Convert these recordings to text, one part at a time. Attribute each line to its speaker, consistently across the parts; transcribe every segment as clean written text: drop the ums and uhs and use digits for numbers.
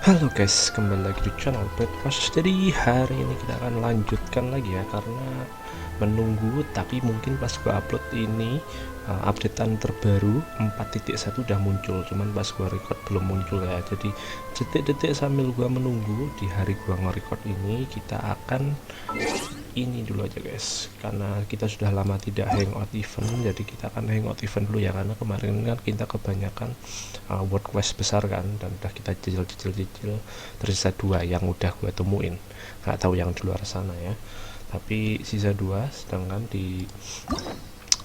Speaker 1: Halo guys, kembali lagi di channel BadRush. Jadi hari ini kita akan lanjutkan lagi ya, karena menunggu, tapi mungkin pas gua upload ini updatean terbaru 4.1 udah muncul, cuman pas gua record belum muncul ya. Jadi detik-detik sambil gua menunggu, di hari gua nge-record ini kita akan ini dulu aja guys, karena kita sudah lama tidak hangout event, jadi kita akan hangout event dulu ya, karena kemarin kan kita kebanyakan world quest besar kan, dan udah kita cicil tersisa 2 yang udah gua temuin, nggak tahu yang di luar sana ya, tapi sisa 2, sedangkan di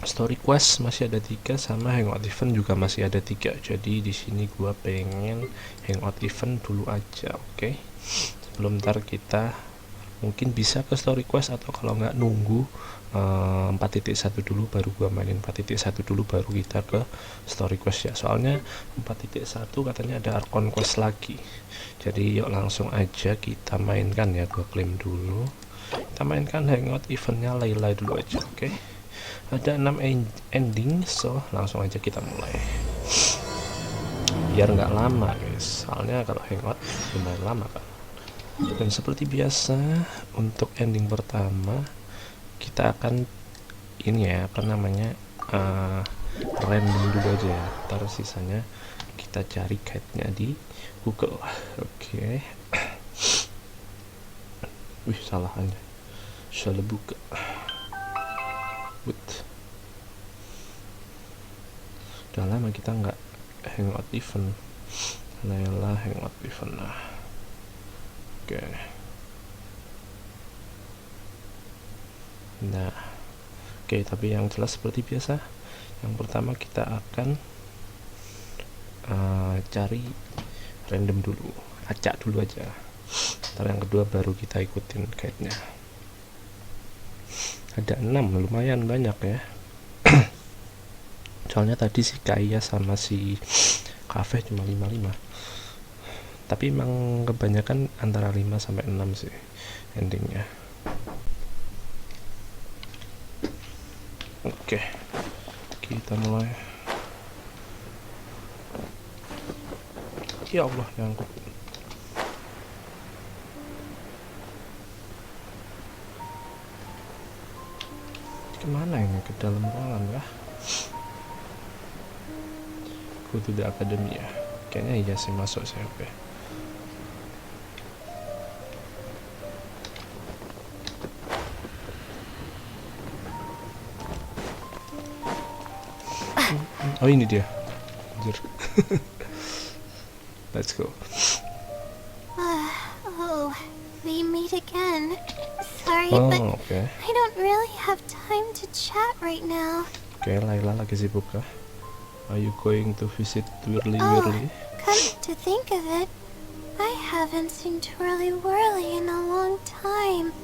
Speaker 1: story quest masih ada 3, sama hangout event juga masih ada 3. Jadi di sini gua pengen hangout event dulu aja, oke? Sebelum ntar kita mungkin bisa ke story quest, atau kalau nggak nunggu 4.1 dulu baru gua mainin 4.1 dulu baru kita ke story quest ya. Soalnya 4.1 katanya ada Archon quest lagi. Jadi yuk langsung aja kita mainkan ya. Gua klaim dulu. Kita mainkan hangout eventnya Layla dulu aja, oke? Ada 6 ending, so langsung aja kita mulai. Biar nggak lama guys. Soalnya kalau hangout lumayan lama kan. Dan seperti biasa untuk ending pertama kita akan ini ya, apa namanya, random dulu aja ya, ntar sisanya kita cari guide-nya di Google. Oke. Wih, salah buka. Udah lama kita nggak hangout event. Layla hangout event lah. Oke. Nah, oke, tapi yang jelas seperti biasa, yang pertama kita akan cari random dulu, acak dulu aja. Ntar yang kedua baru kita ikutin guide-nya. Ada 6, lumayan banyak ya. Soalnya tadi si Kaya sama si Cafe cuma 55. Tapi emang kebanyakan antara 5 sampai 6 sih endingnya. Oke, kita mulai. Ya Allah, nyangkut. Kemana ini? Ke dalam ruangan kah? Go to the academy ya. Kayaknya iya sih, masuk siapa. Oh, ini dia. Anjir. Let's go.
Speaker 2: Oh, we meet again. Sorry, but
Speaker 1: Okay.
Speaker 2: I don't really have time to chat right now.
Speaker 1: Oke, Layla lagi sibuk kah? Are you going to visit Twirly
Speaker 2: Oh,
Speaker 1: Whirly?
Speaker 2: come to think of it, I haven't seen Twirly Whirly in a long time.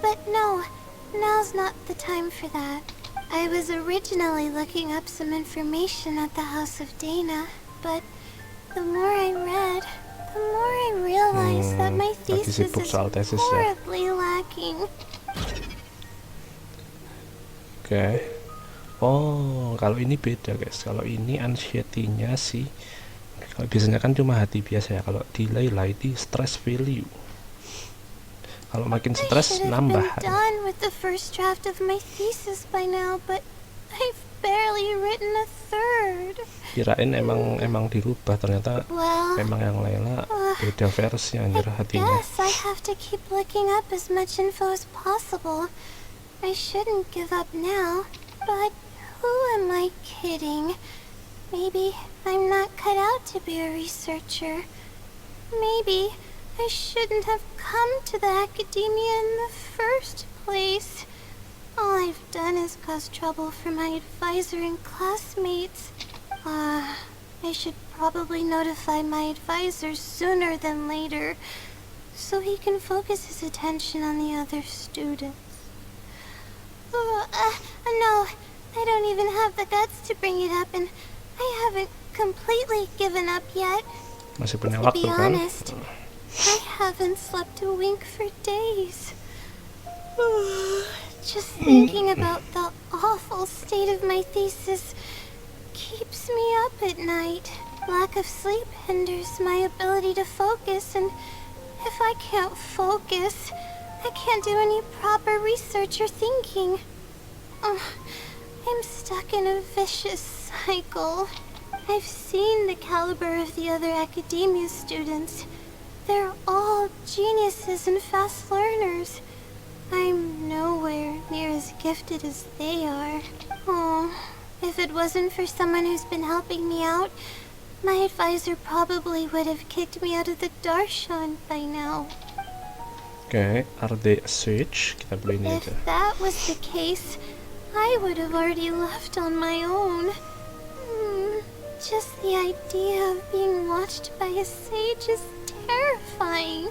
Speaker 2: But no, now's not the time for that. I was originally looking up some information at the House of Dana, but the more I read, the more I realized that my thesis is horribly lacking.
Speaker 1: Oke. Oh, kalau ini beda guys. Kalau ini anxiety-nya sih, kalau biasanya kan cuma hati biasa ya. Kalau di Layla itu stress value. Kalau makin stres nambah.
Speaker 2: Done with the first draft of my thesis by now, but I've barely written a third.
Speaker 1: Kirain emang dirubah, ternyata memang yang Layla beda versi anjir hatinya.
Speaker 2: I guess I have to keep looking up as much info as possible. I shouldn't give up now, but who am I kidding? Maybe I'm not cut out to be a researcher. Maybe I shouldn't have come to the academia in the first place. All I've done is cause trouble for my advisor and classmates. I should probably notify my advisor sooner than later, so he can focus his attention on the other students. No, I don't even have the guts to bring it up, and I haven't completely given up yet.
Speaker 1: Masih punya
Speaker 2: To
Speaker 1: waktu
Speaker 2: be
Speaker 1: kan?
Speaker 2: honest, I haven't slept a wink for days. Just thinking about the awful state of my thesis keeps me up at night. lack of sleep hinders my ability to focus, and if I can't focus, I can't do any proper research or thinking. I'm stuck in a vicious cycle. I've seen the caliber of the other academia students. They're all geniuses and fast learners. I'm nowhere near as gifted as they are. Oh, if it wasn't for someone who's been helping me out, my advisor probably would have kicked me out of the Darshan by now.
Speaker 1: Oke, are they a switch? Kita beli ini
Speaker 2: If
Speaker 1: aja.
Speaker 2: that was the case, I would have already left on my own. Just the idea of being watched by a sage is terrifying.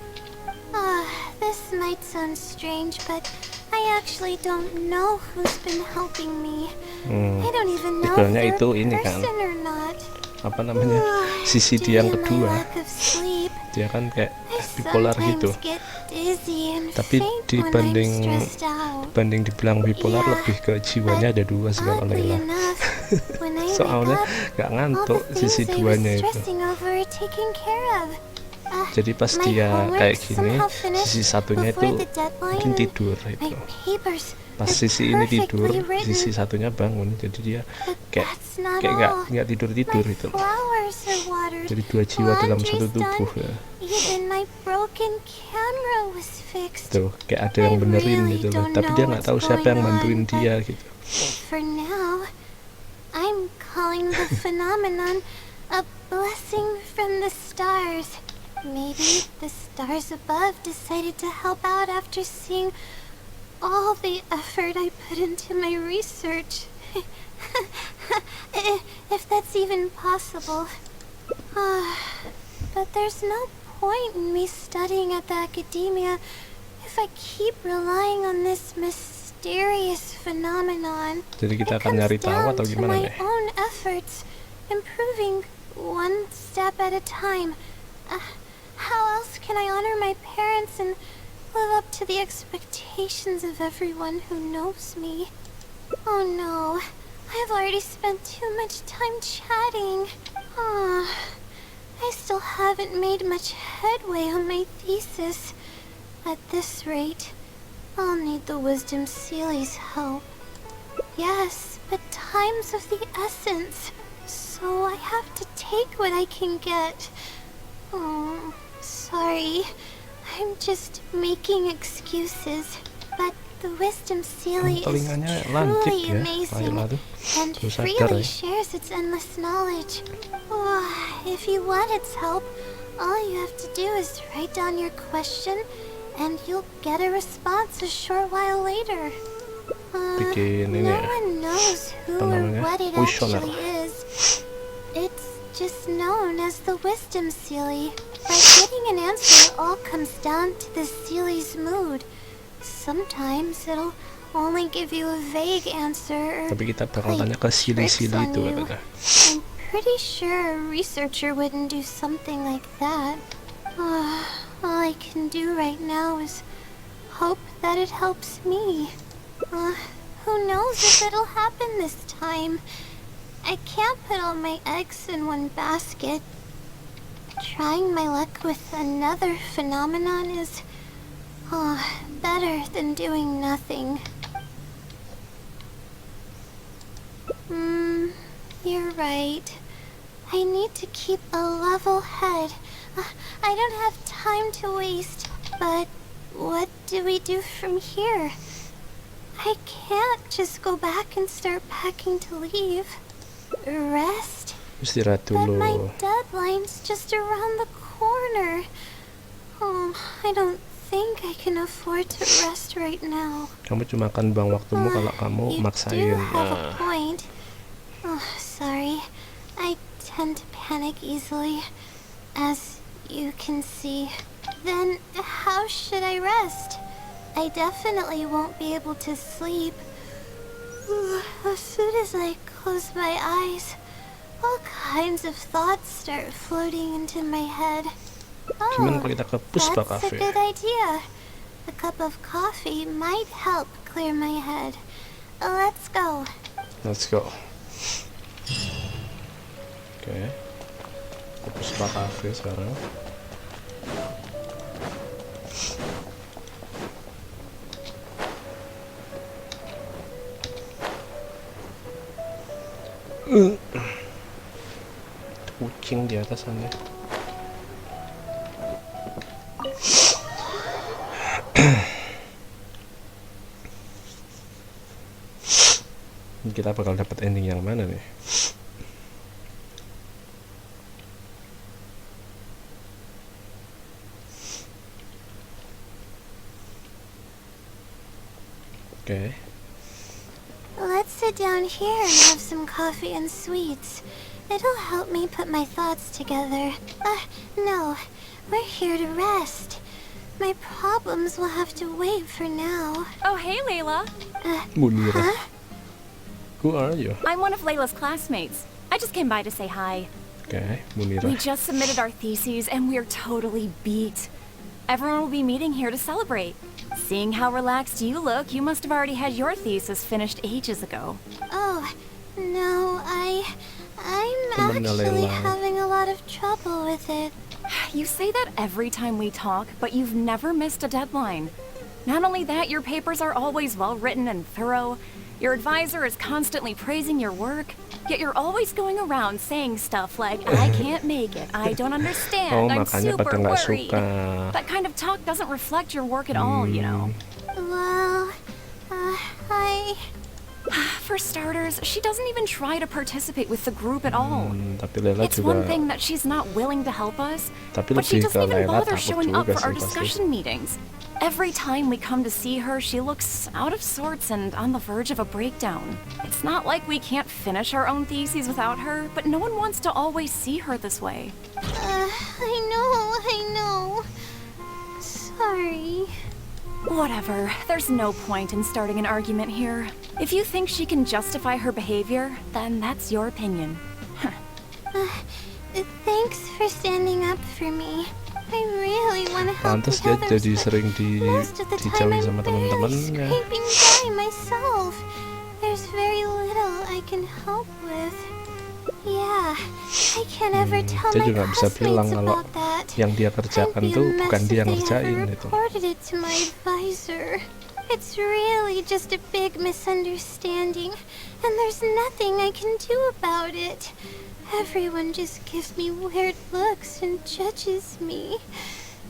Speaker 2: This might sound strange, but I actually don't know who's been helping me. I don't even know if
Speaker 1: Titelnya
Speaker 2: they're
Speaker 1: itu
Speaker 2: a
Speaker 1: ini kan,
Speaker 2: person or not.
Speaker 1: apa namanya, sisi
Speaker 2: Due
Speaker 1: dia yang
Speaker 2: to my
Speaker 1: kedua.
Speaker 2: lack of sleep,
Speaker 1: Dia kan kayak
Speaker 2: I
Speaker 1: bipolar gitu.
Speaker 2: sometimes get dizzy and
Speaker 1: Tapi
Speaker 2: faint when I'm
Speaker 1: dibanding
Speaker 2: stressed out.
Speaker 1: bipolar,
Speaker 2: Yeah,
Speaker 1: lebih ke jiwanya ada dua sih kalau
Speaker 2: Oddly
Speaker 1: Layla.
Speaker 2: enough, when I
Speaker 1: Soalnya
Speaker 2: wake up,
Speaker 1: nggak
Speaker 2: all
Speaker 1: ngantuk
Speaker 2: the
Speaker 1: sisi
Speaker 2: things I was
Speaker 1: duanya itu.
Speaker 2: stressing over are taken care of.
Speaker 1: Jadi pas
Speaker 2: My
Speaker 1: dia
Speaker 2: homework
Speaker 1: kayak gini,
Speaker 2: somehow finished
Speaker 1: sisi satunya itu
Speaker 2: before the deadline,
Speaker 1: mungkin
Speaker 2: and
Speaker 1: tidur
Speaker 2: my
Speaker 1: itu.
Speaker 2: papers
Speaker 1: Pas
Speaker 2: are
Speaker 1: sisi ini tidur,
Speaker 2: perfectly written.
Speaker 1: sisi satunya bangun. Jadi dia
Speaker 2: But
Speaker 1: kayak
Speaker 2: that's not
Speaker 1: kayak
Speaker 2: all.
Speaker 1: nggak tidur itu.
Speaker 2: My flowers are watered.
Speaker 1: Jadi dua jiwa dalam satu
Speaker 2: Laundry's
Speaker 1: tubuh
Speaker 2: done.
Speaker 1: ya.
Speaker 2: Even my broken camera was fixed.
Speaker 1: Tuh, kayak ada yang
Speaker 2: I
Speaker 1: benerin
Speaker 2: really
Speaker 1: gitu loh.
Speaker 2: don't
Speaker 1: Tapi
Speaker 2: know
Speaker 1: dia nggak
Speaker 2: what's
Speaker 1: tahu siapa yang
Speaker 2: going
Speaker 1: bantuin
Speaker 2: on,
Speaker 1: dia
Speaker 2: but
Speaker 1: gitu.
Speaker 2: For now, I'm calling the phenomenon a blessing from the stars. Maybe the stars above decided to help out after seeing all the effort I put into my research. If that's even possible. But there's no point in me studying at the academia if I keep relying on this mysterious phenomenon.
Speaker 1: Jadi kita
Speaker 2: It
Speaker 1: akan
Speaker 2: comes
Speaker 1: nyari tahu
Speaker 2: down
Speaker 1: atau
Speaker 2: to
Speaker 1: gimana
Speaker 2: my
Speaker 1: nih?
Speaker 2: own efforts, improving one step at a time. How else can I honor my parents and live up to the expectations of everyone who knows me? Oh no, I've already spent too much time chatting. I still haven't made much headway on my thesis. At this rate, I'll need the Wisdom Sealy's help. Yes, but time's of the essence, so I have to take what I can get. Oh, sorry. I'm just making excuses. But the Wisdom Sealy is
Speaker 1: Telinganya lancip
Speaker 2: truly
Speaker 1: ya,
Speaker 2: amazing
Speaker 1: Layla tuh.
Speaker 2: and
Speaker 1: Tuh sadar
Speaker 2: freely
Speaker 1: ya.
Speaker 2: shares its endless knowledge. If you want its help, all you have to do is write down your question and you'll get a response a short while later.
Speaker 1: Bikin ini
Speaker 2: No
Speaker 1: ya,
Speaker 2: one knows who
Speaker 1: apa
Speaker 2: or
Speaker 1: namanya,
Speaker 2: what it
Speaker 1: kuesioner.
Speaker 2: actually is. It's just known as the Wisdom Sealy. By getting an answer, it all comes down to the Sealy's mood. Sometimes it'll only give you a vague answer or
Speaker 1: Tapi kita bakal
Speaker 2: play
Speaker 1: tanya ke
Speaker 2: tricks
Speaker 1: Sili
Speaker 2: on
Speaker 1: itu
Speaker 2: you.
Speaker 1: katanya.
Speaker 2: I'm pretty sure a researcher wouldn't do something like that. All I can do right now is hope that it helps me. Who knows if it'll happen this time? I can't put all my eggs in one basket. Trying my luck with another phenomenon is better than doing nothing. You're right. I need to keep a level head. I don't have time to waste. But what do we do from here? I can't just go back and start packing to leave. Rest?
Speaker 1: Istirahat
Speaker 2: But my
Speaker 1: dulu.
Speaker 2: deadline's just around the corner. I don't think I can afford to rest right now.
Speaker 1: Kamu cuma akan buang waktumu kalau kamu
Speaker 2: You
Speaker 1: maksain.
Speaker 2: do have a
Speaker 1: Nah,
Speaker 2: point. Sorry. I tend to panic easily, as you can see. Then how should I rest? I definitely won't be able to sleep. As soon as I close my eyes, all kinds of thoughts start floating into my head.
Speaker 1: gimana kalau kita ke Puspa
Speaker 2: That's a
Speaker 1: Cafe?
Speaker 2: good idea. A cup of coffee might help clear my head. Let's go.
Speaker 1: Let's go. Oke. Ke Puspa Cafe sekarang. Kucing di atas sana. Kita bakal dapat ending yang mana nih? Oke.
Speaker 2: Let's sit down here and have some coffee and sweets. It'll help me put my thoughts together. No. We're here to rest. My problems will have to wait for now.
Speaker 3: Oh, hey, Layla.
Speaker 1: Munira.
Speaker 2: Huh?
Speaker 1: Who are you?
Speaker 3: I'm one of Layla's classmates. I just came by to say hi.
Speaker 1: Okay, Munira.
Speaker 3: We just submitted our theses and we're totally beat. Everyone will be meeting here to celebrate. Seeing how relaxed you look, you must have already had your thesis finished ages ago.
Speaker 2: Oh, no, I'm
Speaker 1: Temennya
Speaker 2: actually
Speaker 1: Layla.
Speaker 2: having a lot of trouble with it.
Speaker 3: You say that every time we talk, but you've never missed a deadline. Not only that, your papers are always well written and thorough. Your advisor is constantly praising your work. Yet you're always going around saying stuff like, I can't make it, I don't understand,
Speaker 1: Oh,
Speaker 3: I'm
Speaker 1: makanya
Speaker 3: super
Speaker 1: pada nggak
Speaker 3: worried.
Speaker 1: suka.
Speaker 3: That kind of talk doesn't reflect your work at all, you know.
Speaker 2: Well,
Speaker 3: For starters, she doesn't even try to participate with the group at all.
Speaker 1: Tapi Layla
Speaker 3: It's
Speaker 1: juga.
Speaker 3: one thing that she's not willing to help us,
Speaker 1: Tapi
Speaker 3: but she
Speaker 1: lebih
Speaker 3: doesn't
Speaker 1: ke
Speaker 3: even
Speaker 1: Layla
Speaker 3: bother
Speaker 1: takut
Speaker 3: showing up
Speaker 1: juga
Speaker 3: for our
Speaker 1: sih pasti.
Speaker 3: discussion meetings. Every time we come to see her, she looks out of sorts and on the verge of a breakdown. It's not like we can't finish our own theses without her, but no one wants to always see her this way.
Speaker 2: I know. Sorry.
Speaker 3: Whatever, there's no point in starting an argument here. If you think she can justify her behavior, then that's your opinion.
Speaker 2: Thanks for standing up for me. I really want to help
Speaker 1: Pantes
Speaker 2: the
Speaker 1: dia
Speaker 2: others,
Speaker 1: jadi
Speaker 2: but
Speaker 1: sering
Speaker 2: most of the time
Speaker 1: dijauhi
Speaker 2: I'm
Speaker 1: sama
Speaker 2: barely
Speaker 1: teman-temannya.
Speaker 2: scraping by myself. There's very little I can help with. Yeah, I can't ever tell
Speaker 1: Dia
Speaker 2: my
Speaker 1: juga bisa bilang
Speaker 2: classmates
Speaker 1: kalau
Speaker 2: about that.
Speaker 1: yang dia
Speaker 2: I'd
Speaker 1: kerjakan
Speaker 2: be a
Speaker 1: tuh
Speaker 2: mess
Speaker 1: bukan
Speaker 2: if
Speaker 1: dia yang
Speaker 2: they
Speaker 1: ngerjain
Speaker 2: ever
Speaker 1: itu.
Speaker 2: reported it to my advisor. It's really just a big misunderstanding, and there's nothing I can do about it. Everyone just gives me weird looks and judges me.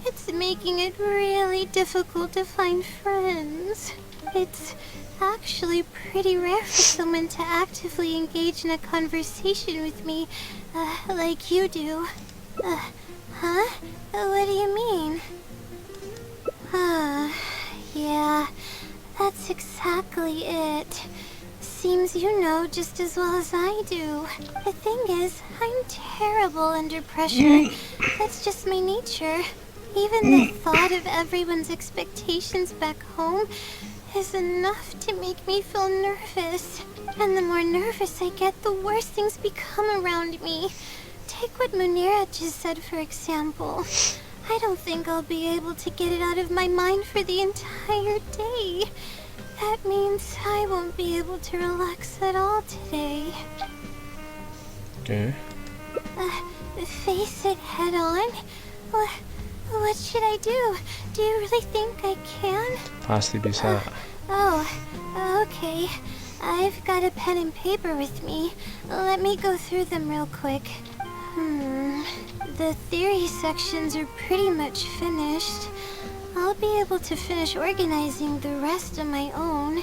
Speaker 2: It's making it really difficult to find friends. It's actually pretty rare for someone to actively engage in a conversation with me, like you do. Huh? What do you mean? Yeah, that's exactly it. Seems you know just as well as I do. The thing is, I'm terrible under pressure. That's just my nature. Even the thought of everyone's expectations back home is enough to make me feel nervous. And the more nervous I get, the worse things become around me. Take what Munira just said, for example. I don't think I'll be able to get it out of my mind for the entire day. That means I won't be able to relax at all today.
Speaker 1: Okay.
Speaker 2: Face it head on? What should I do? Do you really think I can?
Speaker 1: Pasti bisa.
Speaker 2: Oh, okay. I've got a pen and paper with me. Let me go through them real quick. The theory sections are pretty much finished. I'll be able to finish organizing the rest on my own.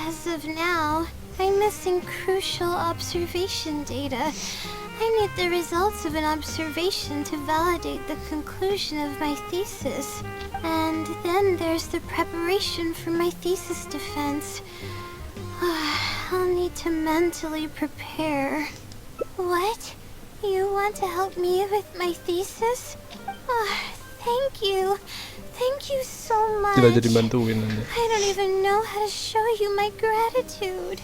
Speaker 2: As of now, I'm missing crucial observation data. I need the results of an observation to validate the conclusion of my thesis. And then there's the preparation for my thesis defense. I'll need to mentally prepare. What? You want to help me with my thesis? Thank you. Thank you so much.
Speaker 1: Tidak jadi bantuin nanti.
Speaker 2: I don't even know how to show you my gratitude.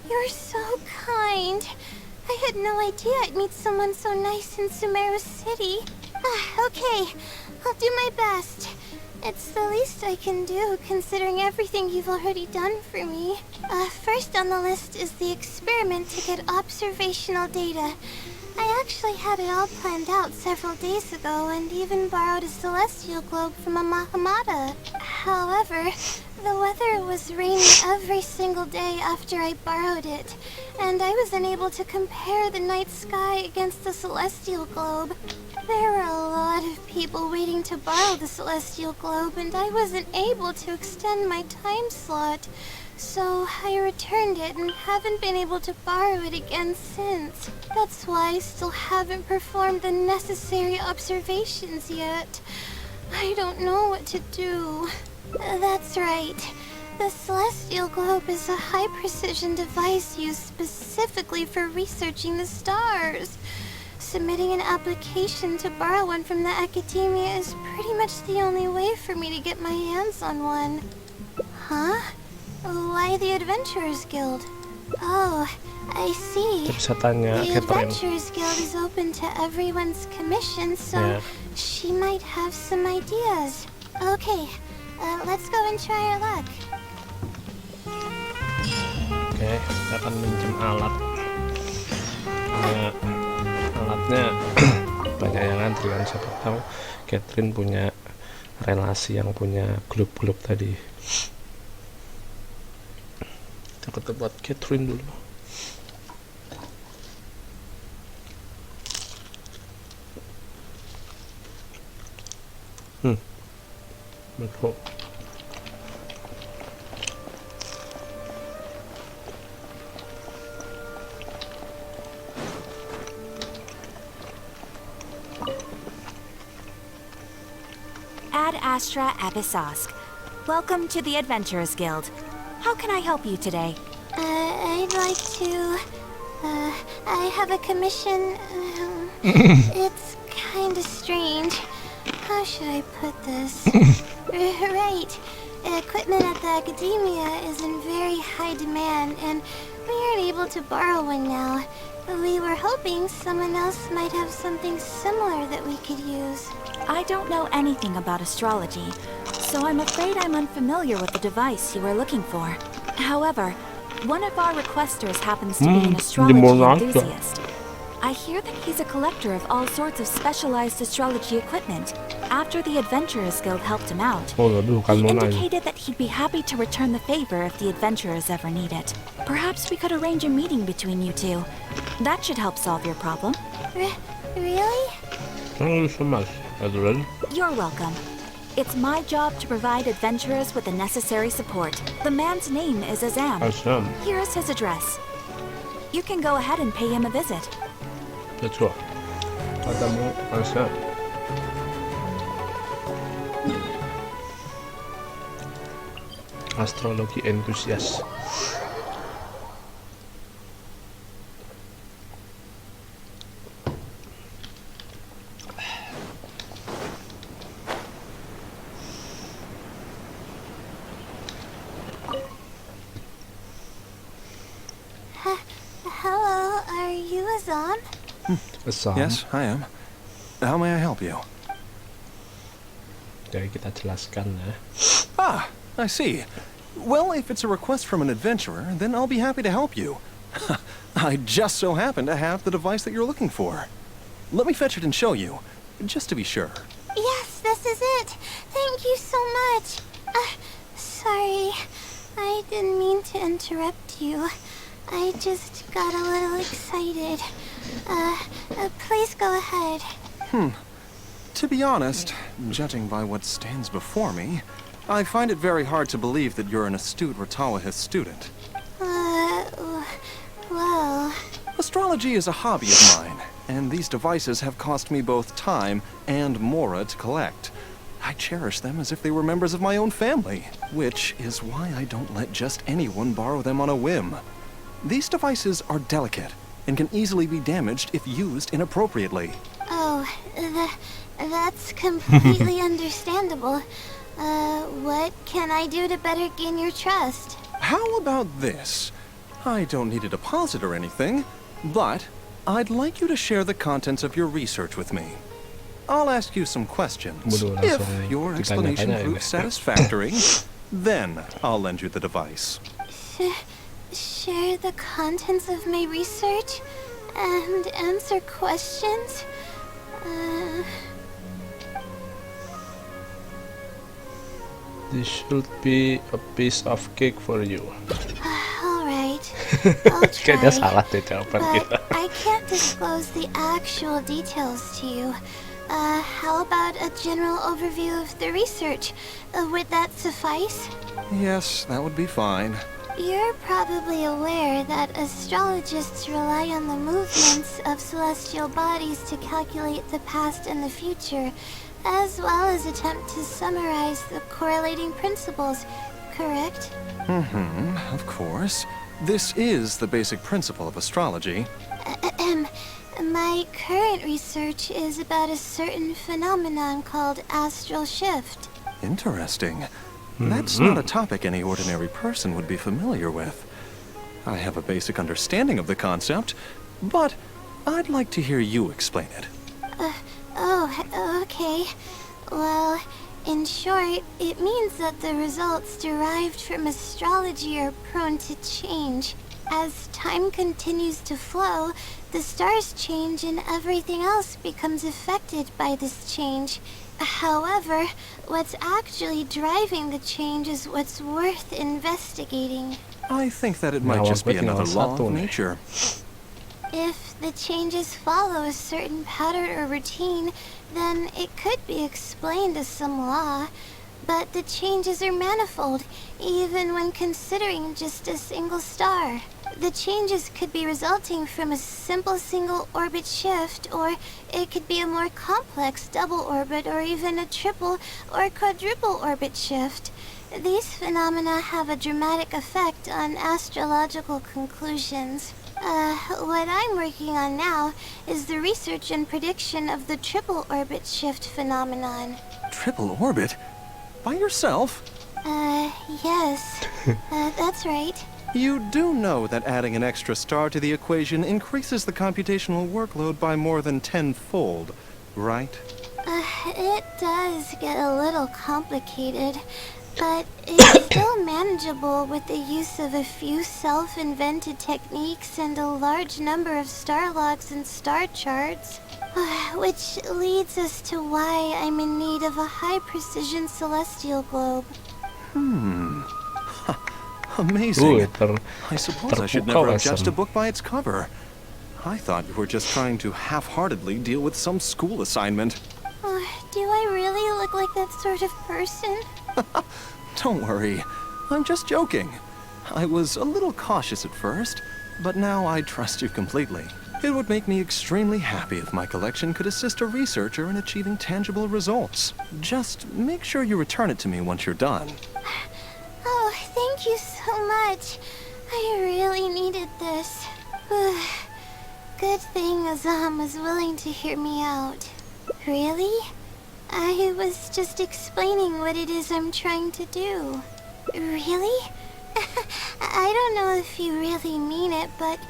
Speaker 2: You're so kind. I had no idea I'd meet someone so nice in Sumeru City. Okay, I'll do my best. It's the least I can do, considering everything you've already done for me. First on the list is the experiment to get observational data. I actually had it all planned out several days ago and even borrowed a celestial globe from a Mahamata. However, the weather was rainy every single day after I borrowed it, and I was unable to compare the night sky against the celestial globe. There were a lot of people waiting to borrow the celestial globe, and I wasn't able to extend my time slot. So I returned it and haven't been able to borrow it again since. That's why I still haven't performed the necessary observations yet. I don't know what to do. That's right. The celestial globe is a high-precision device used specifically for researching the stars. Submitting an application to borrow one from the academia is pretty much the only way for me to get my hands on one. Huh? Why the Adventurers Guild? Oh, I see.
Speaker 1: Bisa tanya
Speaker 2: The
Speaker 1: Catherine.
Speaker 2: Adventurers Guild is open to everyone's commission, so
Speaker 1: Yeah.
Speaker 2: she might have some ideas. Okay, let's go and try our luck.
Speaker 1: Oke, kita akan minjem alat. Alatnya banyak yang ngantri kan, siapa tahu Catherine punya relasi yang punya grup-grup tadi. Kita ke tempat Catherine dulu. Betul.
Speaker 4: Ad Astra Abyssosque. Welcome to the Adventurers Guild. How can I help you today?
Speaker 2: I'd like to, I have a commission. It's kinda strange. How should I put this? Right. Equipment at the academia is in very high demand, and we aren't able to borrow one now. We were hoping someone else might have something similar that we could use.
Speaker 4: I don't know anything about astrology, so I'm afraid I'm unfamiliar with the device you are looking for. However, one of our requesters happens to be an astrology enthusiast. I hear that he's a collector of all sorts of specialized astrology equipment. After the Adventurers Guild helped him out,
Speaker 1: Oh, aduh,
Speaker 4: he
Speaker 1: kan mau nanya.
Speaker 4: indicated that he'd be happy to return the favor if the adventurers ever need it. Perhaps we could arrange a meeting between you two. That should help solve your problem.
Speaker 2: Really?
Speaker 1: Bisa mas, Catherine.
Speaker 4: You're welcome. It's my job to provide adventurers with the necessary support. The man's name is Azam.
Speaker 1: Asam.
Speaker 4: Here is his address. You can go ahead and pay him a visit.
Speaker 1: Let's go. Ketemu Asam. Astrologi entusias.
Speaker 2: Hello, are you Azam?
Speaker 1: Asam.
Speaker 5: Yes, I am. How may I help you?
Speaker 1: Jadi kita jelaskan ya.
Speaker 5: Ah, I see. Well, if it's a request from an adventurer, then I'll be happy to help you. I just so happen to have the device that you're looking for. Let me fetch it and show you, just to be sure.
Speaker 2: Yes, this is it. Thank you so much. Sorry, I didn't mean to interrupt you. I just got a little excited. Please go ahead.
Speaker 5: To be honest, judging by what stands before me, I find it very hard to believe that you're an astute Ratawahist student.
Speaker 2: Well...
Speaker 5: Astrology is a hobby of mine, and these devices have cost me both time and mora to collect. I cherish them as if they were members of my own family, which is why I don't let just anyone borrow them on a whim. These devices are delicate and can easily be damaged if used inappropriately.
Speaker 2: Oh, that's completely understandable. What can I do to better gain your trust?
Speaker 5: How about this? I don't need a deposit or anything, but I'd like you to share the contents of your research with me. I'll ask you some questions.
Speaker 1: Waduh,
Speaker 5: If
Speaker 1: langsung
Speaker 5: your explanation
Speaker 1: ditanya-tanya
Speaker 5: proves
Speaker 1: ini.
Speaker 5: satisfactory, then I'll lend you the device.
Speaker 2: Share the contents of my research? and answer questions.
Speaker 1: This should be a piece of cake for you.
Speaker 2: Alright, I'll
Speaker 1: Kayaknya
Speaker 2: try.
Speaker 1: salah deh jawaban kita.
Speaker 2: But I can't disclose the actual details to you. How about a general overview of the research? Would that suffice?
Speaker 5: Yes, that would be fine.
Speaker 2: You're probably aware that astrologists rely on the movements of celestial bodies to calculate the past and the future, as well as attempt to summarize the correlating principles, correct?
Speaker 5: Of course. This is the basic principle of astrology.
Speaker 2: My current research is about a certain phenomenon called astral shift.
Speaker 5: Interesting. That's not a topic any ordinary person would be familiar with. I have a basic understanding of the concept, but I'd like to hear you explain it.
Speaker 2: Okay. Well, in short, it means that the results derived from astrology are prone to change. As time continues to flow, the stars change and everything else becomes affected by this change. However, what's actually driving the change is what's worth investigating.
Speaker 5: I think that it might just be another law of nature.
Speaker 2: If the changes follow a certain pattern or routine, then it could be explained as some law. But the changes are manifold, even when considering just a single star. The changes could be resulting from a simple single orbit shift, or it could be a more complex double orbit, or even a triple or quadruple orbit shift. These phenomena have a dramatic effect on astrological conclusions. What I'm working on now is the research and prediction of the triple orbit shift phenomenon.
Speaker 5: Triple orbit? By yourself?
Speaker 2: Yes. That's right.
Speaker 5: You do know that adding an extra star to the equation increases the computational workload by more than tenfold, right?
Speaker 2: It does get a little complicated, but it's still manageable with the use of a few self-invented techniques and a large number of star logs and star charts. Which leads us to why I'm in need of a high-precision celestial globe.
Speaker 5: Amazing. I suppose I should never have judged a book by its cover. I thought you were just trying to half-heartedly deal with some school assignment.
Speaker 2: Do I really look like that sort of person?
Speaker 5: Don't worry. I'm just joking. I was a little cautious at first, but now I trust you completely. It would make me extremely happy if my collection could assist a researcher in achieving tangible results. Just make sure you return it to me once you're done.
Speaker 2: Oh, thank you so much. I really needed this. Good thing Azam was willing to hear me out. Really? I was just explaining what it is I'm trying to do. Really? I don't know if you really mean it, but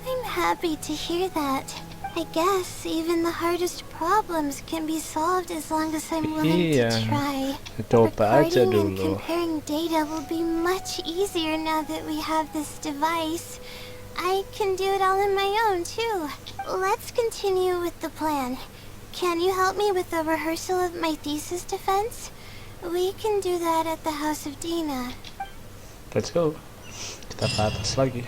Speaker 2: I'm happy to hear that. I guess even the hardest problems can be solved as long as I'm willing to try. Recording and comparing data will be much easier now that we have this device. I can do it all on my own, too. Let's continue with the plan. Can you help me with the rehearsal of my thesis defense? We can do that at the house of Dina.
Speaker 1: Let's go. Kita ke atas lagi.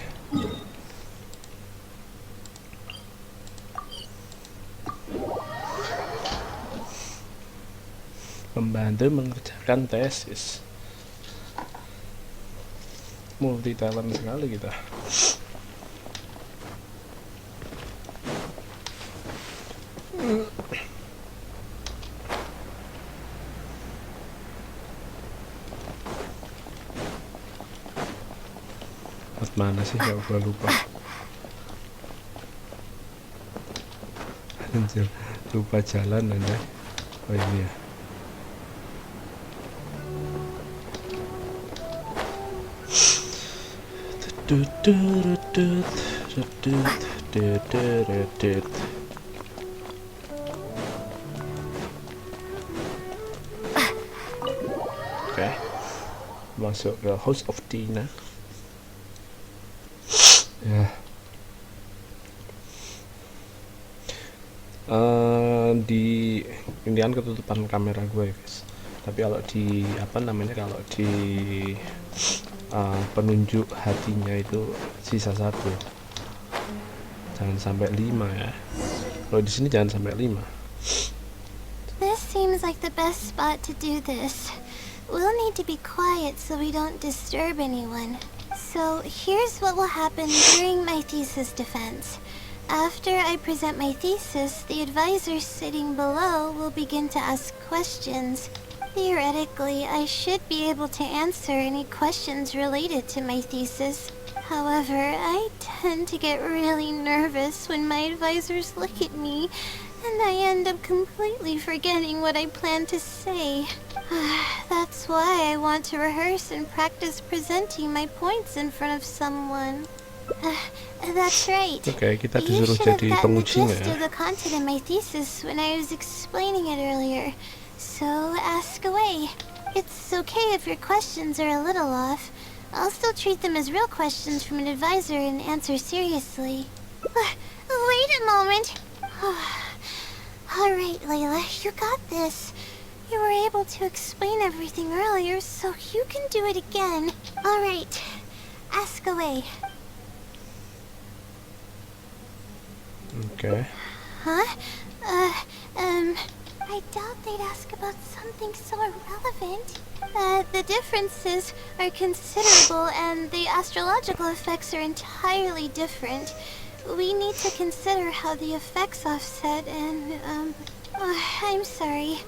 Speaker 1: Membantu mengerjakan tesis. Multi talent sekali kita. Mana sih, ya gua lupa. Anjir, lupa jalan aja. Oh ini ya. Oke, masuk ke House of Dina. Ya, Di ini kan ketutupan kamera gue guys, tapi kalau di apa namanya, kalau di penunjuk hatinya itu sisa 1, jangan sampai 5 ya. Kalau di sini jangan sampai 5.
Speaker 2: This seems like the best spot to do this. We'll need to be quiet so we don't disturb anyone. So here's what will happen during my thesis defense. After I present my thesis, the advisor sitting below will begin to ask questions. Theoretically, I should be able to answer any questions related to my thesis. However, I tend to get really nervous when my advisors look at me, and I end up completely forgetting what I plan to say. That's why I want to rehearse and practice presenting my points in front of someone. That's right.
Speaker 1: Oke, kita
Speaker 2: You
Speaker 1: disuruh
Speaker 2: should have
Speaker 1: jadi
Speaker 2: gotten the
Speaker 1: pengujinya
Speaker 2: gist
Speaker 1: ya.
Speaker 2: of the content in my thesis when I was explaining it earlier. So ask away. It's okay if your questions are a little off. I'll still treat them as real questions from an advisor and answer seriously. Wait a moment. Alright, Layla, you got this. You were able to explain everything earlier, so you can do it again. Alright, ask away.
Speaker 1: Oke.
Speaker 2: Huh? I doubt they'd ask about something so irrelevant. The differences are considerable and the astrological effects are entirely different. We need to consider how the effects offset and, I'm sorry.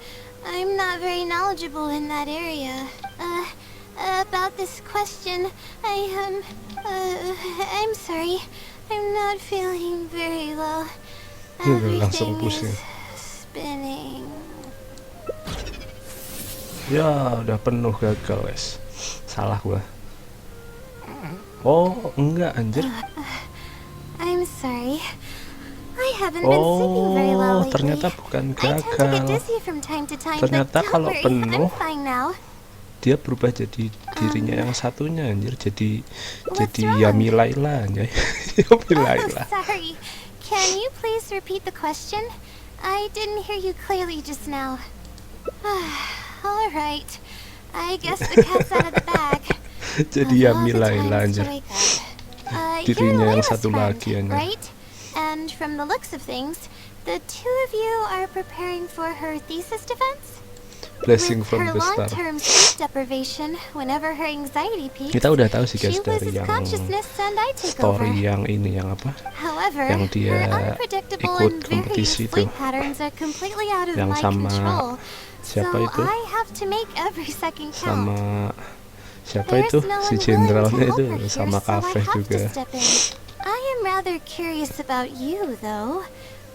Speaker 2: I'm not very knowledgeable in that area. About this question, I'm sorry. I'm not feeling very well.
Speaker 1: Langsung
Speaker 2: Everything
Speaker 1: pusing.
Speaker 2: is spinning.
Speaker 1: Ya, udah penuh, gagal guys. Salah gua. Oh, enggak anjir.
Speaker 2: I'm sorry. I haven't been sleeping very well
Speaker 1: Oh,
Speaker 2: lately.
Speaker 1: ternyata bukan
Speaker 2: I tend to get
Speaker 1: gagal.
Speaker 2: dizzy from time to time,
Speaker 1: Ternyata
Speaker 2: but don't
Speaker 1: kalau
Speaker 2: worry,
Speaker 1: penuh,
Speaker 2: I'm fine now.
Speaker 1: Dia berubah jadi dirinya yang satunya anjir, jadi
Speaker 2: What's
Speaker 1: Yami
Speaker 2: wrong?
Speaker 1: Layla anjir. Yami Layla.
Speaker 2: Sorry. Can you please repeat the question? I didn't hear you clearly just now. All right. I guess the cat's out of the bag.
Speaker 1: Jadi
Speaker 2: Of all
Speaker 1: Yami
Speaker 2: the
Speaker 1: Layla
Speaker 2: times to
Speaker 1: anjir.
Speaker 2: wake up.
Speaker 1: Dirinya
Speaker 2: You're
Speaker 1: yang
Speaker 2: Layla's
Speaker 1: satu
Speaker 2: friend,
Speaker 1: lagi anjir.
Speaker 2: right? And from the looks of things, the two of you are preparing for her thesis defense?
Speaker 1: Blessing
Speaker 2: With
Speaker 1: from
Speaker 2: her
Speaker 1: the star.
Speaker 2: long-term sleep deprivation, whenever her anxiety peaks,
Speaker 1: Kita udah tahu sih guys
Speaker 2: she
Speaker 1: dari
Speaker 2: loses
Speaker 1: yang
Speaker 2: consciousness and I take over.
Speaker 1: story yang ini, yang apa?
Speaker 2: However,
Speaker 1: yang dia
Speaker 2: her unpredictable
Speaker 1: ikut
Speaker 2: and very
Speaker 1: kompetisi
Speaker 2: sleep
Speaker 1: itu.
Speaker 2: patterns are completely out of
Speaker 1: Yang
Speaker 2: my
Speaker 1: sama
Speaker 2: control.
Speaker 1: siapa
Speaker 2: So
Speaker 1: itu?
Speaker 2: I have to make every second count.
Speaker 1: Sama siapa
Speaker 2: There's
Speaker 1: itu?
Speaker 2: no
Speaker 1: Si
Speaker 2: one willing to
Speaker 1: jenderalnya
Speaker 2: help
Speaker 1: itu
Speaker 2: her here,
Speaker 1: sama
Speaker 2: so I
Speaker 1: kafe
Speaker 2: have to
Speaker 1: juga.
Speaker 2: step in. I am rather curious about you, though.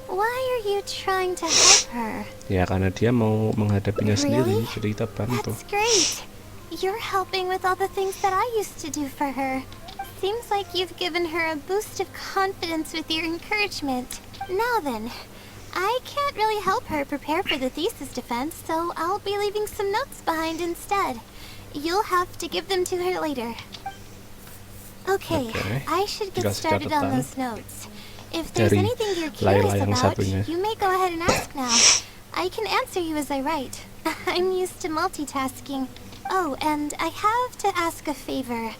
Speaker 2: Why are you trying to help her?
Speaker 1: Ya karena dia mau menghadapinya sendiri,
Speaker 2: Really?
Speaker 1: jadi kita bantu.
Speaker 2: That's great. You're helping with all the things that I used to do for her. Seems like you've given her a boost of confidence with your encouragement. Now then, I can't really help her prepare for the thesis defense, so I'll be leaving some notes behind instead. You'll have to give them to her later. Okay, I should get
Speaker 1: Dikasih
Speaker 2: started on
Speaker 1: catatan
Speaker 2: those notes. If there's
Speaker 1: dari
Speaker 2: anything you're
Speaker 1: Layla
Speaker 2: curious
Speaker 1: yang
Speaker 2: about,
Speaker 1: satunya.
Speaker 2: you may go ahead and ask now. I can answer you as I write. I'm used to multitasking. Oh, and I have to ask a favor.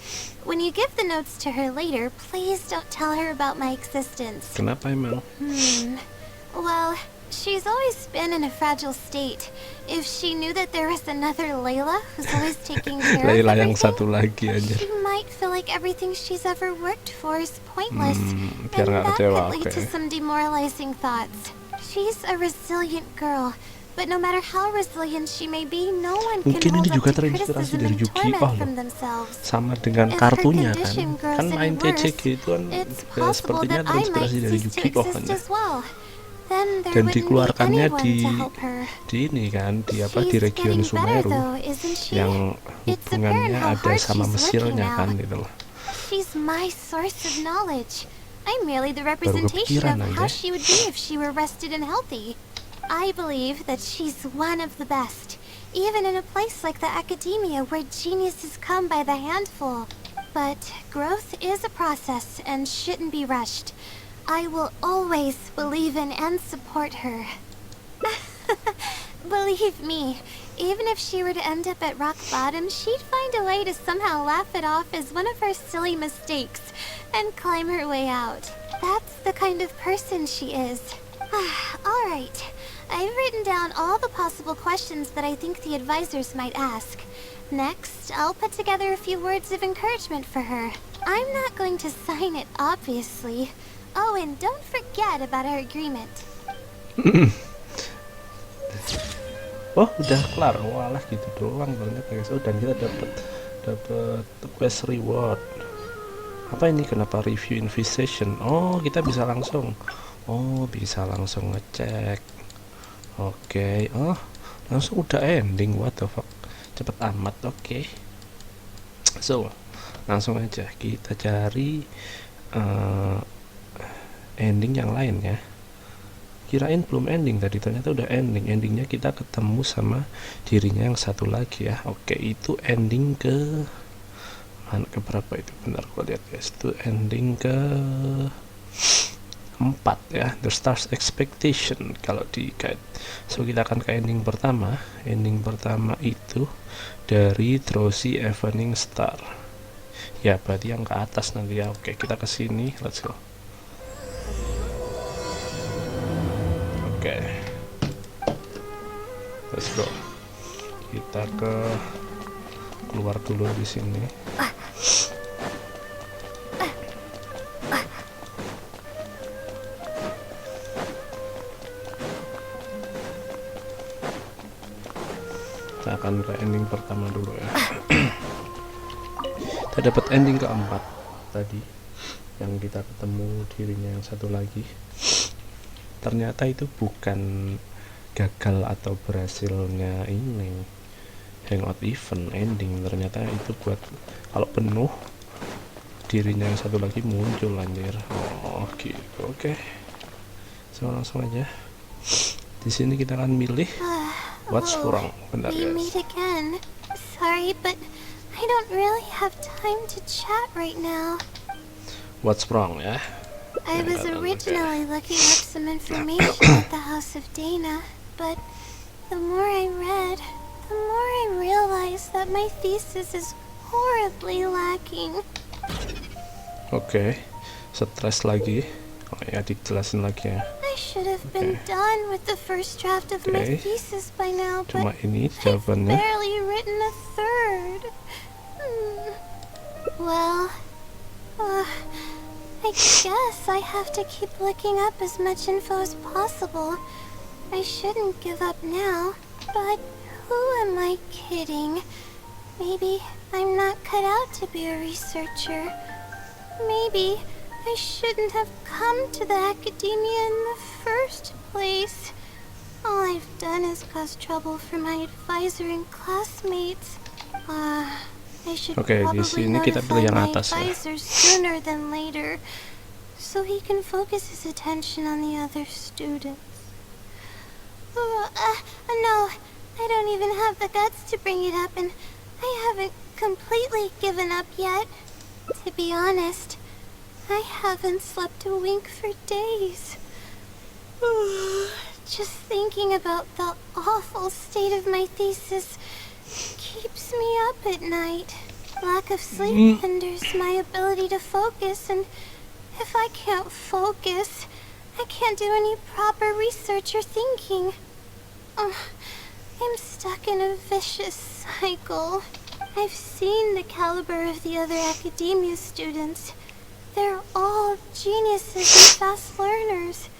Speaker 2: When you give the notes to her later, please don't tell her about my existence.
Speaker 1: Kenapa emang?
Speaker 2: Well, she's always been in a fragile state. If she knew that there was another Layla who's always taking care of
Speaker 1: Layla yang
Speaker 2: everything,
Speaker 1: satu lagi anjir.
Speaker 2: she might feel like everything she's ever worked for is pointless,
Speaker 1: biar
Speaker 2: and
Speaker 1: nggak
Speaker 2: that
Speaker 1: kecewa,
Speaker 2: could lead to
Speaker 1: oke.
Speaker 2: some demoralizing thoughts. She's a resilient girl, but no matter how resilient she may be, no one can
Speaker 1: Mungkin
Speaker 2: hold
Speaker 1: ini
Speaker 2: up
Speaker 1: juga
Speaker 2: to
Speaker 1: terinspirasi
Speaker 2: criticism
Speaker 1: dari
Speaker 2: and
Speaker 1: Yu-Gi-Oh
Speaker 2: torment
Speaker 1: loh.
Speaker 2: from themselves.
Speaker 1: Sama dengan
Speaker 2: If her
Speaker 1: kartunya kan.
Speaker 2: condition grows
Speaker 1: Kan
Speaker 2: any
Speaker 1: main
Speaker 2: worse,
Speaker 1: TCG itu kan
Speaker 2: it's
Speaker 1: juga
Speaker 2: possible
Speaker 1: sepertinya
Speaker 2: that I might
Speaker 1: terinspirasi dari
Speaker 2: cease to
Speaker 1: Yu-Gi-Oh kan
Speaker 2: exist
Speaker 1: ya.
Speaker 2: as well. Then there
Speaker 1: Dan
Speaker 2: wouldn't be
Speaker 1: dikeluarkannya
Speaker 2: anyone
Speaker 1: di
Speaker 2: to help her.
Speaker 1: ini kan, di apa,
Speaker 2: She's
Speaker 1: di region
Speaker 2: getting better
Speaker 1: Sumeru
Speaker 2: though, isn't she?
Speaker 1: yang
Speaker 2: It's
Speaker 1: hubungannya
Speaker 2: apparent how
Speaker 1: ada
Speaker 2: hard
Speaker 1: sama
Speaker 2: she's
Speaker 1: Mesirnya
Speaker 2: working
Speaker 1: kan
Speaker 2: now.
Speaker 1: gitu loh.
Speaker 2: She's my source of knowledge. I'm merely the representation
Speaker 1: kepikiran
Speaker 2: of how
Speaker 1: aja.
Speaker 2: she would be if she were rested and healthy. I believe that she's one of the best, even in a place like the academia where geniuses come by the handful. But growth is a process and shouldn't be rushed. I will always believe in and support her. Believe me, even if she were to end up at rock bottom, she'd find a way to somehow laugh it off as one of her silly mistakes and climb her way out. That's the kind of person she is. Alright, I've written down all the possible questions that I think the advisors might ask. Next, I'll put together a few words of encouragement for her. I'm not going to sign it, obviously. Oh, and don't forget about our agreement.
Speaker 1: Oh, udah kelar. Walah, gitu doang ternyata guys. Oh, dan kita dapat quest reward. Apa ini? Kenapa review invitation? Oh, kita bisa langsung. Oh, bisa langsung ngecek. Oke. Oh, langsung udah ending. What the fuck? Cepet amat. Oke. So, langsung aja kita cari ending yang lain ya. Kirain belum ending tadi, ternyata udah ending. Endingnya kita ketemu sama dirinya yang satu lagi ya. Oke, itu ending ke mana, ke berapa itu? Bentar gua lihat guys. Itu ending ke 4 ya. The Stars Expectation kalau di guide. So kita akan ke ending pertama. Ending pertama itu dari Drowsy Evening Star. Ya, berarti yang ke atas nanti ya. Oke, kita ke sini. Let's go. Oke, let's go. Kita keluar dulu di sini. Kita akan ke ending pertama dulu ya. Kita dapat ending keempat tadi, yang kita ketemu dirinya yang satu lagi. Ternyata itu bukan gagal atau berhasilnya ini hangout event ending, ternyata itu buat kalau penuh dirinya yang satu lagi muncul anjir. Oh gitu. Oke. So langsung aja. Di sini kita akan milih what's wrong. Bentar
Speaker 2: We
Speaker 1: guys.
Speaker 2: meet again. Sorry, but I don't really have time to chat right now.
Speaker 1: What's wrong ya?
Speaker 2: I was originally looking up some information at the House of Dana, but the more I read, the more I realized that my thesis is horribly lacking.
Speaker 1: Oke, stres lagi. Oh ya, dijelasin lagi ya.
Speaker 2: I should have been done with the first draft of my thesis by now,
Speaker 1: Cuma
Speaker 2: but
Speaker 1: ini
Speaker 2: I've
Speaker 1: jawabannya.
Speaker 2: barely written a third. Well, I guess I have to keep looking up as much info as possible. I shouldn't give up now, but who am I kidding? Maybe I'm not cut out to be a researcher. Maybe I shouldn't have come to the academia in the first place. All I've done is cause trouble for my advisor and classmates. I should
Speaker 1: Oke, di
Speaker 2: probably
Speaker 1: sini kita
Speaker 2: notify
Speaker 1: pilih yang
Speaker 2: my
Speaker 1: atas ya.
Speaker 2: advisor sooner than later, so he can focus his attention on the other students. No, I don't even have the guts to bring it up, and I haven't completely given up yet. To be honest, I haven't slept a wink for days. Just thinking about the awful state of my thesis keeps me up at night. Lack of sleep hinders my ability to focus, and if I can't focus, I can't do any proper research or thinking. I'm stuck in a vicious cycle. I've seen the caliber of the other academia students. They're all geniuses and fast learners.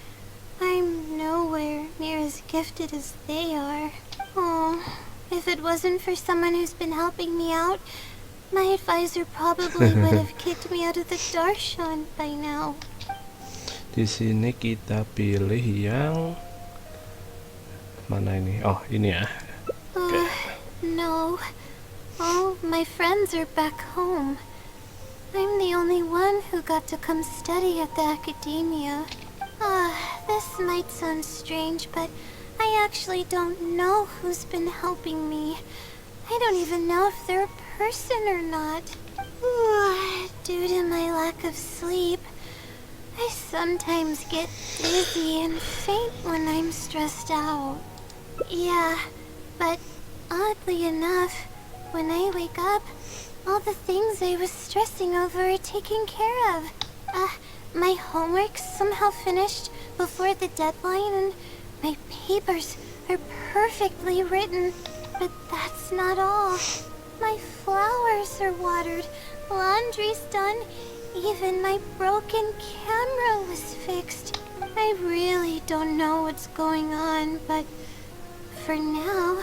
Speaker 2: I'm nowhere near as gifted as they are. Oh, if it wasn't for someone who's been helping me out, my advisor probably would have kicked me out of the Darshan by now.
Speaker 1: Di sini kita pilih yang mana ini? Oh, ini ya.
Speaker 2: No. All my friends are back home. I'm the only one who got to come study at the academia. This might sound strange, but I actually don't know who's been helping me. I don't even know if they're a person or not. Due to my lack of sleep, I sometimes get dizzy and faint when I'm stressed out. Yeah, but oddly enough, when I wake up, all the things I was stressing over are taken care of. My homework's somehow finished before the deadline, and my papers are perfectly written. But that's not all. My flowers are watered, laundry's done, even my broken camera was fixed. I really don't know what's going on, but for now,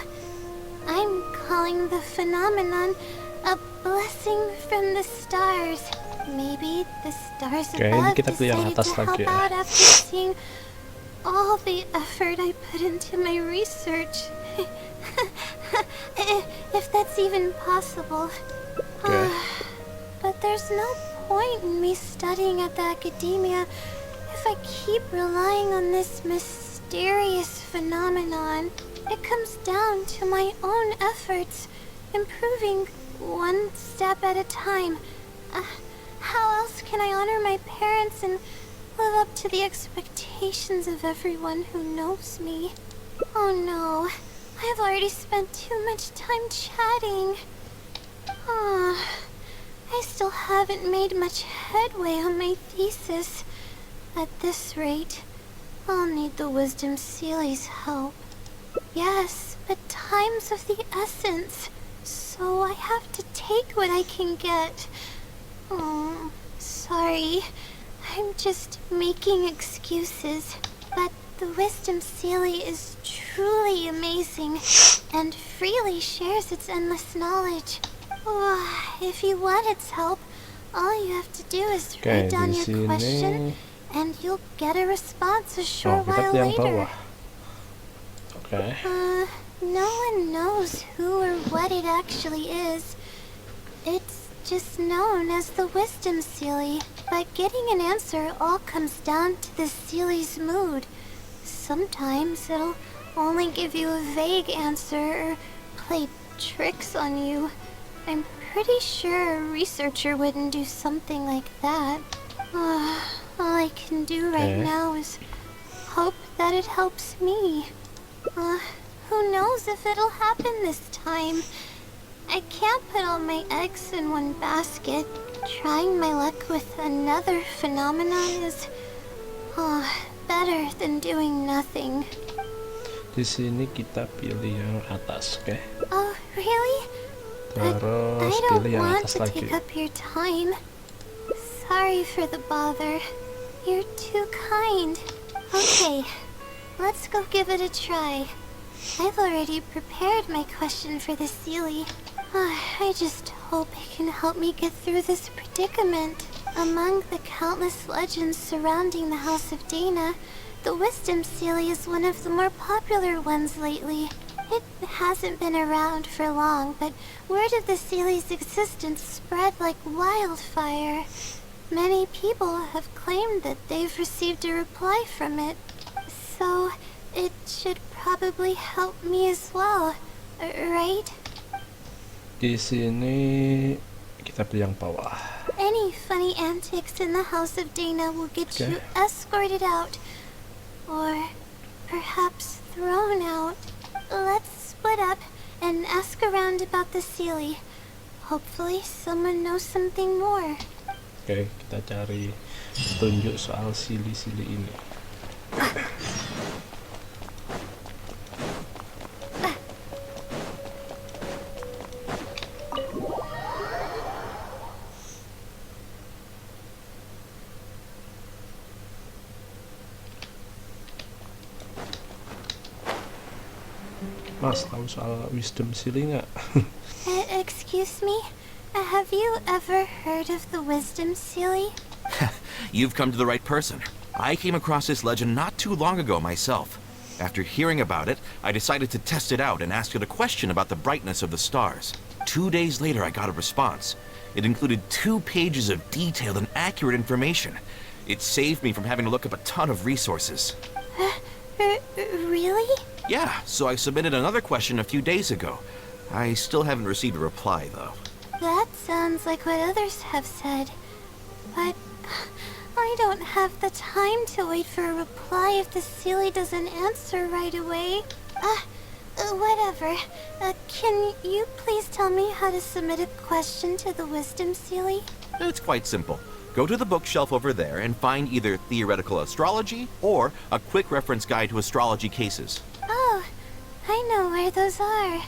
Speaker 2: I'm calling the phenomenon a blessing from the stars. Maybe the stars above decided to help out after seeing all the effort I put into my research. If that's even possible. But there's no point in me studying at the academia if I keep relying on this mysterious phenomenon. It comes down to my own efforts, improving one step at a time. How else can I honor my parents and live up to the expectations of everyone who knows me? Oh no, I've already spent too much time chatting. I still haven't made much headway on my thesis. At this rate, I'll need the Wisdom Sealy's help. Yes, but time's of the essence, so I have to take what I can get. Oh, sorry. I'm just making excuses. But the Wisdom Sealy is truly amazing and freely shares its endless knowledge. If you want its help, all you have to do is write down your question and you'll get a response a short while later. No one knows who or what it actually is. It's just known as the Wisdom Sealy. But getting an answer all comes down to the Sealy's mood. Sometimes it'll only give you a vague answer or play tricks on you. I'm pretty sure a researcher wouldn't do something like that. All I can do right now is hope that it helps me. Who knows if it'll happen this time? I can't put all my eggs in one basket. Trying my luck with another phenomenon is better than doing nothing.
Speaker 1: Di sini kita pilih yang atas, oke?
Speaker 2: Oh, really?
Speaker 1: Terus
Speaker 2: I
Speaker 1: pilih
Speaker 2: don't
Speaker 1: yang
Speaker 2: want
Speaker 1: atas
Speaker 2: to
Speaker 1: lagi.
Speaker 2: take up your time. Sorry for the bother. You're too kind. Okay, let's go give it a try. I've already prepared my question for the Sealy. I just hope it can help me get through this predicament. Among the countless legends surrounding the House of Dana, the Wisdom Sealy is one of the more popular ones lately. It hasn't been around for long, but word of the Sealy's existence spread like wildfire. Many people have claimed that they've received a reply from it, so it should probably help me as well, right?
Speaker 1: Di sini kita pilih yang bawah.
Speaker 2: Any funny antics in the House of Dana will get you escorted out, or perhaps thrown out. Let's split up and ask around about the Sealy. Hopefully someone knows something more.
Speaker 1: Oke, kita cari petunjuk soal Sealy ini. Mas, tahu soal Wisdom Sealy nggak?
Speaker 2: Excuse me? Have you ever heard of the Wisdom Sealy?
Speaker 6: You've come to the right person. I came across this legend not too long ago myself. After hearing about it, I decided to test it out and ask it a question about the brightness of the stars. 2 days later, I got a response. It included 2 pages of detailed and accurate information. It saved me from having to look up a ton of resources.
Speaker 2: Really?
Speaker 6: Yeah, so I submitted another question a few days ago. I still haven't received a reply, though.
Speaker 2: That sounds like what others have said. But I don't have the time to wait for a reply if the Sealy doesn't answer right away. Whatever. Can you please tell me how to submit a question to the Wisdom Sealy?
Speaker 6: It's quite simple. Go to the bookshelf over there and find either Theoretical Astrology or a quick reference guide to astrology cases.
Speaker 2: Oh, I know where those are.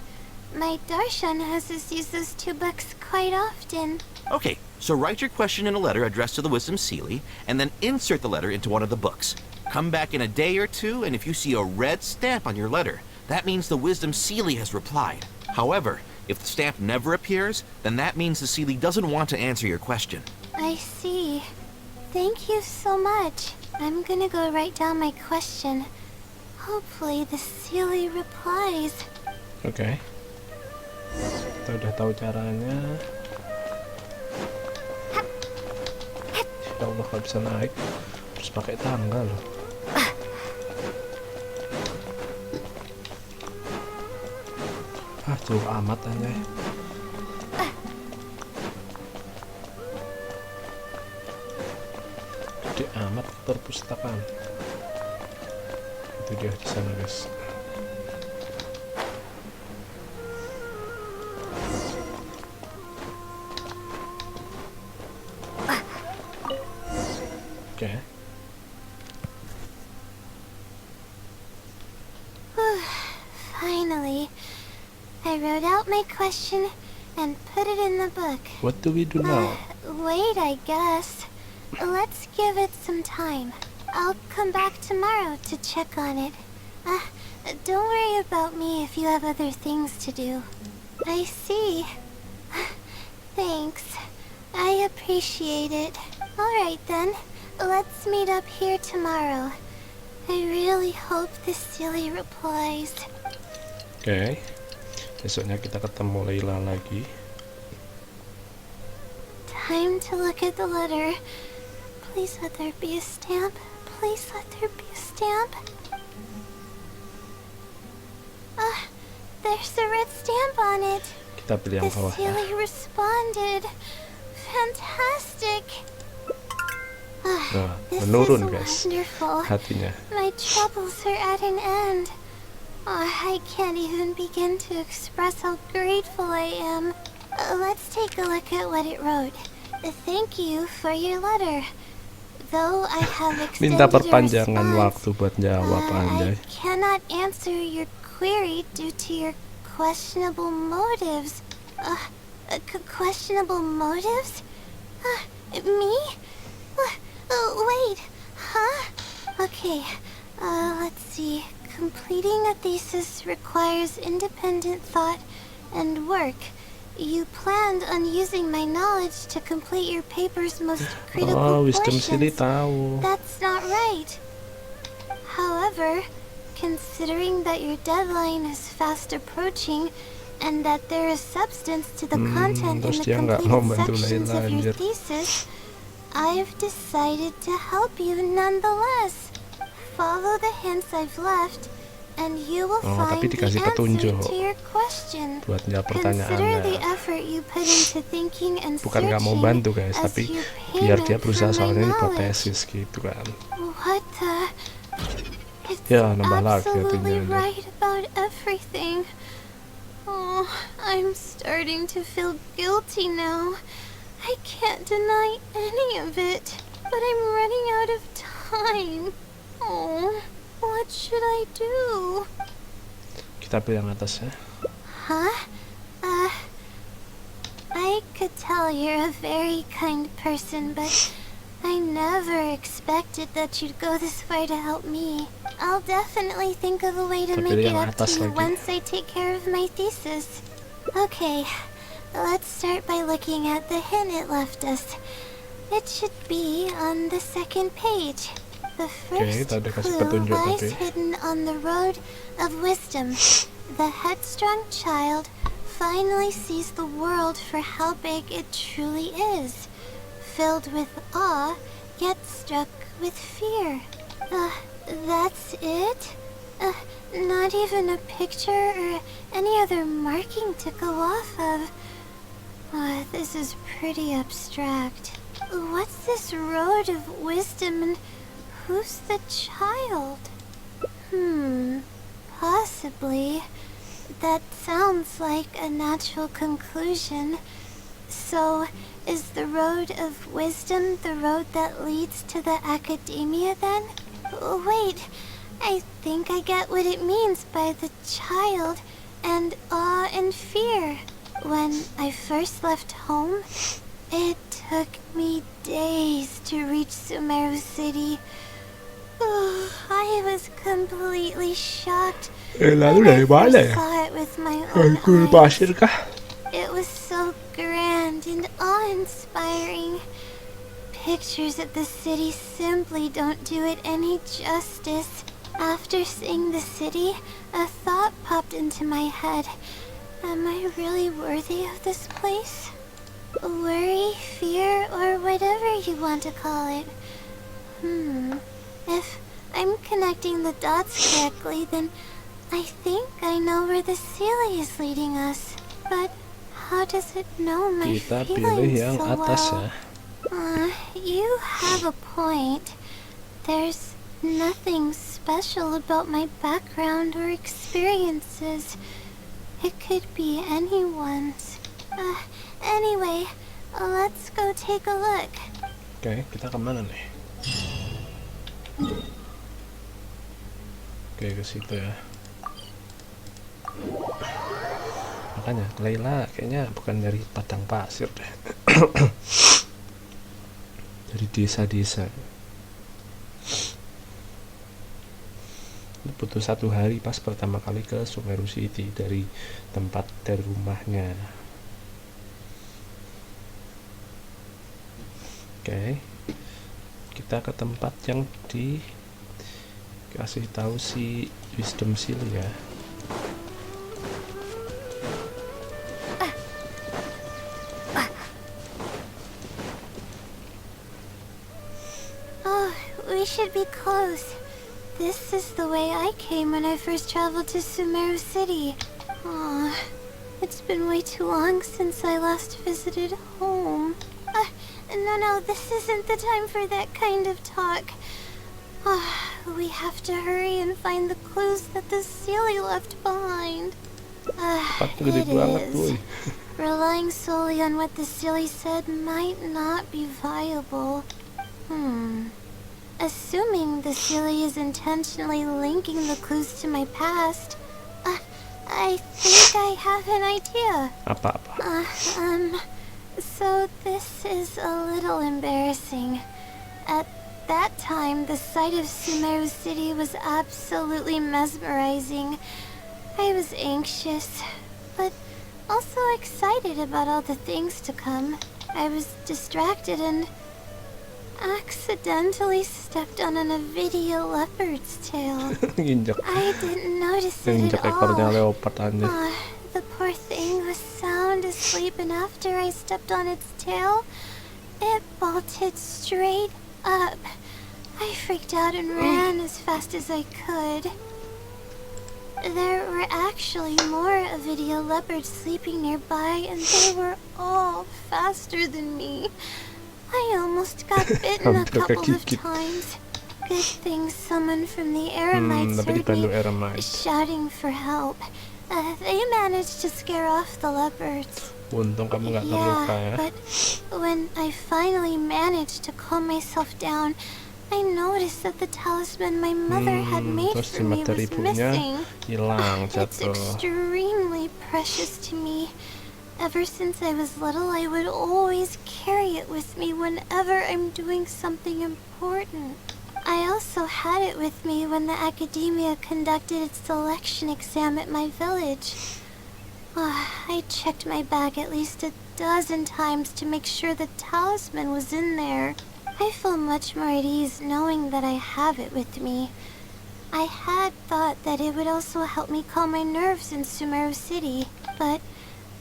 Speaker 2: My Darshan has us use those 2 books quite often.
Speaker 6: Okay, so write your question in a letter addressed to the Wisdom Sealy, and then insert the letter into one of the books. Come back in a day or 2, and if you see a red stamp on your letter, that means the Wisdom Sealy has replied. However, if the stamp never appears, then that means the Sealy doesn't want to answer your question.
Speaker 2: I see. Thank you so much. I'm gonna go write down my question. Hopefully the Sealy replies.
Speaker 1: Oke. Kita udah tahu caranya. Ya Allah, gak bisa naik. Harus pakai tangga loh. Jauh amat anjay. Gede amat perpustakaan. Itu dia di sana, guys. Oke.
Speaker 2: Finally, I wrote out my question and put it in the book.
Speaker 1: What do we do now?
Speaker 2: Wait, I guess. Let's give it some time. I'll come back tomorrow to check on it. Don't worry about me if you have other things to do. I see. Thanks. I appreciate it. Alright then, let's meet up here tomorrow. I really hope the Sealy replies.
Speaker 1: Oke. Besoknya kita ketemu Layla lagi.
Speaker 2: Time to look at the letter. Please let there be a stamp. Please let there be a stamp. There's a red stamp on it.
Speaker 1: Kita pilih yang
Speaker 2: The
Speaker 1: bawah ya.
Speaker 2: Sealy responded. Fantastic.
Speaker 1: Nah,
Speaker 2: This
Speaker 1: menurun
Speaker 2: is
Speaker 1: guys
Speaker 2: wonderful.
Speaker 1: hatinya.
Speaker 2: My troubles are at an end. I can't even begin to express how grateful I am. Let's take a look at what it wrote. Thank you for your letter. Though I have extended
Speaker 1: Minta
Speaker 2: a
Speaker 1: perpanjangan
Speaker 2: response,
Speaker 1: waktu buat jawab anjay.
Speaker 2: I cannot answer your query due to your questionable motives. Questionable motives? Me? Wait, huh? Okay, let's see. Completing a thesis requires independent thought and work. You planned on using my knowledge to complete your paper's most critical
Speaker 1: Wisdom Sealy
Speaker 2: portions.
Speaker 1: tahu.
Speaker 2: That's not right. However, considering that your deadline is fast approaching and that there is substance to the content in
Speaker 1: terus
Speaker 2: the
Speaker 1: dia nggak mau
Speaker 2: completed
Speaker 1: bantu
Speaker 2: sections
Speaker 1: Layla,
Speaker 2: of your
Speaker 1: anjir.
Speaker 2: thesis, I've decided to help you nonetheless. Follow the hints I've left, and you will find
Speaker 1: tapi
Speaker 2: the
Speaker 1: dikasih
Speaker 2: answer
Speaker 1: petunjuk
Speaker 2: to your question.
Speaker 1: buat jawab
Speaker 2: Consider the
Speaker 1: pertanyaannya.
Speaker 2: effort you put into thinking and
Speaker 1: Bukan nggak mau
Speaker 2: searching
Speaker 1: bantu guys,
Speaker 2: as
Speaker 1: tapi
Speaker 2: your
Speaker 1: biar
Speaker 2: payment
Speaker 1: dia berusaha,
Speaker 2: for my
Speaker 1: soalnya ini
Speaker 2: knowledge.
Speaker 1: hipotesis gitu kan.
Speaker 2: What the? It's
Speaker 1: Ya, nambah lagi
Speaker 2: absolutely
Speaker 1: artinya.
Speaker 2: right about everything. Oh, I'm starting to feel guilty now. I can't deny any of it, but I'm running out of time. Oh, what should I do?
Speaker 1: Kita pilih yang atas ya.
Speaker 2: Huh? I could tell you're a very kind person, but I never expected that you'd go this far to help me. I'll definitely think of a way to
Speaker 1: Tapi
Speaker 2: make it
Speaker 1: yang
Speaker 2: up to
Speaker 1: atas
Speaker 2: you
Speaker 1: lagi.
Speaker 2: once I take care of my thesis. Okay, let's start by looking at the hint it left us. It should be on the second page. The first
Speaker 1: kita udah kasih
Speaker 2: clue
Speaker 1: petunjuk
Speaker 2: lies
Speaker 1: tadi.
Speaker 2: hidden on the road of wisdom. The headstrong child finally sees the world for how big it truly is, filled with awe, yet struck with fear. That's it? Not even a picture or any other marking to go off of. This is pretty abstract. What's this road of wisdom and who's the child? Possibly. That sounds like a natural conclusion. So, is the road of wisdom the road that leads to the academia then? Wait, I think I get what it means by the child and awe and fear. When I first left home, it took me days to reach Sumeru City. I was completely shocked when I first saw it with my own eyes. It was so grand and awe-inspiring. Pictures of the city simply don't do it any justice. After seeing the city, a thought popped into my head. Am I really worthy of this place? Worry, fear, or whatever you want to call it. If I'm connecting the dots correctly, then I think I know where the Sealy is leading us. But how does it know my feelings so well? You have a point. There's nothing special about my background or experiences. It could be anyone's. Anyway, let's go take a look.
Speaker 1: Oke, kita kemana nih? Oke, ke situ ya. Makanya Layla kayaknya bukan dari padang pasir deh. Dari desa-desa. Butuh 1 hari pas pertama kali ke Sumeru City dari rumahnya. Oke, kita ke tempat yang dikasih tahu si Wisdom Seal ya.
Speaker 2: We should be close. This is the way I came when I first traveled to Sumeru City. It's been way too long since I last visited home. No, this isn't the time for that kind of talk. We have to hurry and find the clues that the Sealy left behind. It is. Relying solely on what the Sealy said might not be viable. Assuming the Sealy is intentionally linking the clues to my past, I think I have an idea.
Speaker 1: Apa-apa?
Speaker 2: So this is a little embarrassing. At that time, the sight of Sumeru City was absolutely mesmerizing. I was anxious, but also excited about all the things to come. I was distracted and accidentally stepped on a video leopard's tail. I didn't notice it at all. The poor thing was sound asleep, and after I stepped on its tail, it bolted straight up. I freaked out and ran as fast as I could. There were actually more video leopards sleeping nearby, and they were all faster than me. I almost got bitten a couple of times. Good thing someone from the Eremites heard me shouting for help. They managed to scare off the leopards.
Speaker 1: Untung kamu nggak terluka ya.
Speaker 2: But when I finally managed to calm myself down, I noticed that the talisman my mother had made for me was missing. It's extremely precious to me. Ever since I was little, I would always carry it with me whenever I'm doing something important. I also had it with me when the academia conducted its selection exam at my village. I checked my bag at least a dozen times to make sure the talisman was in there. I feel much more at ease knowing that I have it with me. I had thought that it would also help me calm my nerves in Sumeru City, but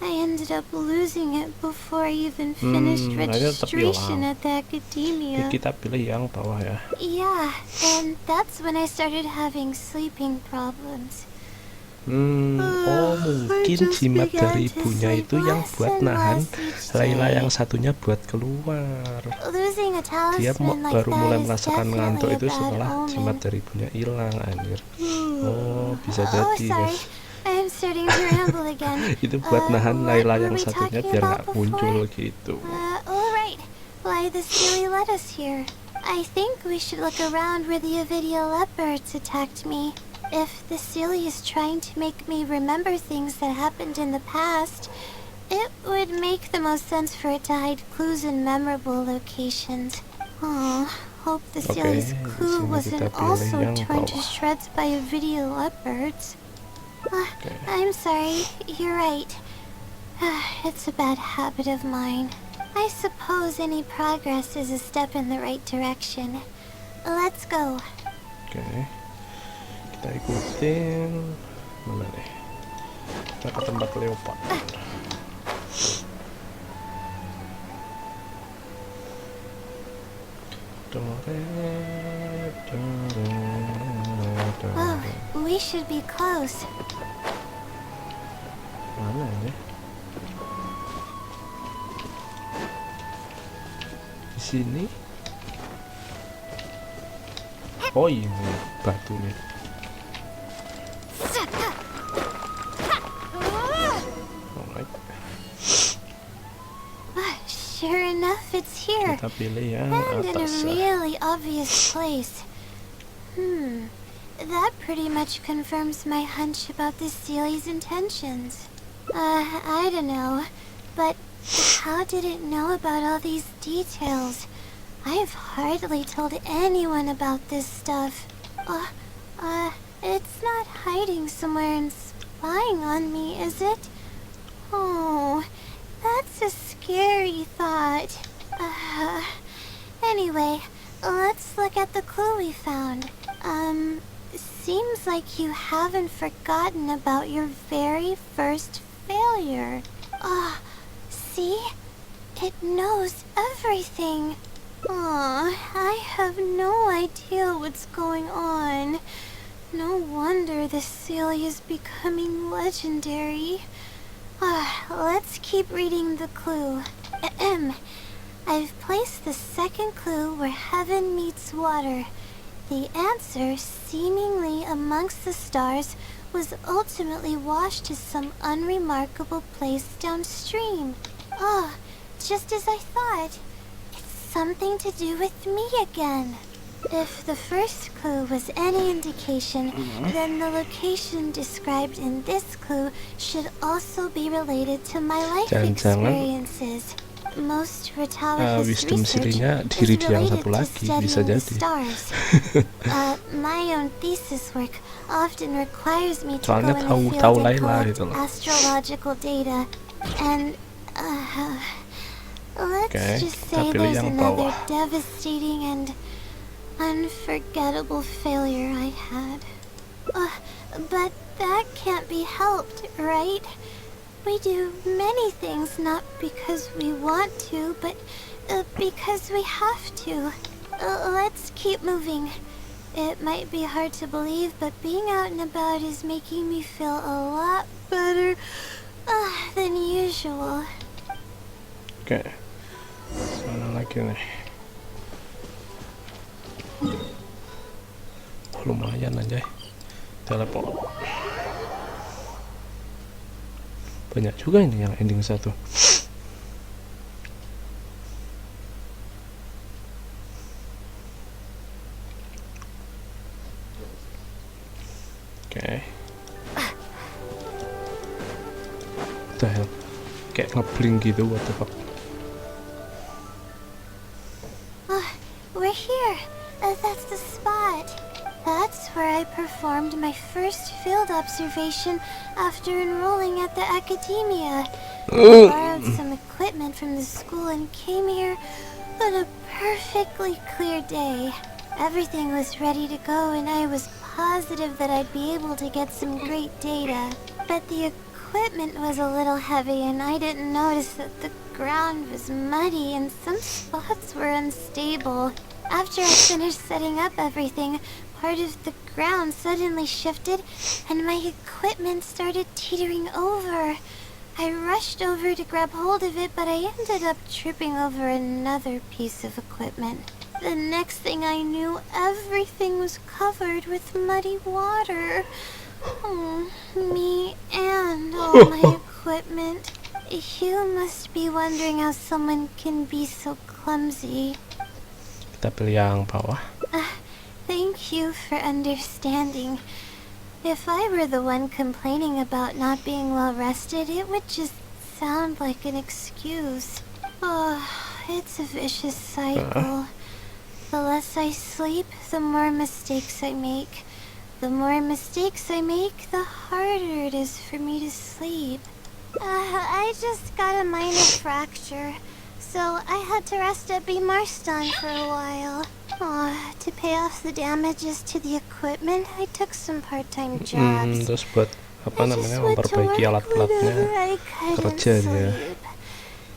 Speaker 2: I ended up losing it before I even finished registration at the academia.
Speaker 1: Kita pilih yang bawah ya.
Speaker 2: Yeah, and that's when I started having sleeping problems.
Speaker 1: Oh mungkin jimat dari ibunya itu yang buat nahan Layla, yang satunya buat keluar.
Speaker 2: Losing a
Speaker 1: Dia
Speaker 2: talisman like
Speaker 1: baru mulai
Speaker 2: that is
Speaker 1: merasakan ngantuk
Speaker 2: definitely a
Speaker 1: itu
Speaker 2: bad
Speaker 1: setelah jimat
Speaker 2: omen.
Speaker 1: dari ibunya hilang, anjir. Oh bisa
Speaker 2: Oh,
Speaker 1: jadi
Speaker 2: sorry.
Speaker 1: guys.
Speaker 2: I'm starting to ramble again.
Speaker 1: Itu buat nahan
Speaker 2: What
Speaker 1: Layla
Speaker 2: were
Speaker 1: yang
Speaker 2: we
Speaker 1: satunya
Speaker 2: talking
Speaker 1: biar
Speaker 2: about
Speaker 1: nggak muncul
Speaker 2: before?
Speaker 1: gitu.
Speaker 2: All right. Why the silly led us here? I think we should look around where the Avidia leopards attacked me. If the silly is trying to make me remember things that happened in the past, it would make the most sense for it to hide clues in memorable locations. Oh, hope the silly's
Speaker 1: Oke,
Speaker 2: clue
Speaker 1: di sini
Speaker 2: wasn't
Speaker 1: kita pilih
Speaker 2: also
Speaker 1: yang
Speaker 2: torn to
Speaker 1: bawah.
Speaker 2: shreds by Avidia leopards.
Speaker 1: Oke.
Speaker 2: I'm sorry, you're right. It's a bad habit of mine. I suppose any progress is a step in the right direction. Let's go.
Speaker 1: Oke. Kita ikutin mana nih? Kita ke tempat leopard.
Speaker 2: Oh, we should be close.
Speaker 1: Mana ini? Di sini? Oh ini batunya. Alright.
Speaker 2: Sure enough, it's here.
Speaker 1: Kita pilih yang
Speaker 2: And in a
Speaker 1: atas.
Speaker 2: really obvious place. That pretty much confirms my hunch about this Sealy's intentions. I don't know, but how did it know about all these details? I've hardly told anyone about this stuff. It's not hiding somewhere and spying on me, is it? Oh, that's a scary thought. Anyway, let's look at the clue we found. Seems like you haven't forgotten about your very first failure. See? It knows everything. I have no idea what's going on. No wonder this Celia is becoming legendary. Let's keep reading the clue. I've placed the second clue where heaven meets water. The answer, seemingly amongst the stars, was ultimately washed to some unremarkable place downstream. Just as I thought. It's something to do with me again. If the first clue was any indication, then the location described in this clue should also be related to my life experiences. Most Rotawicus
Speaker 1: wisdom
Speaker 2: research
Speaker 1: sirinya
Speaker 2: is
Speaker 1: diri dia yang
Speaker 2: related
Speaker 1: satu
Speaker 2: to
Speaker 1: lagi, bisa
Speaker 2: studying the
Speaker 1: jadi.
Speaker 2: stars. My own thesis work often requires me to
Speaker 1: Soalnya
Speaker 2: go in the
Speaker 1: tahu
Speaker 2: field and
Speaker 1: Layla
Speaker 2: collect
Speaker 1: gitu loh.
Speaker 2: astrological data, and let's
Speaker 1: Oke,
Speaker 2: just
Speaker 1: kita
Speaker 2: say
Speaker 1: pilih
Speaker 2: there's
Speaker 1: yang
Speaker 2: another
Speaker 1: bawah.
Speaker 2: devastating and unforgettable failure I had. But that can't be helped, right? We do many things not because we want to, but because we have to. Let's keep moving. It might be hard to believe, but being out and about is making me feel a lot better than usual.
Speaker 1: Oke. Mana lagi nih? Lumayan aja. Teleport. Banyak juga ini yang ending 1. Oke. What the hell? Kayak ngeblink gitu, what the fuck.
Speaker 2: We're here. That's the spot. That's where I performed my first field observation after enrolling at the academia. I borrowed some equipment from the school and came here on a perfectly clear day. Everything was ready to go and I was positive that I'd be able to get some great data. But the equipment was a little heavy and I didn't notice that the ground was muddy and some spots were unstable. After I finished setting up everything, part of the ground suddenly shifted and my equipment started teetering over. I rushed over to grab hold of it, but I ended up tripping over another piece of equipment. The next thing I knew, everything was covered with muddy water. Oh, me and all my equipment. You must be wondering how someone can be so clumsy.
Speaker 1: Kita pilih yang bawah.
Speaker 2: Thank you for understanding. If I were the one complaining about not being well rested, it would just sound like an excuse. Oh, it's a vicious cycle. The less I sleep, the more mistakes I make. The more mistakes I make, the harder it is for me to sleep. I just got a minor fracture, so I had to rest at B. Marston for a while. To pay off the damages to the equipment, I took some part-time jobs.
Speaker 1: Terus buat apa namanya, memperbaiki alat-alatnya kerja dia.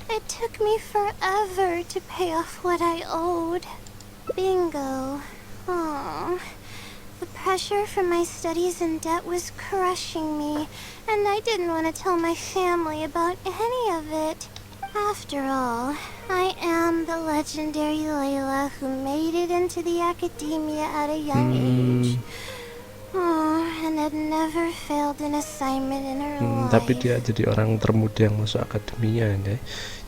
Speaker 2: It took me forever to pay off what I owed. Bingo. Oh, the pressure from my studies and debt was crushing me, and I didn't want to tell my family about any of it. After all, I am the legendary Layla who made it into the academia at a young age. And had never failed an assignment in her life.
Speaker 1: Tapi dia jadi orang termuda yang masuk akademia ya.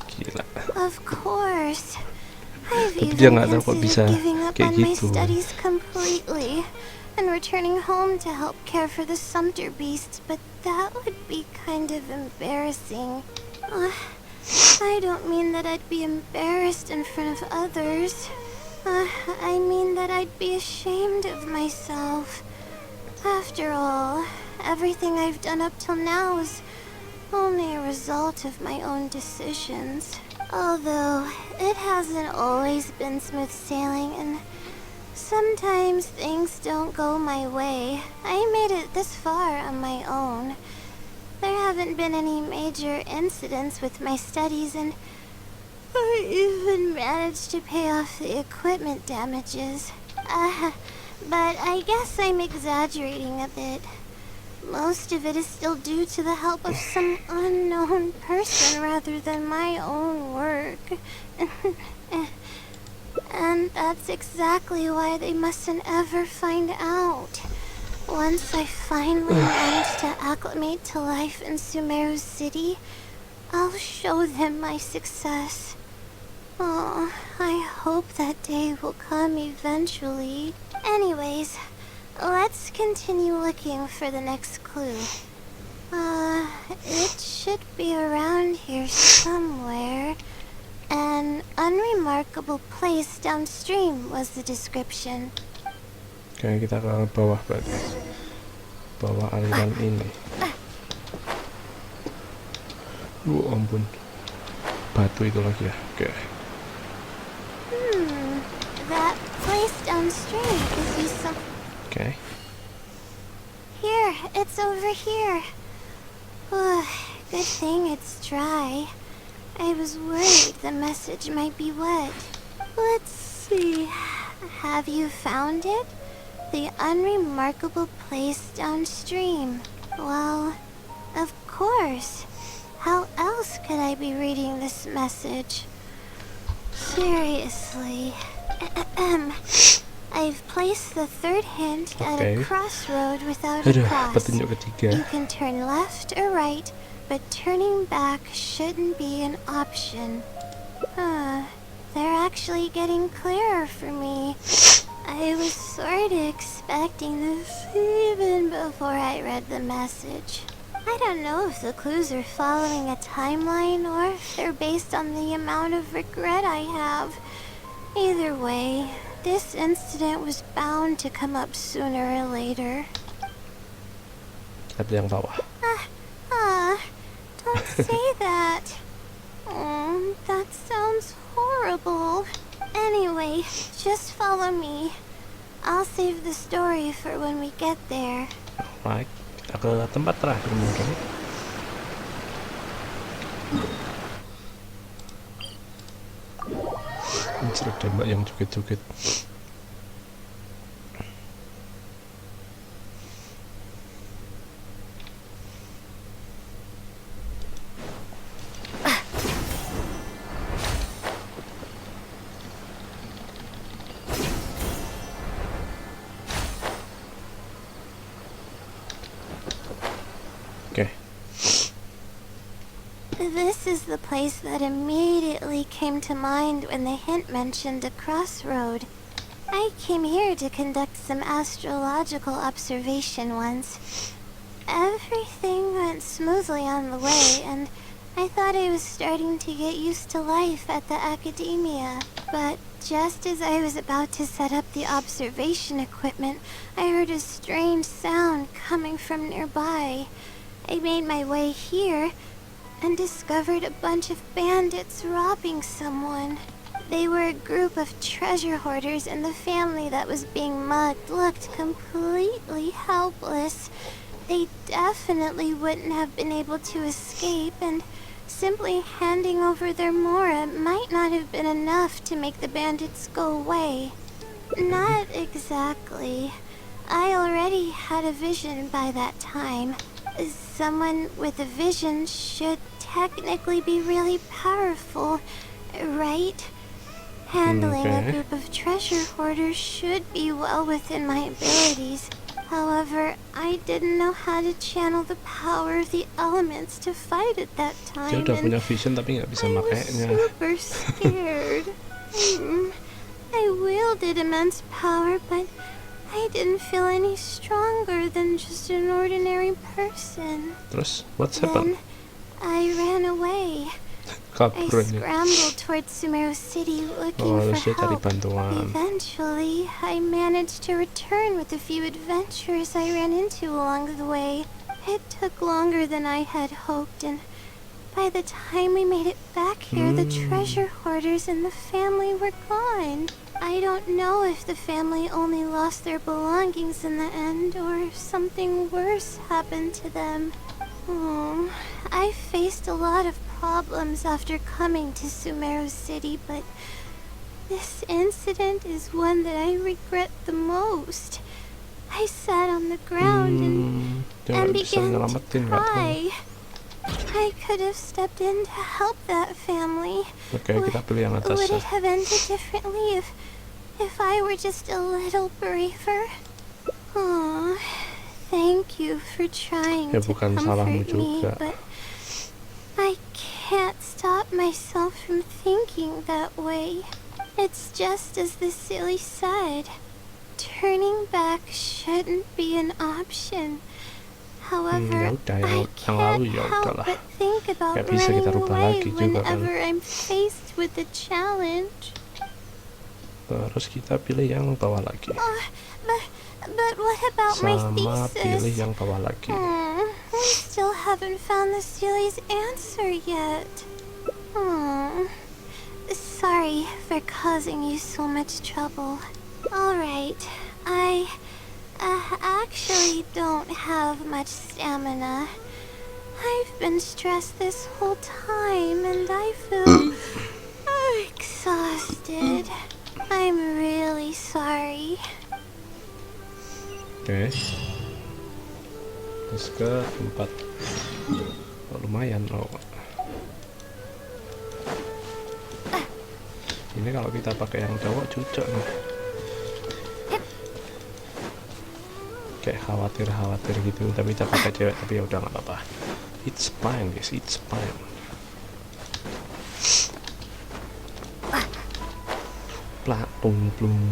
Speaker 1: Gila.
Speaker 2: Of course. I've
Speaker 1: Tapi dia
Speaker 2: even
Speaker 1: nggak tahu kok bisa
Speaker 2: considered giving up
Speaker 1: kayak
Speaker 2: on my
Speaker 1: gitu.
Speaker 2: studies completely and returning home to help care for the Sumter beasts, but that would be kind of embarrassing. I don't mean that I'd be embarrassed in front of others. I mean that I'd be ashamed of myself. After all, everything I've done up till now is only a result of my own decisions. Although, it hasn't always been smooth sailing, and sometimes things don't go my way. I made it this far on my own. There haven't been any major incidents with my studies, and I even managed to pay off the equipment damages. But I guess I'm exaggerating a bit. Most of it is still due to the help of some unknown person rather than my own work. And that's exactly why they mustn't ever find out. Once I finally manage to acclimate to life in Sumeru City, I'll show them my success. Oh, I hope that day will come eventually. Anyways, let's continue looking for the next clue. It should be around here somewhere. An unremarkable place downstream was the description.
Speaker 1: Oke, kita ke bawah berarti. Bawah aliran ini. Ampun. Batu itu lagi ya. Oke.
Speaker 2: That place downstream could be some...
Speaker 1: Oke.
Speaker 2: Here, it's over here. Good thing it's dry. I was worried the message might be wet. Let's see. Have you found it? The unremarkable place downstream. Well, of course. How else could I be reading this message? Seriously. I've placed the third hint at a crossroad without a cross.
Speaker 1: Petunjuk ketiga.
Speaker 2: You can turn left or right, but turning back shouldn't be an option. They're actually getting clearer for me. I was sort of expecting this even before I read the message. I don't know if the clues are following a timeline or if they're based on the amount of regret I have. Either way, this incident was bound to come up sooner or later.
Speaker 1: Lihat yang bawah.
Speaker 2: Don't say that. That sounds horrible. Anyway, just follow me. I'll save the story for when we get there.
Speaker 1: Alright, kita ke tempat terakhir mungkin. Anjir, ada mbak yang joget-joget.
Speaker 2: This is the place that immediately came to mind when the hint mentioned a crossroad. I came here to conduct some astrological observation once. Everything went smoothly on the way, and I thought I was starting to get used to life at the academia. But just as I was about to set up the observation equipment, I heard a strange sound coming from nearby. I made my way here and discovered a bunch of bandits robbing someone. They were a group of treasure hoarders, and the family that was being mugged looked completely helpless. They definitely wouldn't have been able to escape, and simply handing over their Mora might not have been enough to make the bandits go away. Not exactly. I already had a vision by that time. Someone with a vision should technically be really powerful, right? Handling a group of treasure hoarders should be well within my abilities. However, I didn't know how to channel the power of the elements to fight at that time.
Speaker 1: Dia udah punya vision tapi nggak bisa
Speaker 2: I was
Speaker 1: makainya.
Speaker 2: super scared. I wielded immense power, but I didn't feel any stronger than just an ordinary person.
Speaker 1: Terus, what's happened?
Speaker 2: Then I ran away. I
Speaker 1: Kabur ini.
Speaker 2: scrambled towards Sumeru City looking
Speaker 1: Oh,
Speaker 2: for
Speaker 1: harus dia cari
Speaker 2: help.
Speaker 1: bantuan.
Speaker 2: Eventually, I managed to return with a few adventures I ran into along the way. It took longer than I had hoped, and by the time we made it back here, the treasure hoarders and the family were gone. I don't know if the family only lost their belongings in the end, or if something worse happened to them. I faced a lot of problems after coming to Sumeru City, but this incident is one that I regret the most. I sat on the ground and began to cry. I could have stepped in to help that family.
Speaker 1: Oke, kita pilih yang atas
Speaker 2: Would
Speaker 1: ya.
Speaker 2: it have ended differently if I were just a little braver? Aw, thank you for trying
Speaker 1: Ya
Speaker 2: to
Speaker 1: bukan salahmu
Speaker 2: comfort me,
Speaker 1: juga.
Speaker 2: but I can't stop myself from thinking that way. It's just as the silly said. Turning back shouldn't be an option. However,
Speaker 1: Yaudah,
Speaker 2: I
Speaker 1: yang lalu
Speaker 2: can't
Speaker 1: ya
Speaker 2: help
Speaker 1: udahlah.
Speaker 2: but think about
Speaker 1: Gak bisa kita
Speaker 2: running
Speaker 1: rubah
Speaker 2: away
Speaker 1: lagi juga kan.
Speaker 2: whenever I'm faced with a challenge.
Speaker 1: Terus kita pilih yang bawah lagi.
Speaker 2: But what about my
Speaker 1: Sama pilih
Speaker 2: thesis?
Speaker 1: yang bawah lagi.
Speaker 2: We still haven't found the Sealy's answer yet. Sorry for causing you so much trouble. Alright, I actually don't have much stamina. I've been stressed this whole time and I feel exhausted. I'm really sorry.
Speaker 1: Oke. Terus ke tempat. Oh, lumayan loh. Ini kalau kita pakai yang cowok cocok nih. Kayak khawatir gitu, tapi kita pakai cewek, tapi ya udah nggak apa-apa. It's fine guys, it's fine. Plak tung plung,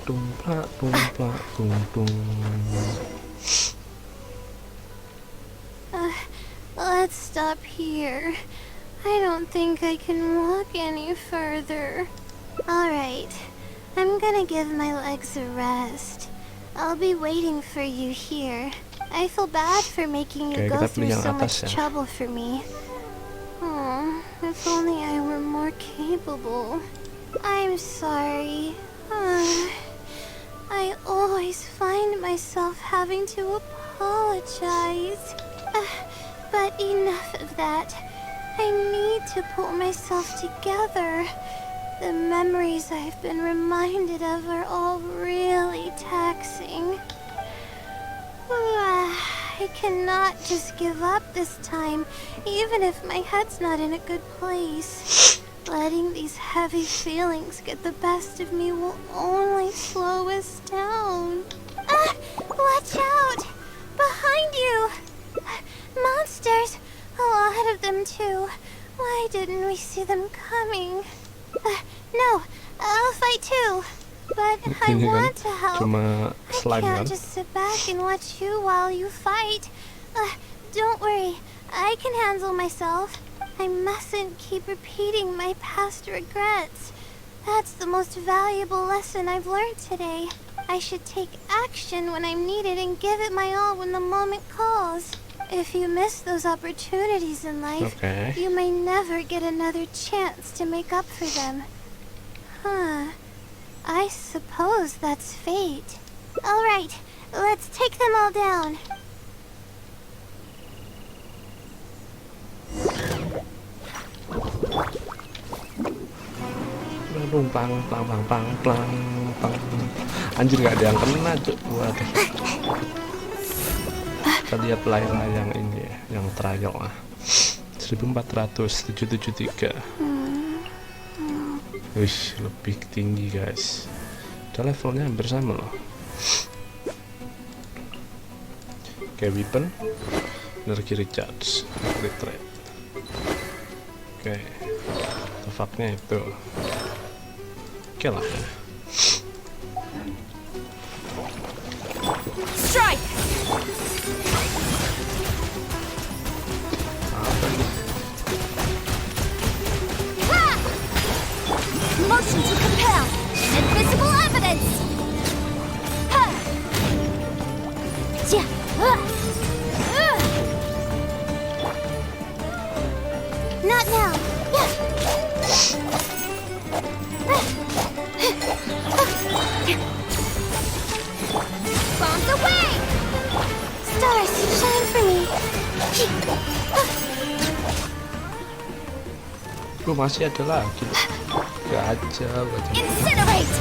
Speaker 1: tung plak tung plak tung tung.
Speaker 2: Let's stop here. I don't think I can walk any further. Alright, I'm gonna give my legs a rest. I'll be waiting for you here. I feel bad for making you
Speaker 1: Oke,
Speaker 2: go
Speaker 1: kita
Speaker 2: through
Speaker 1: pilih yang
Speaker 2: so
Speaker 1: atas
Speaker 2: much
Speaker 1: ya.
Speaker 2: trouble for me. If only I were more capable. I'm sorry. I always find myself having to apologize. But enough of that. I need to pull myself together. The memories I've been reminded of are all really taxing. I cannot just give up this time, even if my head's not in a good place. Letting these heavy feelings get the best of me will only slow us down. Watch out! Behind you! Monsters! A lot of them too. Why didn't we see them coming? No, I'll fight too. But I
Speaker 1: Ini kan
Speaker 2: want to help.
Speaker 1: cuma
Speaker 2: I
Speaker 1: slime kan?
Speaker 2: can't just sit back and watch you while you fight. Don't worry, I can handle myself. I mustn't keep repeating my past regrets. That's the most valuable lesson I've learned today. I should take action when I'm needed and give it my all when the moment calls. If you miss those opportunities in life, you may never get another chance to make up for them. I suppose that's fate. Alright, let's take them all down.
Speaker 1: Plang. Anjir, gak ada yang kena, Cuk. Waduh. Kita lihat Layla yang ini ya, yang trial lah. 1400, 773. Wih, lebih tinggi guys. Udah levelnya hampir sama loh. Oke, weapon, energi recharge, retreat. Oke, artefaknya itu. Oke lah.
Speaker 3: Strike!
Speaker 1: Apa nih?
Speaker 2: Motion to compel. Invisible evidence. Not now. Bombs away. Stars, shine for me.
Speaker 1: Masih ada lagi. Gajah.
Speaker 2: Incinerate.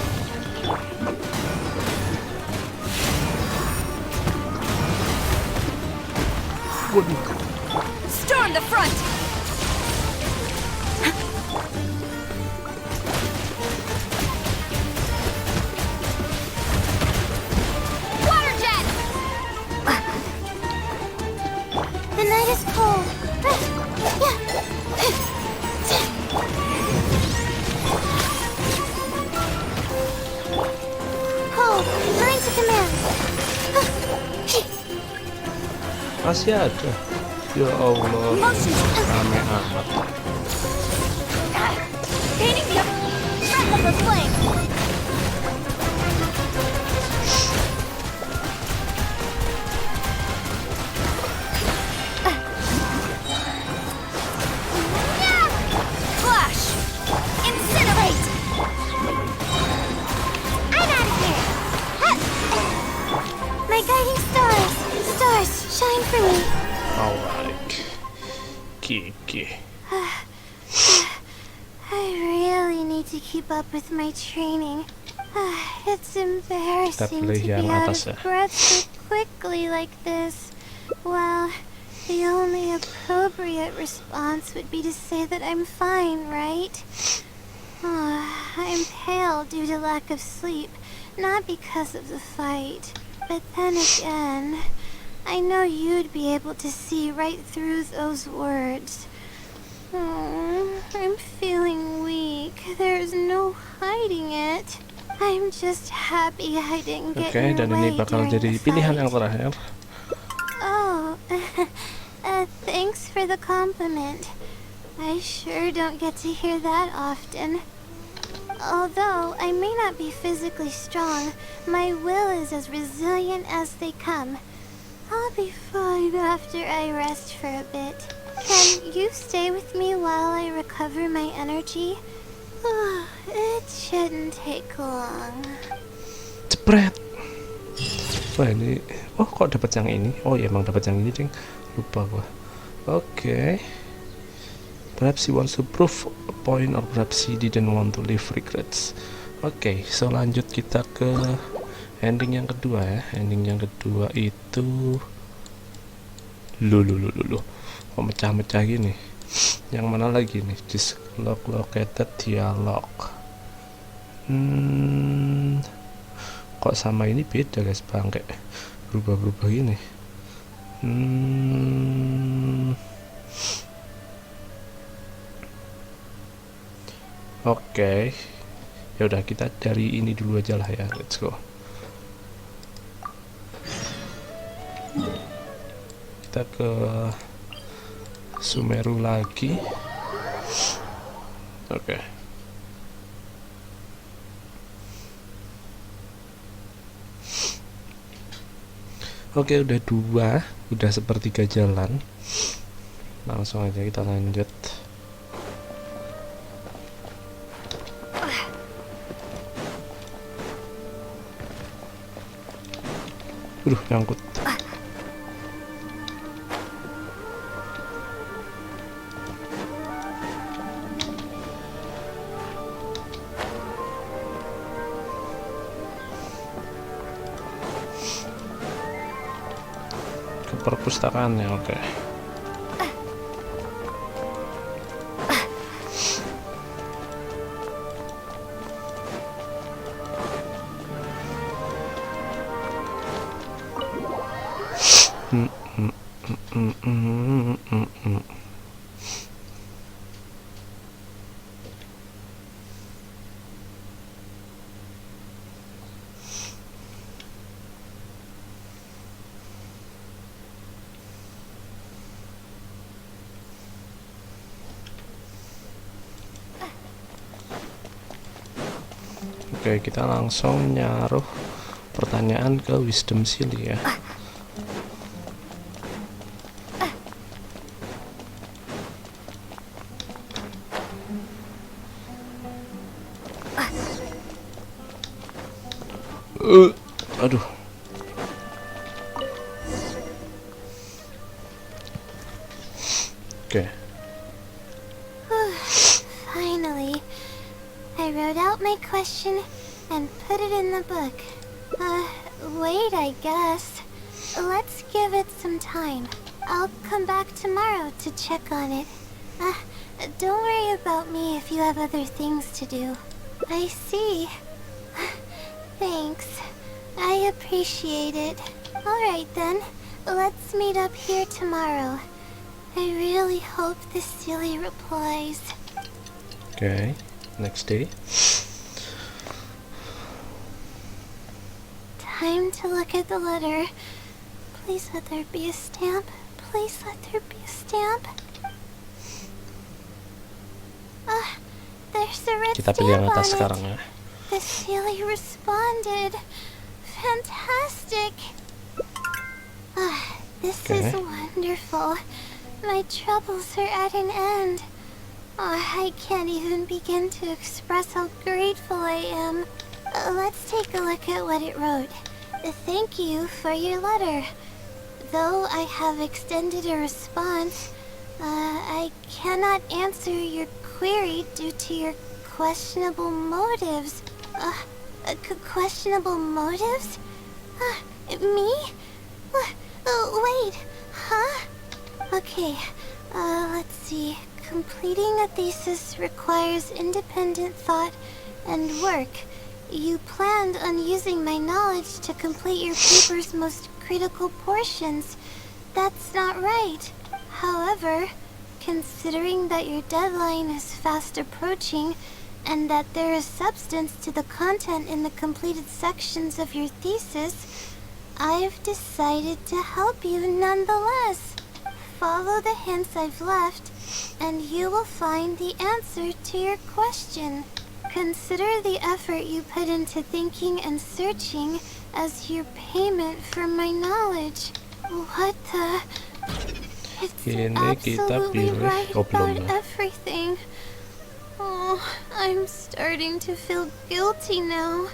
Speaker 1: Waduh.
Speaker 3: Storm the front!
Speaker 2: Water jet. The night is cold. Cold. Line to command.
Speaker 1: Masih ada. Ya Allah. Rame amat.
Speaker 2: Painting the breath of the flame.
Speaker 3: Flash!
Speaker 2: Incinerate. I'm out of here. My guiding stars. Stars, shine for me.
Speaker 1: Alright. Kiki.
Speaker 2: I really need to keep up with my training. It's embarrassing to be out of breath so quickly like this. Well, the only appropriate response would be to say that I'm fine, right? I'm pale due to lack of sleep, not because of the fight. But then again, I know you'd be able to see right through those words. I'm feeling weak. There's no hiding it. I'm just happy I didn't get in
Speaker 1: Dan
Speaker 2: your
Speaker 1: ini
Speaker 2: way
Speaker 1: bakal
Speaker 2: during
Speaker 1: jadi
Speaker 2: the
Speaker 1: pilihan
Speaker 2: fight.
Speaker 1: yang terakhir.
Speaker 2: Oh, thanks for the compliment. I sure don't get to hear that often. Although I may not be physically strong, my will is as resilient as they come. I'll be fine after I rest for a bit. Can you stay with me while I recover my energy? It shouldn't take long.
Speaker 1: Jepret. Wah ini, kok dapat yang ini? Oh ya emang dapat yang ini, ding. Lupa gua. Oke. Perhaps he wants to prove a point, or perhaps he didn't want to leave regrets. Oke, so lanjut kita ke ending yang kedua ya. Ending yang kedua itu kok mecah-mecah gini. Yang mana lagi nih? Dislocated dialog. Kok sama ini beda guys, bang, kayak berubah-berubah gini. Oke. Ya udah, kita dari ini dulu aja lah ya. Let's go. Kita ke Sumeru lagi. Oke. Oke, udah 2, udah sepertiga jalan. Langsung aja kita lanjut. Nyangkut. Ke perpustakaan ya, oke. Oke, kita langsung nyaruh pertanyaan ke Wisdom Seal ya. Aduh. Oke.
Speaker 2: Finally, I wrote out my question and put it in the book. Wait, I guess. Let's give it some time. I'll come back tomorrow to check on it. Don't worry about me if you have other things to do. I see. Thanks. I appreciate it. Alright then, let's meet up here tomorrow. I really hope the silly replies.
Speaker 1: Okay, next day.
Speaker 2: Time to look at the letter. Please let there be a stamp. Please let there be a stamp. There's a red
Speaker 1: Kita pilih yang
Speaker 2: stamp
Speaker 1: atas
Speaker 2: on
Speaker 1: sekarang
Speaker 2: it.
Speaker 1: ya.
Speaker 2: The silly responded. Fantastic. This is wonderful. My troubles are at an end. I can't even begin to express how grateful I am. Let's take a look at what it wrote. Thank you for your letter. Though I have extended a response, I cannot answer your query due to your questionable motives. Questionable motives? Me? Wait, huh? Okay, let's see. Completing a thesis requires independent thought and work. You planned on using my knowledge to complete your paper's most critical portions. That's not right. However, considering that your deadline is fast approaching, and that there is substance to the content in the completed sections of your thesis, I've decided to help you nonetheless. Follow the hints I've left, and you will find the answer to your question. Consider the effort you put into thinking and searching as your payment for my knowledge. What the... It's absolutely right about everything. Oh, I'm starting to feel guilty now.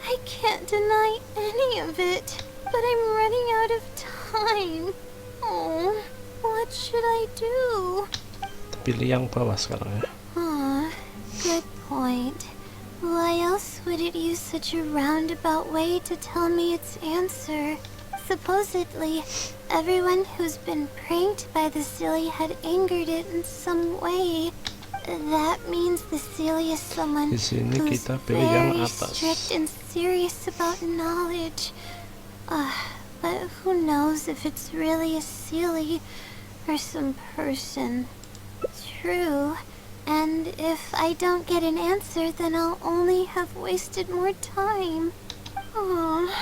Speaker 2: I can't deny any of it, but I'm running out of time. Oh, what should I do?
Speaker 1: Pilih yang bawah sekarang ya.
Speaker 2: Good point. Why else would it use such a roundabout way to tell me its answer? Supposedly, everyone who's been pranked by the silly had angered it in some way. That means the silly is someone who's very strict and serious about knowledge. But who knows if it's really a silly or some person. True, And if I don't get an answer, then I'll only have wasted more time. Oh,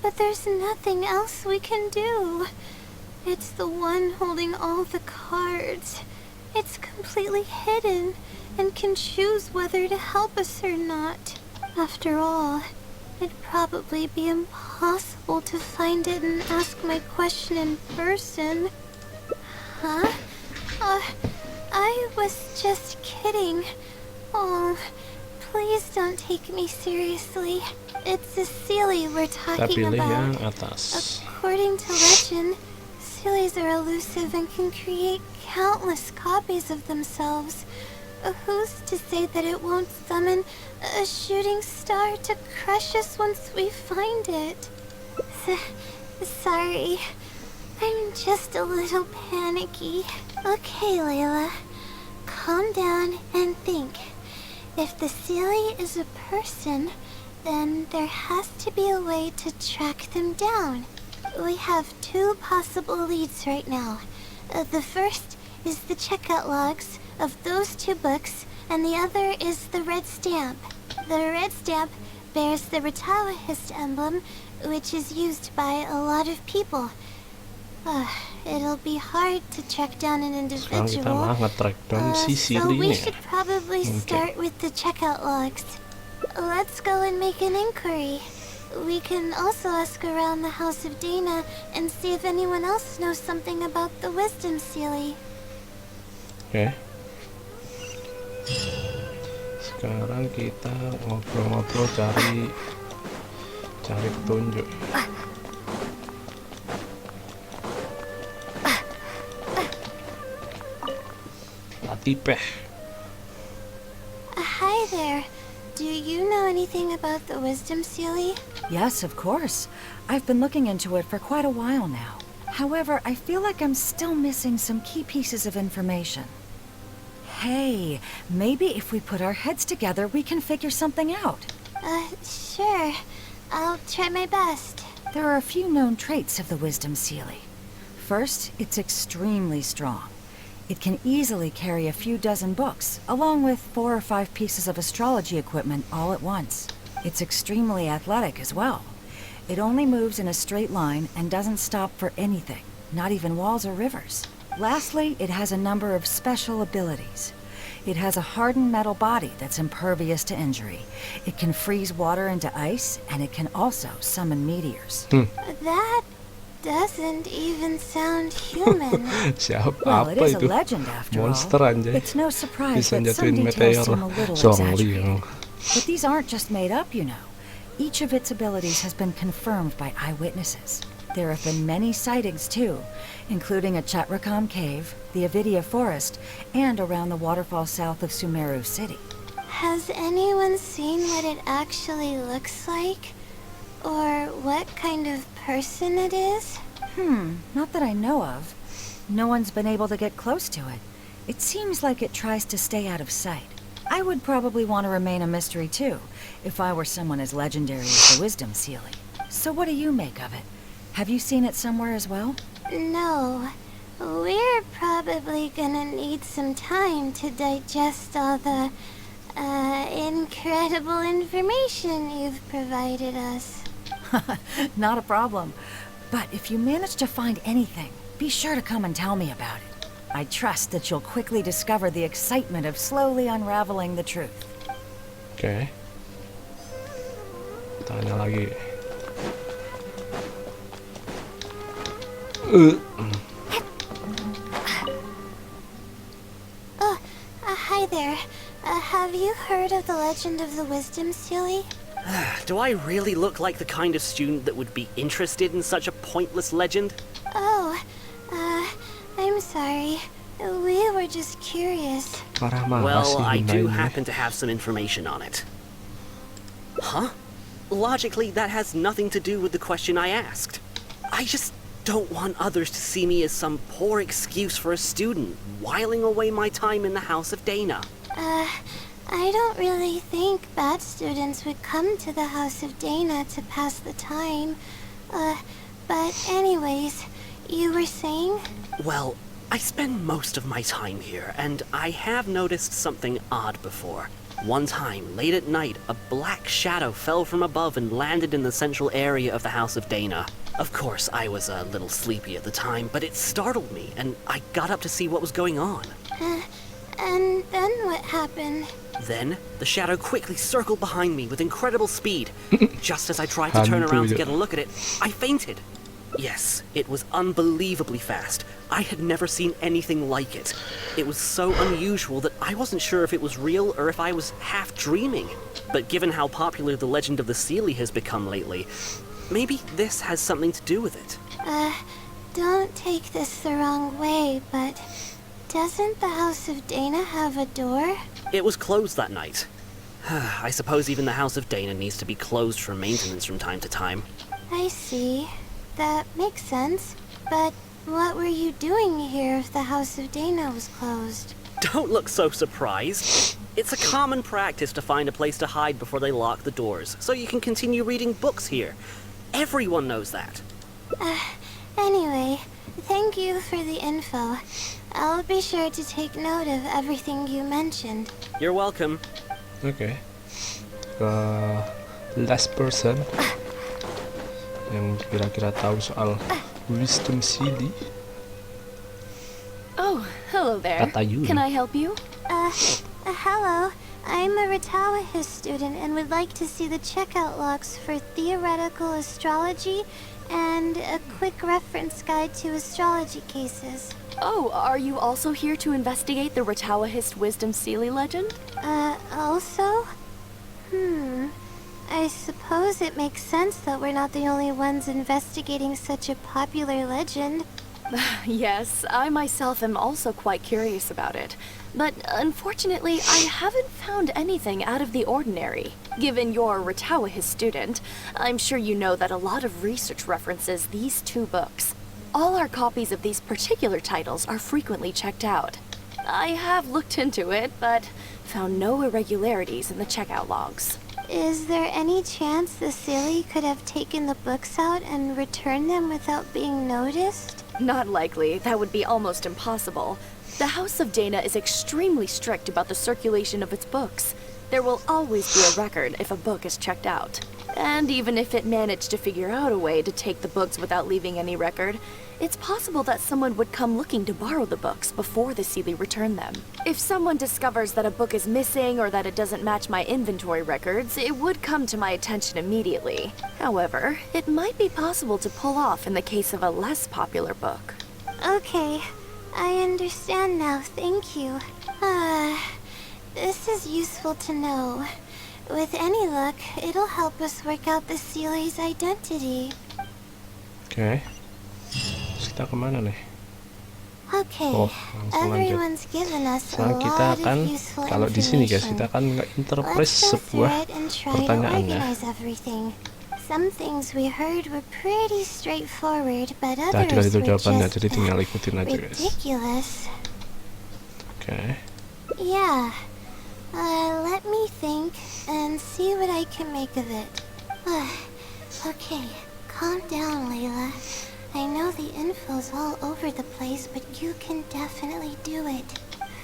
Speaker 2: but there's nothing else we can do. It's the one holding all the cards. It's completely hidden and can choose whether to help us or not. After all, it'd probably be impossible to find it and ask my question in person. Huh? I was just kidding. Oh, please don't take me seriously. It's a Sealy we're
Speaker 1: Kita
Speaker 2: talking
Speaker 1: pilih yang
Speaker 2: about.
Speaker 1: atas.
Speaker 2: According to legend, Sealies are elusive and can create countless copies of themselves. Who's to say that it won't summon a shooting star to crush us once we find it? Sorry. I'm just a little panicky. Okay, Layla. Calm down and think. If the Sealy is a person, then there has to be a way to track them down. We have two possible leads right now. The first is the checkout logs of those two books, and the other is the red stamp. The red stamp bears the Retawahist emblem, which is used by a lot of people. It'll be hard to track down an
Speaker 1: Sekarang kita
Speaker 2: individual.
Speaker 1: malah nge-track down si
Speaker 2: So
Speaker 1: Sealy
Speaker 2: we
Speaker 1: ini ya.
Speaker 2: should probably start with the checkout logs. Let's go and make an inquiry. We can also ask around the House of Dana and see if anyone else knows something about the Wisdom Sealy.
Speaker 1: Oke. Sekarang kita ngobrol-ngobrol cari petunjuk. Latipeh.
Speaker 2: Hi there. Do you know anything about the Wisdom Sealy?
Speaker 7: Yes, of course. I've been looking into it for quite a while now. However, I feel like I'm still missing some key pieces of information. Hey, maybe if we put our heads together, we can figure something out.
Speaker 2: Sure. I'll try my best.
Speaker 7: There are a few known traits of the Wisdom Sealy. First, it's extremely strong. It can easily carry a few dozen books, along with 4 or 5 pieces of astrology equipment all at once. It's extremely athletic as well. It only moves in a straight line and doesn't stop for anything, not even walls or rivers. Lastly, it has a number of special abilities. It has a hardened metal body that's impervious to injury. It can freeze water into ice, and it can also summon meteors.
Speaker 2: That doesn't even sound human.
Speaker 1: Siapa
Speaker 7: Well, it
Speaker 1: apa
Speaker 7: is a
Speaker 1: itu?
Speaker 7: legend after all.
Speaker 1: Monster anjay.
Speaker 7: It's no surprise
Speaker 1: Bisa
Speaker 7: that some
Speaker 1: jatuhin
Speaker 7: details
Speaker 1: meteor.
Speaker 7: seem a little
Speaker 1: Zongli
Speaker 7: exaggerated.
Speaker 1: yang.
Speaker 7: But these aren't just made up, you know. Each of its abilities has been confirmed by eyewitnesses. There have been many sightings, too, including at Chatrakam Cave, the Avidia Forest, and around the waterfall south of Sumeru City.
Speaker 2: Has anyone seen what it actually looks like? Or what kind of person it is?
Speaker 7: Not that I know of. No one's been able to get close to it. It seems like it tries to stay out of sight. I would probably want to remain a mystery, too, if I were someone as legendary as the Wisdom Sealy. So what do you make of it? Have you seen it somewhere as well?
Speaker 2: No. We're probably gonna need some time to digest all the, incredible information you've provided us.
Speaker 7: Not a problem. But if you manage to find anything, be sure to come and tell me about it. I trust that you'll quickly discover the excitement of slowly unraveling the truth.
Speaker 1: Oke. Tanya lagi.
Speaker 2: Hi there. Have you heard of the legend of the Wisdom Sealy?
Speaker 8: Do I really look like the kind of student that would be interested in such a pointless legend?
Speaker 2: Oh, I'm sorry. We were just curious.
Speaker 1: Parah banget
Speaker 8: Well,
Speaker 1: sih
Speaker 8: I do
Speaker 1: Bunda ini.
Speaker 8: happen to have some information on it. Huh? Logically, that has nothing to do with the question I asked. I just don't want others to see me as some poor excuse for a student, whiling away my time in the House of Dana.
Speaker 2: I don't really think bad students would come to the House of Dana to pass the time. But anyways, you were saying?
Speaker 8: Well, I spend most of my time here, and I have noticed something odd before. One time, late at night, a black shadow fell from above and landed in the central area of the House of Dana. Of course, I was a little sleepy at the time, but it startled me, and I got up to see what was going on.
Speaker 2: And then what happened?
Speaker 8: Then, the shadow quickly circled behind me with incredible speed. Just as I tried to turn around to get a look at it, I fainted. Yes, it was unbelievably fast. I had never seen anything like it. It was so unusual that I wasn't sure if it was real or if I was half dreaming. But given how popular the legend of the Seelie has become lately, maybe this has something to do with it.
Speaker 2: Don't take this the wrong way, but doesn't the House of Dana have a door?
Speaker 8: It was closed that night. I suppose even the House of Dana needs to be closed for maintenance from time to time.
Speaker 2: I see. That makes sense. But what were you doing here if the House of Dana was closed?
Speaker 8: Don't look so surprised. It's a common practice to find a place to hide before they lock the doors, so you can continue reading books here. Everyone knows that.
Speaker 2: Anyway, thank you for the info. I'll be sure to take note of everything you mentioned.
Speaker 8: You're welcome.
Speaker 1: Oke. Last person yang kira-kira tahu soal wisdom Seelie.
Speaker 3: Oh, hello there.
Speaker 1: Kata Yuri.
Speaker 3: Can I help you?
Speaker 2: Hello. I'm a Ratawahis student and would like to see the checkout logs for theoretical astrology and a quick reference guide to astrology cases.
Speaker 3: Oh, are you also here to investigate the Ratawahist Wisdom Seelie legend?
Speaker 2: Also? I suppose it makes sense that we're not the only ones investigating such a popular legend.
Speaker 3: Yes, I myself am also quite curious about it. But unfortunately, I haven't found anything out of the ordinary. Given you're a Ratawahist student, I'm sure you know that a lot of research references these two books. All our copies of these particular titles are frequently checked out. I have looked into it, but found no irregularities in the checkout logs.
Speaker 2: Is there any chance the Seelie could have taken the books out and returned them without being noticed?
Speaker 3: Not likely. That would be almost impossible. The House of Dana is extremely strict about the circulation of its books. There will always be a record if a book is checked out. And even if it managed to figure out a way to take the books without leaving any record, it's possible that someone would come looking to borrow the books before the Seelie returned them. If someone discovers that a book is missing or that it doesn't match my inventory records, it would come to my attention immediately. However, it might be possible to pull off in the case of a less popular book.
Speaker 2: Okay, I understand now, thank you. This is useful to know. With any luck, it'll help us work out the Seelie's identity.
Speaker 1: Oke. Terus kita kemana nih?
Speaker 2: Okay,
Speaker 1: Oh, langsung lanjut.
Speaker 2: everyone's given us a
Speaker 1: Sekarang kita
Speaker 2: lot
Speaker 1: akan,
Speaker 2: of useful
Speaker 1: kalau di sini guys,
Speaker 2: information.
Speaker 1: kita akan nge-interpret
Speaker 2: Let's go through
Speaker 1: sebuah
Speaker 2: it and try to
Speaker 1: pertanyaan ya.
Speaker 2: organize everything. Some things we heard were pretty straightforward, but
Speaker 1: Tadi
Speaker 2: others
Speaker 1: itu
Speaker 2: were
Speaker 1: jawabannya,
Speaker 2: just
Speaker 1: jadi tinggal ikutin aja guys.
Speaker 2: ridiculous.
Speaker 1: Oke.
Speaker 2: Yeah. Let me think and see what I can make of it. Okay, calm down, Layla. I know the info's all over the place, but you can definitely do it.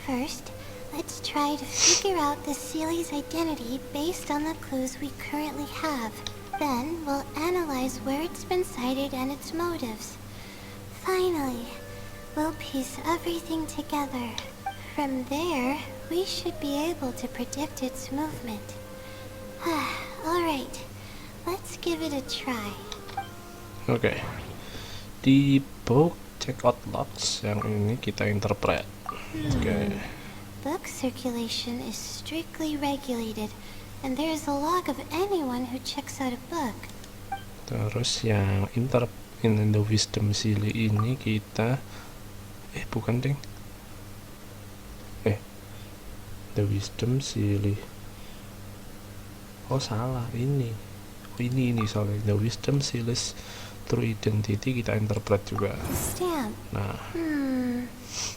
Speaker 2: First, let's try to figure out the Seelie's identity based on the clues we currently have. Then, we'll analyze where it's been sighted and its motives. Finally, we'll piece everything together. From there, we should be able to predict its movement. Alright, let's give it a try.
Speaker 1: Oke. Di book checkout logs yang ini kita interpret. Oke.
Speaker 2: Book circulation is strictly regulated, and there is a log of anyone who checks out a book.
Speaker 1: Terus yang in the wisdom Seelie ini kita bukan deng. The wisdom Seelie. Oh salah, ini. Oh ini soalnya the wisdom Seelie's true identity kita interpret juga.
Speaker 2: Stamp.
Speaker 1: Nah,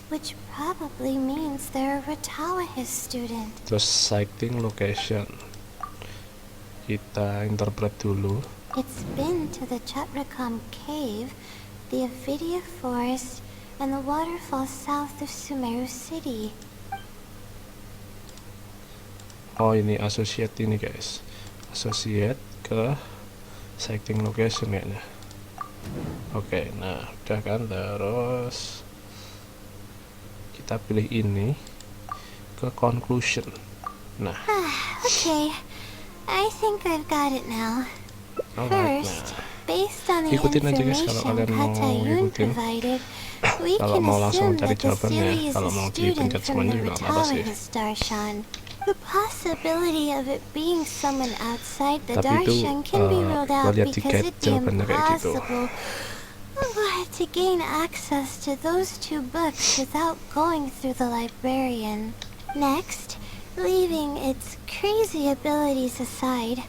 Speaker 2: Which probably means they're a Ratawahis student.
Speaker 1: terus sighting location kita interpret dulu.
Speaker 2: It's been to the Chatrakam cave, the Avidia forest, and the waterfall south of Sumeru City.
Speaker 1: Oh, ini associate ini guys, associate ke sighting location kayaknya. Oke, nah udah kan, terus kita pilih ini ke conclusion. Nah,
Speaker 2: Okay, I think I've got it now.
Speaker 1: alright,
Speaker 2: First,
Speaker 1: nah
Speaker 2: based on the
Speaker 1: ikutin aja guys kalau
Speaker 2: information
Speaker 1: kalian mau
Speaker 2: Patayun
Speaker 1: ngikutin.
Speaker 2: provided, we
Speaker 1: Kalau
Speaker 2: can
Speaker 1: mau langsung
Speaker 2: assume
Speaker 1: cari
Speaker 2: that the
Speaker 1: jawabannya,
Speaker 2: Sealy is
Speaker 1: kalau
Speaker 2: a
Speaker 1: mau
Speaker 2: student
Speaker 1: dipencet
Speaker 2: from
Speaker 1: semuanya
Speaker 2: the
Speaker 1: juga nggak apa-apa sih.
Speaker 2: Ritalis Darshan. The possibility of it being someone outside the
Speaker 1: Tapi itu,
Speaker 2: Darshan can be ruled
Speaker 1: gua
Speaker 2: out
Speaker 1: lihat di
Speaker 2: because
Speaker 1: guide
Speaker 2: it'd be
Speaker 1: jawabannya kayak gitu.
Speaker 2: impossible to gain access to those two books without going through the librarian. Next, leaving its crazy abilities aside,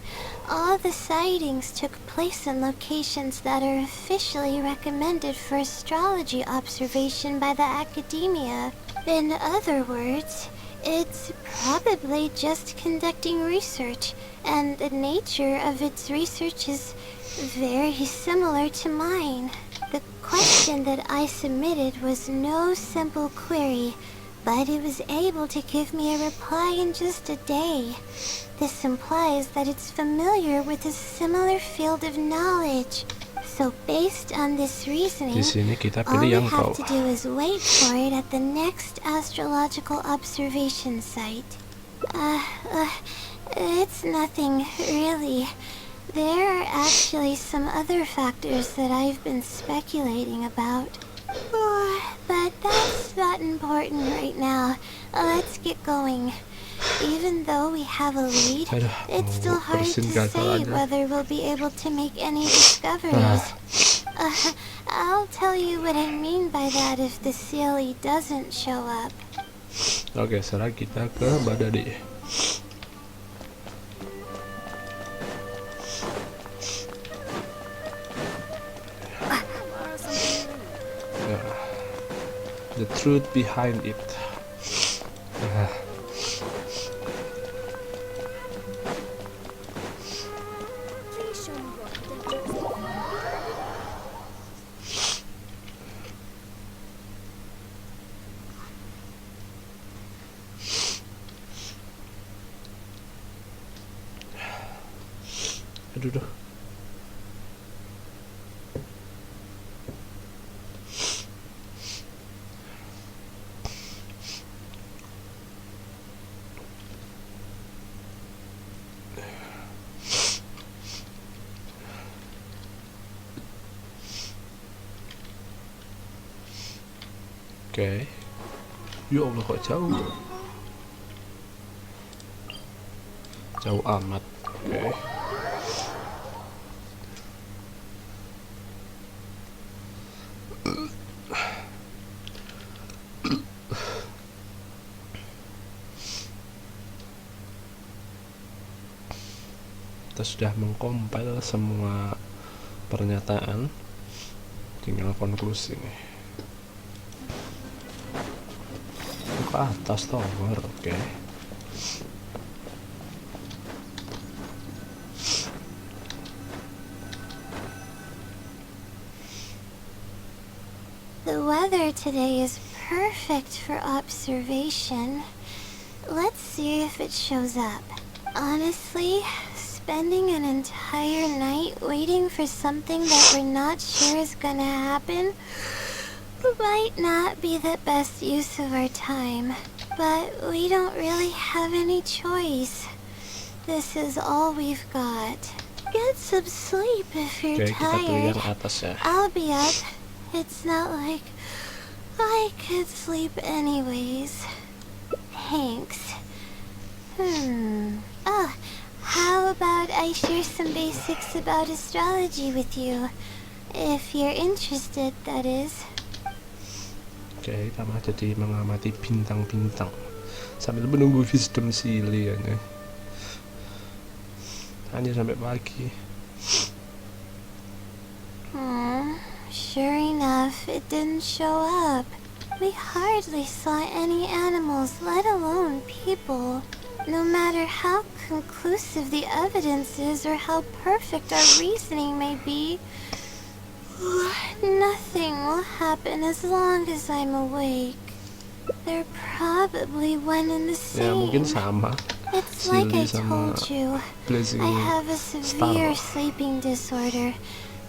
Speaker 2: all the sightings took place in locations that are officially recommended for astrology observation by the academia. In other words, it's probably just conducting research, and the nature of its research is very similar to mine. The question that I submitted was no simple query, but it was able to give me a reply in just a day. This implies that it's familiar with a similar field of knowledge. So based on this reasoning,
Speaker 1: Di sini kita
Speaker 2: all
Speaker 1: pilih
Speaker 2: we
Speaker 1: yang
Speaker 2: have to
Speaker 1: bawah.
Speaker 2: do is wait for it at the next astrological observation site. It's nothing, really. There are actually some other factors that I've been speculating about. But that's not important right now. Let's get going. Even though we have a lead,
Speaker 1: Aduh,
Speaker 2: it's still hard to
Speaker 1: bersin gagal
Speaker 2: say
Speaker 1: aja.
Speaker 2: whether we'll be able to make any discoveries. I'll tell you what I mean by that if the Sealy doesn't show up.
Speaker 1: Oke, sekarang kita ke Badadi. Ya. The truth behind it. Ah. Aduh, duh. Oke. Ya Allah, kok jauh? Jauh amat. Oke. Kita sudah mengcompile semua pernyataan, tinggal konklusi nih. Ke atas tower, oke.
Speaker 2: The weather today is perfect for observation. Let's see if it shows up. Honestly, spending an entire night waiting for something that we're not sure is gonna happen might not be the best use of our time, but we don't really have any choice. This is all we've got. Get some sleep if you're
Speaker 1: Oke, kita pilih
Speaker 2: tired.
Speaker 1: yang atas ya.
Speaker 2: I'll be up. It's not like I could sleep anyways. Thanks. Oh, how about I share some basics about astrology with you? If you're interested, that is.
Speaker 1: Oke, kita mah jadi mengamati bintang-bintang sambil menunggu wisdom Sealy ya. Hanya sampai pagi.
Speaker 2: Sure enough, it didn't show up. We hardly saw any animals, let alone people. No matter how conclusive the evidence is or how perfect our reasoning may be, Nothing will happen as long as I'm awake. They're probably one and the
Speaker 1: Ya mungkin
Speaker 2: same.
Speaker 1: sama.
Speaker 2: It's like I
Speaker 1: Silly sama
Speaker 2: told you,
Speaker 1: Blazing
Speaker 2: I have a severe
Speaker 1: Star.
Speaker 2: sleeping disorder,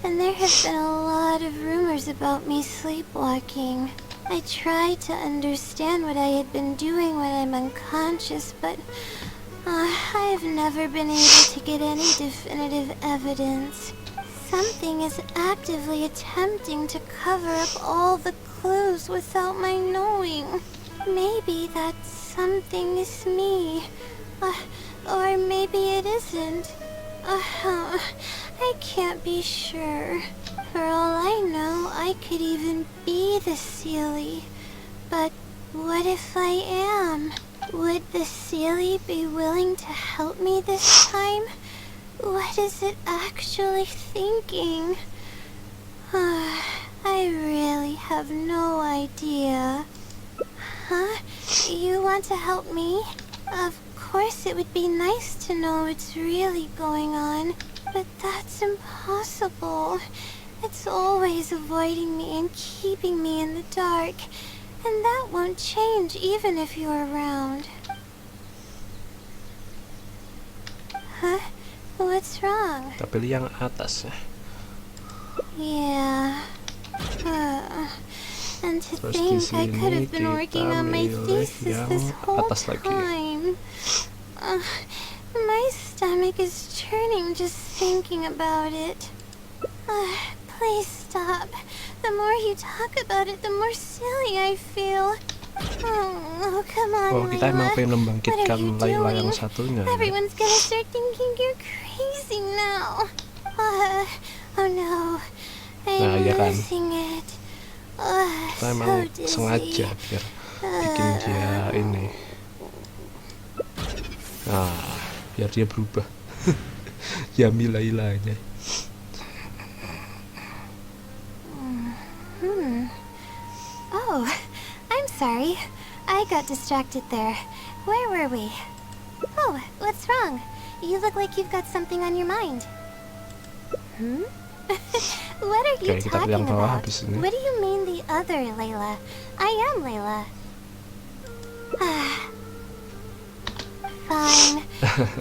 Speaker 2: and there have been a lot of rumors about me sleepwalking. I tried to understand what I had been doing when I'm unconscious, but I've never been able to get any definitive evidence. Something is actively attempting to cover up all the clues without my knowing. Maybe that something is me. Or maybe it isn't. I can't be sure. For all I know, I could even be the Seelie. But what if I am? Would the Seelie be willing to help me this time? What is it actually thinking? I really have no idea. Huh? You want to help me? Of course it would be nice to know what's really going on, but that's impossible. It's always avoiding me and keeping me in the dark, and that won't change even if you're around. Huh? What's wrong?
Speaker 1: Kita pilih yang atas ya.
Speaker 2: Yeah. And to
Speaker 1: Terus di
Speaker 2: think I could have been
Speaker 1: sini
Speaker 2: working
Speaker 1: kita
Speaker 2: on my
Speaker 1: milih
Speaker 2: thesis
Speaker 1: yang
Speaker 2: this whole
Speaker 1: atas lagi.
Speaker 2: time. My stomach is churning just thinking about it. Please stop. The more you talk about it, the more silly I feel. Oh, come on,
Speaker 1: Oh, kita emang
Speaker 2: Layla.
Speaker 1: pengen
Speaker 2: What
Speaker 1: membangkitkan
Speaker 2: are you
Speaker 1: Layla yang
Speaker 2: doing?
Speaker 1: satunya ya.
Speaker 2: Everyone's gonna start thinking you're crazy now. Oh no.
Speaker 1: Nah,
Speaker 2: I'm
Speaker 1: ya kan.
Speaker 2: losing it.
Speaker 1: Kita
Speaker 2: So
Speaker 1: emang
Speaker 2: dizzy.
Speaker 1: sengaja biar bikin dia ini. Nah, biar dia berubah. Yummy Laylanya.
Speaker 2: Oh, I'm sorry. I got distracted there. Where were we? Oh, what's wrong? You look like you've got something on your mind. What are you
Speaker 1: Oke, kita
Speaker 2: talking
Speaker 1: yang bawah
Speaker 2: about?
Speaker 1: habis ini.
Speaker 2: What do you mean the other Layla? I am Layla. Fine.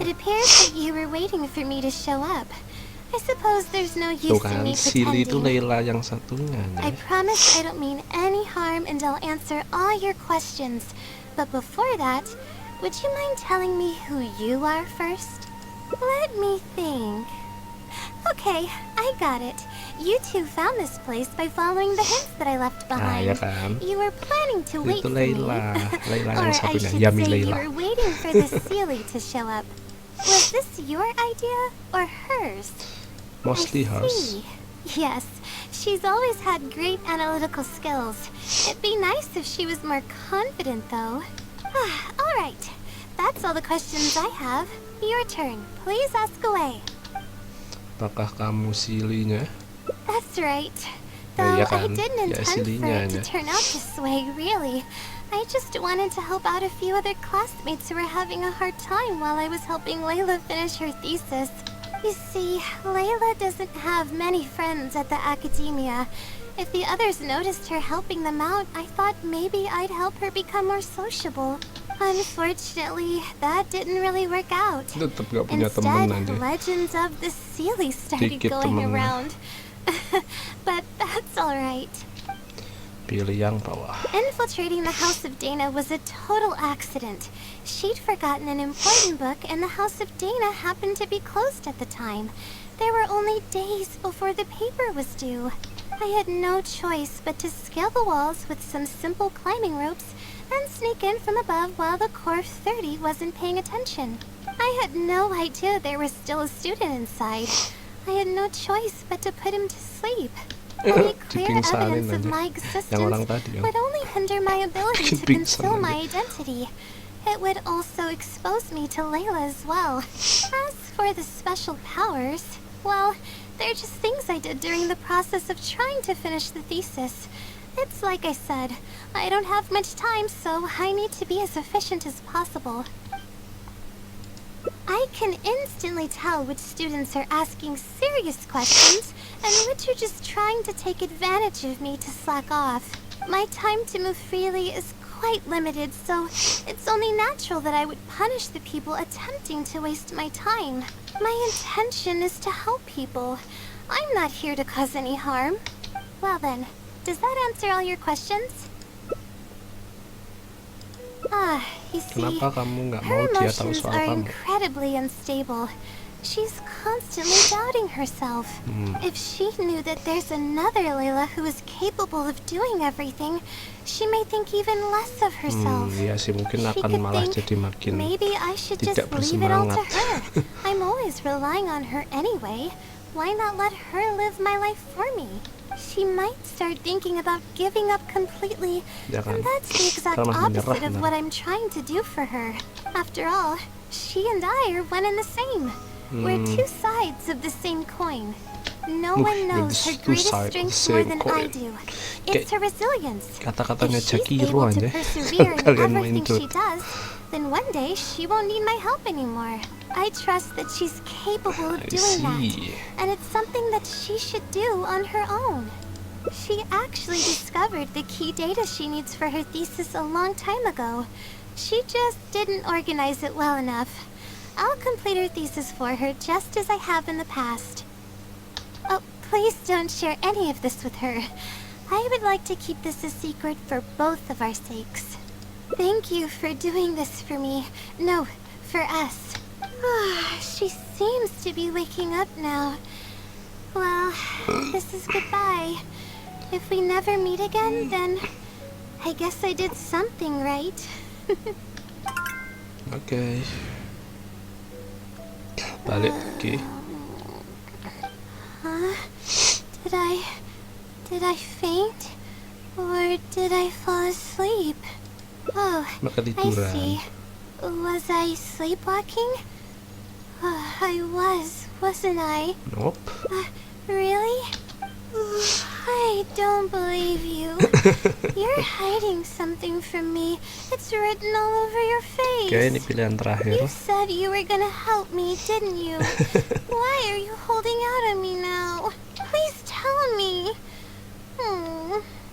Speaker 2: It appears that you were waiting for me to show up. I suppose there's no
Speaker 1: Tuh
Speaker 2: use in
Speaker 1: kan,
Speaker 2: me
Speaker 1: Silly itu
Speaker 2: pretending.
Speaker 1: Layla yang satunya
Speaker 2: I
Speaker 1: nih.
Speaker 2: promise I don't mean any harm and I'll answer all your questions. But before that, would you mind telling me who you are first? Let me think. Okay, I got it. You two found this place by following the hints that I left
Speaker 1: Nah,
Speaker 2: behind.
Speaker 1: ya kan.
Speaker 2: You were planning to wait
Speaker 1: Itu
Speaker 2: for me.
Speaker 1: Layla, Layla
Speaker 2: Or
Speaker 1: yang
Speaker 2: I
Speaker 1: satunya,
Speaker 2: should
Speaker 1: Yummy
Speaker 2: say you
Speaker 1: Layla.
Speaker 2: were waiting for the Seelie to show up. Was this your idea or hers?
Speaker 1: Mostly
Speaker 2: I
Speaker 1: hers.
Speaker 2: see. Yes, she's always had great analytical skills. It'd be nice if she was more confident, though. All right, that's all the questions I have. Your turn. Please ask away.
Speaker 1: Apakah kamu Silly-nya?
Speaker 2: That's right.
Speaker 1: Ya,
Speaker 2: Though
Speaker 1: ya kan?
Speaker 2: I didn't
Speaker 1: Ya,
Speaker 2: intend for
Speaker 1: Silly-nya
Speaker 2: it to
Speaker 1: aja.
Speaker 2: turn out this way, really. I just wanted to help out a few other classmates who were having a hard time while I was helping Layla finish her thesis. You see, Layla doesn't have many friends at the academia. If the others noticed her helping them out, I thought maybe I'd help her become more sociable. Unfortunately, that didn't really work out.
Speaker 1: Tetap gak punya temen
Speaker 2: Instead,
Speaker 1: aja.
Speaker 2: legends of the Seelie started
Speaker 1: Dikit
Speaker 2: going
Speaker 1: temennya.
Speaker 2: around. But that's alright.
Speaker 1: Pilih yang bawah.
Speaker 2: Infiltrating the House of Dana was a total accident. She'd forgotten an important book, and the House of Dana happened to be closed at the time. There were only days before the paper was due. I had no choice but to scale the walls with some simple climbing ropes and sneak in from above while the Core 30 wasn't paying attention. I had no idea there was still a student inside. I had no choice but to put him to sleep. Any clear
Speaker 1: Dipingsanin
Speaker 2: evidence of
Speaker 1: aja.
Speaker 2: my
Speaker 1: Yang orang
Speaker 2: existence
Speaker 1: tadi kan.
Speaker 2: would only hinder my ability
Speaker 1: Bikin
Speaker 2: to
Speaker 1: pingsan
Speaker 2: conceal
Speaker 1: aja.
Speaker 2: my identity. It would also expose me to Layla as well. As for the special powers, well, they're just things I did during the process of trying to finish the thesis. It's like I said, I don't have much time, so I need to be as efficient as possible. I can instantly tell which students are asking serious questions and which are just trying to take advantage of me to slack off. My time to move freely is quite limited, so it's only natural that I would punish the people attempting to waste my time. My intention is to help people. I'm not here to cause any harm. Well then, does that answer all your questions? You see,
Speaker 1: Kenapa kamu nggak
Speaker 2: her
Speaker 1: mau dia tahu
Speaker 2: emotions
Speaker 1: soal
Speaker 2: are
Speaker 1: kamu?
Speaker 2: incredibly unstable. She's constantly doubting herself. If she knew that there's another Layla who is capable of doing everything, she may think even less of herself.
Speaker 1: Iya sih, mungkin
Speaker 2: She
Speaker 1: akan
Speaker 2: could
Speaker 1: malah
Speaker 2: think,
Speaker 1: jadi makin
Speaker 2: maybe I should just
Speaker 1: tidak
Speaker 2: leave it all to
Speaker 1: bersemangat.
Speaker 2: her. I'm always relying on her anyway. Why not let her live my life for me? She might start thinking about giving up completely,
Speaker 1: Ya kan?
Speaker 2: and that's the exact
Speaker 1: Ntar malah
Speaker 2: opposite
Speaker 1: menyerah,
Speaker 2: of
Speaker 1: ntar.
Speaker 2: what I'm trying to do for her. After all, she and I are one and the same. We're two sides of the same coin. No one knows her
Speaker 1: two
Speaker 2: greatest
Speaker 1: sides of the
Speaker 2: strength more
Speaker 1: same
Speaker 2: than
Speaker 1: coin.
Speaker 2: I do. It's her resilience.
Speaker 1: Kata-katanya
Speaker 2: If she's
Speaker 1: Jakiro
Speaker 2: able to
Speaker 1: aja.
Speaker 2: persevere in
Speaker 1: Kalian main
Speaker 2: everything
Speaker 1: Dota.
Speaker 2: she does, then one day she won't need my help anymore. I trust that she's capable of
Speaker 1: I
Speaker 2: doing that,
Speaker 1: see.
Speaker 2: and it's something that she should do on her own. She actually discovered the key data she needs for her thesis a long time ago. She just didn't organize it well enough. I'll complete her thesis for her just as I have in the past. Oh, please don't share any of this with her. I would like to keep this a secret for both of our sakes. Thank you for doing this for me. No, for us. She seems to be waking up now. Well, this is goodbye. If we never meet again, then I guess I did something right.
Speaker 1: Oke. Balik lagi.
Speaker 2: Huh? Did I faint? Or did I fall asleep? Oh, I
Speaker 1: Ketiduran.
Speaker 2: see. Was I sleepwalking? I was, wasn't I?
Speaker 1: Nope.
Speaker 2: Really? I don't believe you. You're hiding something from me. It's written all over your face.
Speaker 1: Oke, ini pilihan terakhir.
Speaker 2: You said you were gonna help me, didn't you? Why are you holding out on me now? Please tell me.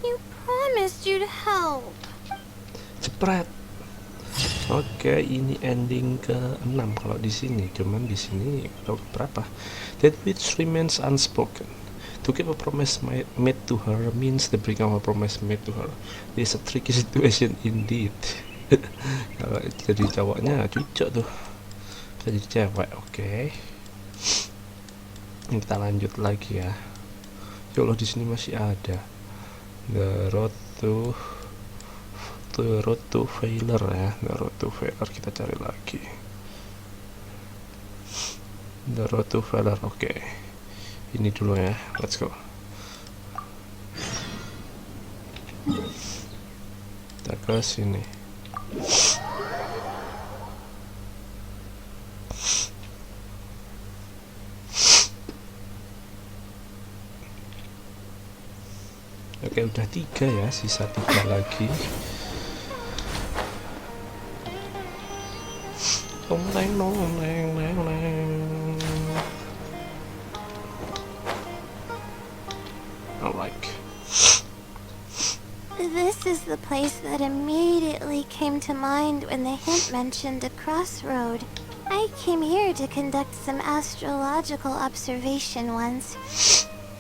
Speaker 2: You promised you'd help.
Speaker 1: Jepret. Oke, ini ending ke-6 kalau di sini. Cuman di sini berapa? That which remains unspoken. To keep a promise made to her means the breaking of a promise made to her. This is a tricky situation indeed. Kalau jadi cowoknya cucok tuh. Bisa jadi cewek, oke. Ini kita lanjut lagi ya. Ya Allah, di sini masih ada. The road to failure ya. The road to failure kita cari lagi. The road to failure, oke. Ini dulu ya, let's go. Kita ke sini. Oke, udah 3 ya, sisa 3 lagi. Nong neng. Alright.
Speaker 2: This is the place that immediately came to mind when the hint mentioned a crossroad. I came here to conduct some astrological observation once.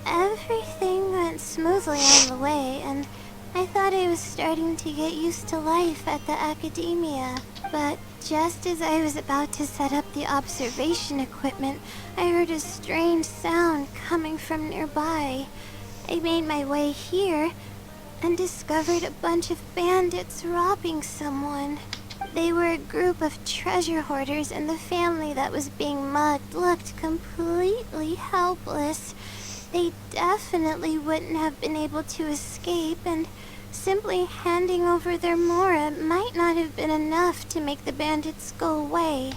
Speaker 2: Everything went smoothly on the way, and I thought I was starting to get used to life at the academia. But just as I was about to set up the observation equipment, I heard a strange sound coming from nearby. I made my way here and discovered a bunch of bandits robbing someone. They were a group of treasure hoarders, and the family that was being mugged looked completely helpless. They definitely wouldn't have been able to escape, and simply handing over their Mora might not have been enough to make the bandits go away.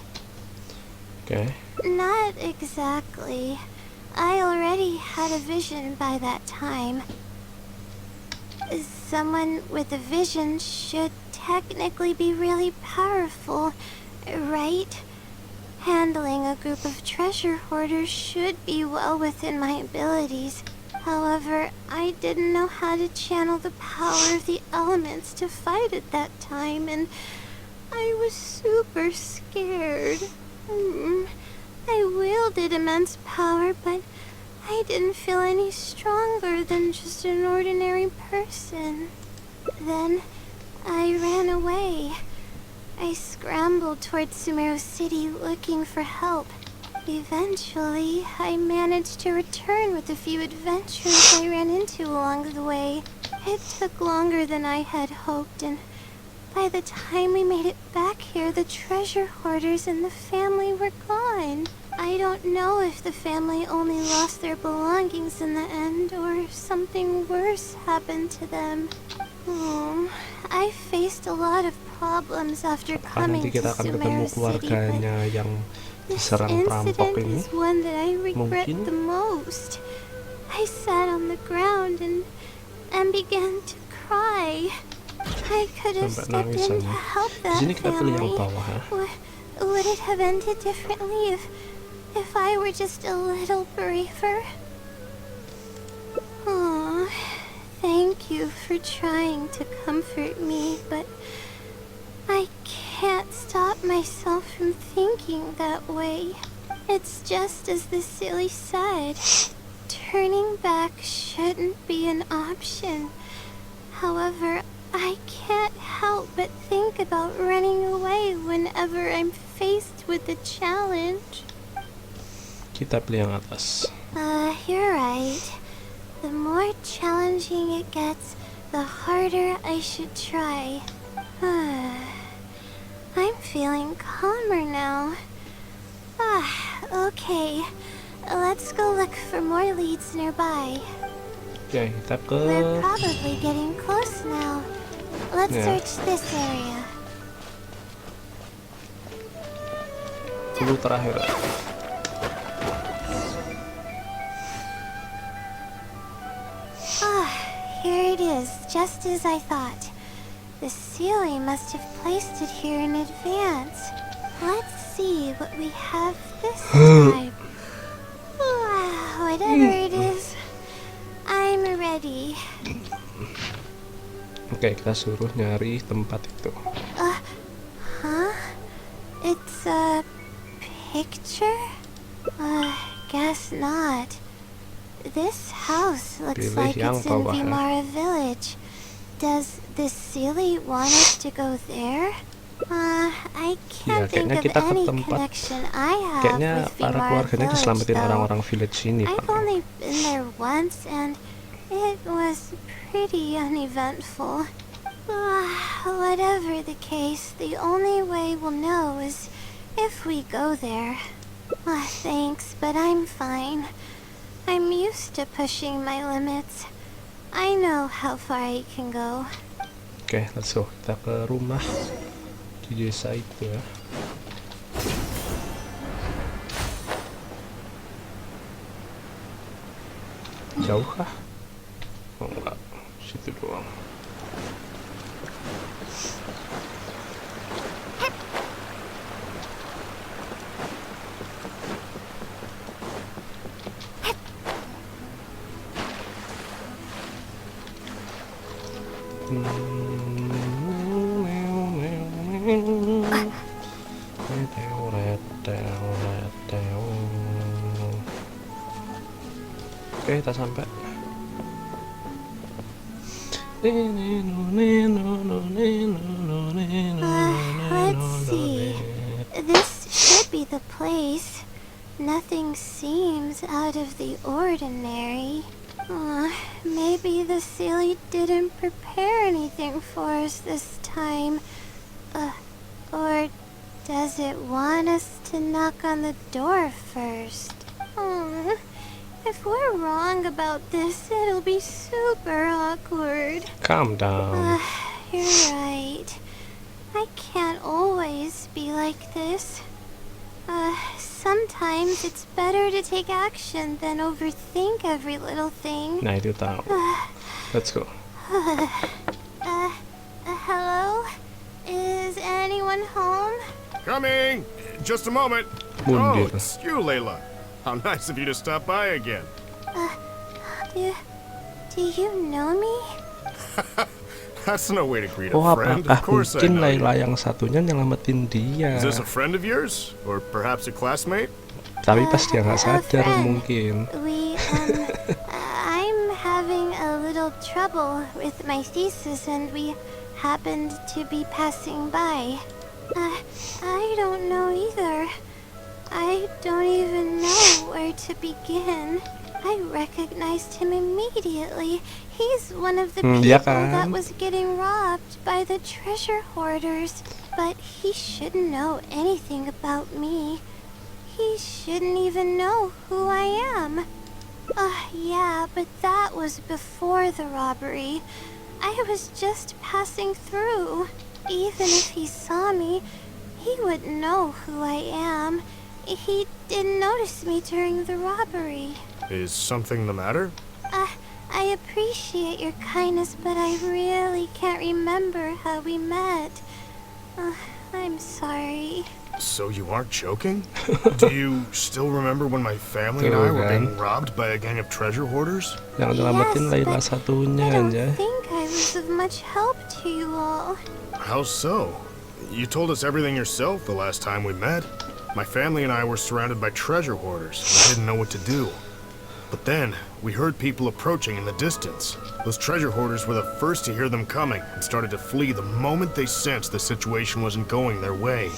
Speaker 1: Okay.
Speaker 2: Not exactly. I already had a vision by that time. Someone with a vision should technically be really powerful, right? Handling a group of treasure hoarders should be well within my abilities. However, I didn't know how to channel the power of the elements to fight at that time, and I was super scared. I wielded immense power, but I didn't feel any stronger than just an ordinary person. Then I ran away. I scrambled towards Sumeru City looking for help. Eventually, I managed to return with a few adventures I ran into along the way. It took longer than I had hoped, and by the time we made it back here, the treasure hoarders and the family were gone. I don't know if the family only lost their belongings in the end, or something worse happened to them. I faced a lot of problems after coming
Speaker 1: nanti
Speaker 2: to
Speaker 1: kita akan ketemu
Speaker 2: Sumeru City,
Speaker 1: keluarganya yang
Speaker 2: this
Speaker 1: diserang perampok
Speaker 2: incident
Speaker 1: ini.
Speaker 2: is one that I regret
Speaker 1: Mungkin.
Speaker 2: the most. I sat on the ground and began to cry. I could have
Speaker 1: Sampai
Speaker 2: stepped
Speaker 1: nangis
Speaker 2: in to
Speaker 1: aja.
Speaker 2: help
Speaker 1: Di
Speaker 2: that
Speaker 1: sini kita pilih yang
Speaker 2: family.
Speaker 1: bawah ya.
Speaker 2: Would it have ended differently if I were just a little braver? Oh, thank you for trying to comfort me, but I can't stop myself from thinking that way. It's just as the silly said. Turning back shouldn't be an option. However, I can't help but think about running away whenever I'm faced with a challenge.
Speaker 1: Kita pilih yang atas.
Speaker 2: You're right. The more challenging it gets, the harder I should try. I'm feeling calmer now. Okay. Let's go look for more leads nearby.
Speaker 1: Oke, kita ke
Speaker 2: We're probably getting close now. Let's
Speaker 1: Yeah.
Speaker 2: search this area.
Speaker 1: clue terakhir.
Speaker 2: Here it is, just as I thought. The Sealy must have placed it here in advance. Let's see what we have this time. Whatever it is, I'm ready.
Speaker 1: Oke, kita suruh nyari tempat itu.
Speaker 2: Huh? It's a picture? Guess not. This house looks
Speaker 1: Pilih
Speaker 2: like
Speaker 1: yang
Speaker 2: it's in
Speaker 1: bawah ya.
Speaker 2: Vimara Village. Does the Sealy want us to go there? I can't think
Speaker 1: kayaknya
Speaker 2: of
Speaker 1: kita ke
Speaker 2: any
Speaker 1: tempat-
Speaker 2: connection I have
Speaker 1: Kayaknya
Speaker 2: with
Speaker 1: para
Speaker 2: Vimara
Speaker 1: keluarganya
Speaker 2: Village,
Speaker 1: diselamatin
Speaker 2: though.
Speaker 1: orang-orang village sini,
Speaker 2: I've
Speaker 1: Pak.
Speaker 2: only been there once, and it was pretty uneventful. Whatever the case, the only way we'll know is if we go there. Thanks, but I'm fine. I'm used to pushing my limits. I know how far I can go.
Speaker 1: Oke, let's go. Kita ke rumah di desa itu ya. Jauh kah? Oh enggak, situ doang. Oke, kita sampai.
Speaker 2: Let's see. This should be the place. Nothing seems out of the ordinary. Maybe the Sealy didn't prepare anything for us this time. Or does it want us to knock on the door first? If we're wrong about this, it'll be super awkward.
Speaker 1: Calm down.
Speaker 2: You're right. I can't always be like this. Sometimes it's better to take action than overthink every little thing.
Speaker 1: Nah, itu tahu. Let's go.
Speaker 2: Hello? Is anyone home?
Speaker 9: Coming! just a moment.
Speaker 1: Mundur.
Speaker 9: Oh, it's you, Layla. How nice of you to stop by again.
Speaker 2: Do you know me?
Speaker 9: That's no way to greet
Speaker 1: Oh,
Speaker 9: a friend.
Speaker 1: apakah
Speaker 9: Of course I
Speaker 1: mungkin
Speaker 9: know you.
Speaker 1: Layla yang satunya nyelamatin dia?
Speaker 9: Is this a friend of yours? Or perhaps a classmate?
Speaker 1: Tapi pas dia nggak
Speaker 2: A
Speaker 1: sadar
Speaker 2: friend.
Speaker 1: mungkin.
Speaker 2: I'm having a little trouble with my thesis and we happened to be passing by. I don't know either. I don't even know where to begin. I recognized him immediately. He's one of the people
Speaker 1: ya
Speaker 2: that
Speaker 1: kan?
Speaker 2: was getting robbed by the treasure hoarders. But he shouldn't know anything about me. He shouldn't even know who I am. Yeah, but that was before the robbery. I was just passing through. Even if he saw me, he wouldn't know who I am. He didn't notice me during the robbery.
Speaker 9: Is something the matter?
Speaker 2: I appreciate your kindness, but I really can't remember how we met. I'm sorry.
Speaker 9: So you aren't joking? Do you still remember when my family and I were being robbed by a gang of treasure hoarders?
Speaker 1: Yang nyelamatin
Speaker 2: Yes,
Speaker 1: Layla
Speaker 2: but
Speaker 1: satunya
Speaker 2: I don't
Speaker 1: aja.
Speaker 2: think I was of much help to you all.
Speaker 9: How so? You told us everything yourself the last time we met. My family and I were surrounded by treasure hoarders. We didn't know what to do. But then, we heard people approaching in the distance. Those treasure hoarders were the first to hear them coming and started to flee the moment they sensed the situation wasn't going their way.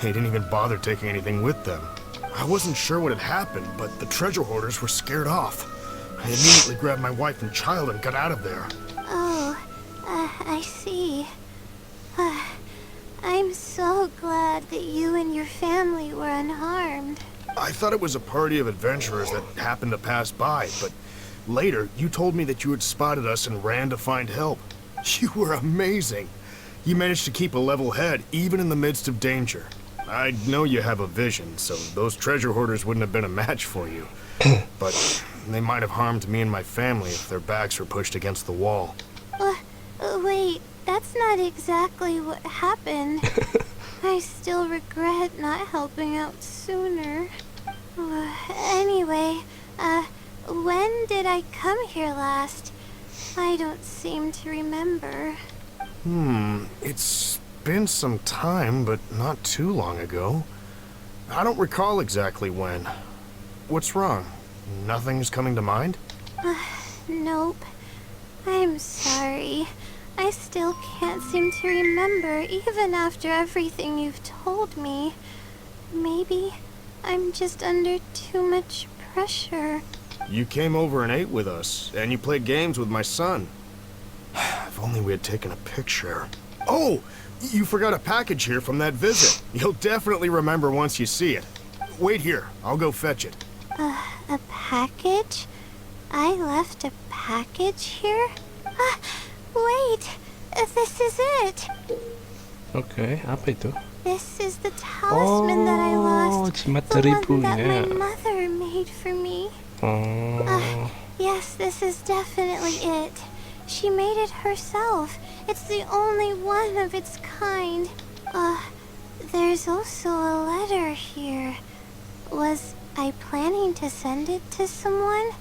Speaker 9: They didn't even bother taking anything with them. I wasn't sure what had happened, but the treasure hoarders were scared off. I immediately grabbed my wife and child and got out of there.
Speaker 2: Oh, I see. I'm so glad that you and your family were unharmed.
Speaker 9: I thought it was a party of adventurers that happened to pass by, but later you told me that you had spotted us and ran to find help. You were amazing. You managed to keep a level head even in the midst of danger. I know you have a vision, so those treasure hoarders wouldn't have been a match for you. But they might have harmed me and my family if their backs were pushed against the wall.
Speaker 2: Wait, that's not exactly what happened. I still regret not helping out sooner. Anyway, when did I come here last? I don't seem to remember.
Speaker 9: It's been some time, but not too long ago. I don't recall exactly when. What's wrong? Nothing's coming to mind?
Speaker 2: Nope. I'm sorry. I still can't seem to remember, even after everything you've told me. Maybe I'm just under too much pressure.
Speaker 9: You came over and ate with us, and you played games with my son. If only we had taken a picture. Oh! You forgot a package here from that visit. You'll definitely remember once you see it. Wait here. I'll go fetch it.
Speaker 2: A package? I left a package here? Wait! This is it!
Speaker 1: Oke, apa itu?
Speaker 2: This is the talisman that I lost.
Speaker 1: jimat
Speaker 2: The one that
Speaker 1: seribunya.
Speaker 2: my mother made for me. Yes, this is definitely it. She made it herself. It's the only one of its kind. There's also a letter here. Was I planning to send it to someone?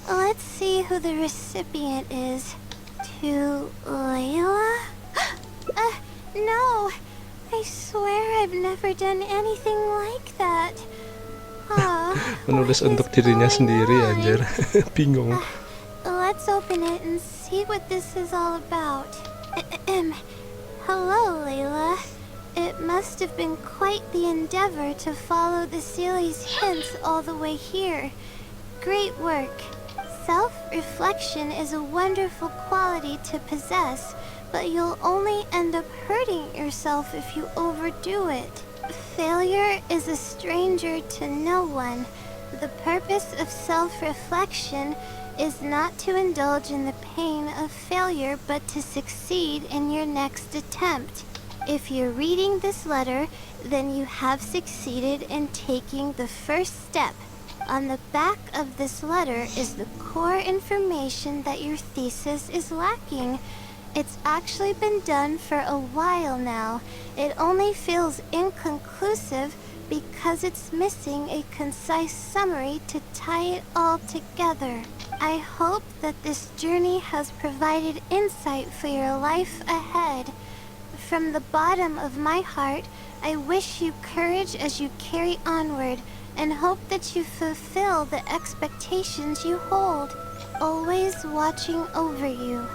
Speaker 2: Let's see who the recipient is. To Layla? No! I swear I've never done anything like that.
Speaker 1: Menulis
Speaker 2: what
Speaker 1: untuk
Speaker 2: is
Speaker 1: dirinya
Speaker 2: going
Speaker 1: sendiri,
Speaker 2: on?
Speaker 1: anjir. Bingung.
Speaker 2: Let's open it and see what this is all about. Hello, Layla. It must have been quite the endeavor to follow the Sealy's hints all the way here. Great work. Self-reflection is a wonderful quality to possess, but you'll only end up hurting yourself if you overdo it. Failure is a stranger to no one. The purpose of self-reflection is not to indulge in the pain of failure, but to succeed in your next attempt. If you're reading this letter, then you have succeeded in taking the first step. On the back of this letter is the core information that your thesis is lacking. It's actually been done for a while now. It only feels inconclusive because it's missing a concise summary to tie it all together. I hope that this journey has provided insight for your life ahead. From the bottom of my heart, I wish you courage as you carry onward, and hope that you fulfill the expectations you hold. Always watching over you.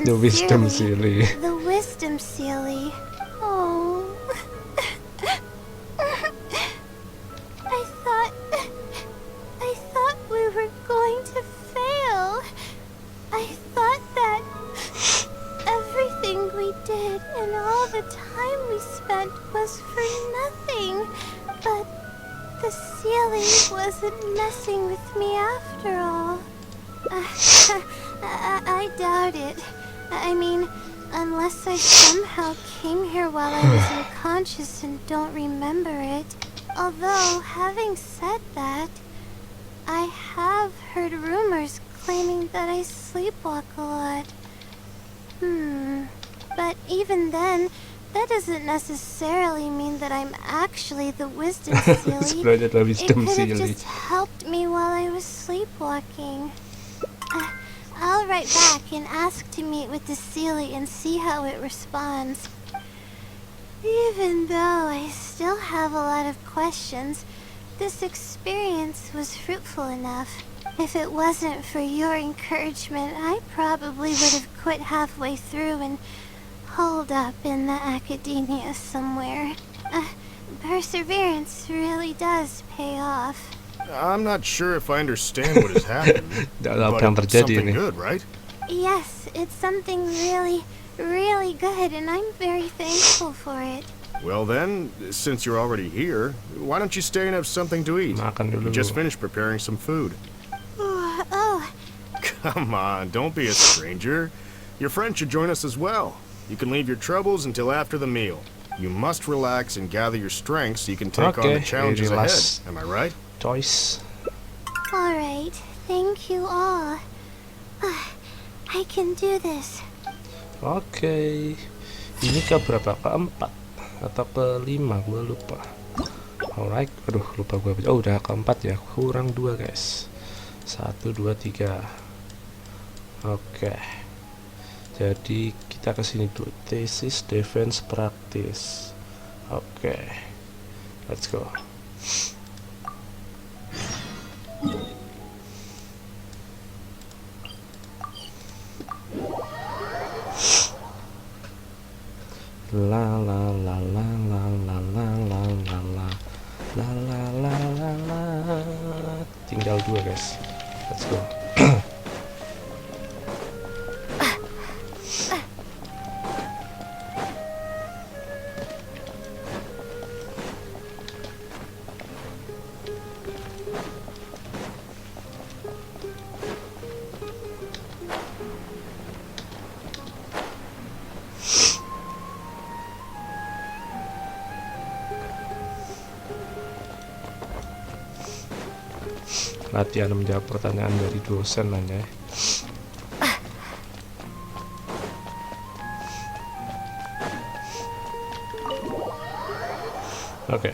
Speaker 1: The wisdom
Speaker 2: Sincerely,
Speaker 1: Sealy.
Speaker 2: the wisdom Sealy. Oh. I thought we were going to fail. I thought that everything we did and all the time we spent was for nothing. But the Sealy wasn't messing with me after all. I doubt it. I mean, unless I somehow came here while I was unconscious and don't remember it. Although, having said that, I have heard rumors claiming that I sleepwalk a lot. But even then, that doesn't necessarily mean that I'm actually the wisdom Sealy.
Speaker 1: Sebenarnya adalah
Speaker 2: It
Speaker 1: wisdom
Speaker 2: could have
Speaker 1: Sealy.
Speaker 2: just helped me while I was sleepwalking. I'll write back and ask to meet with the Sealy and see how it responds. Even though I still have a lot of questions, this experience was fruitful enough. If it wasn't for your encouragement, I probably would have quit halfway through and holed up in the academia somewhere. Perseverance really does pay off.
Speaker 9: I'm not sure if I understand what has happened,
Speaker 1: Nggak tahu apa
Speaker 9: but
Speaker 1: yang
Speaker 9: it's
Speaker 1: terjadi
Speaker 9: something
Speaker 1: ini.
Speaker 9: good, right?
Speaker 2: Yes, it's something really, really good, and I'm very thankful for it.
Speaker 9: Well then, since you're already here, why don't you stay and have something to eat?
Speaker 1: Makan dulu.
Speaker 9: We just finished preparing some food.
Speaker 2: Oh,
Speaker 9: Come on, don't be a stranger. Your friend should join us as well. You can leave your troubles until after the meal. You must relax and gather your strength so you can take on the
Speaker 1: Okay,
Speaker 9: challenges
Speaker 1: ini
Speaker 9: ahead.
Speaker 1: last
Speaker 9: Am I right?
Speaker 1: choice.
Speaker 2: alright. Thank you all. I can do this.
Speaker 1: Oke. Ini ke berapa? Keempat atau kelima? Gue lupa. Alright, aduh lupa gue. Oh udah keempat ya, kurang 2 guys. 1, 2, 3. Oke. Jadi kita kesini dulu. Thesis, defense, practice. Oke. Let's go. La la la la la la la la la la la la la la la. Tinggal 2 guys. Let's go. Latihan menjawab pertanyaan dari dosen nanya. Oke.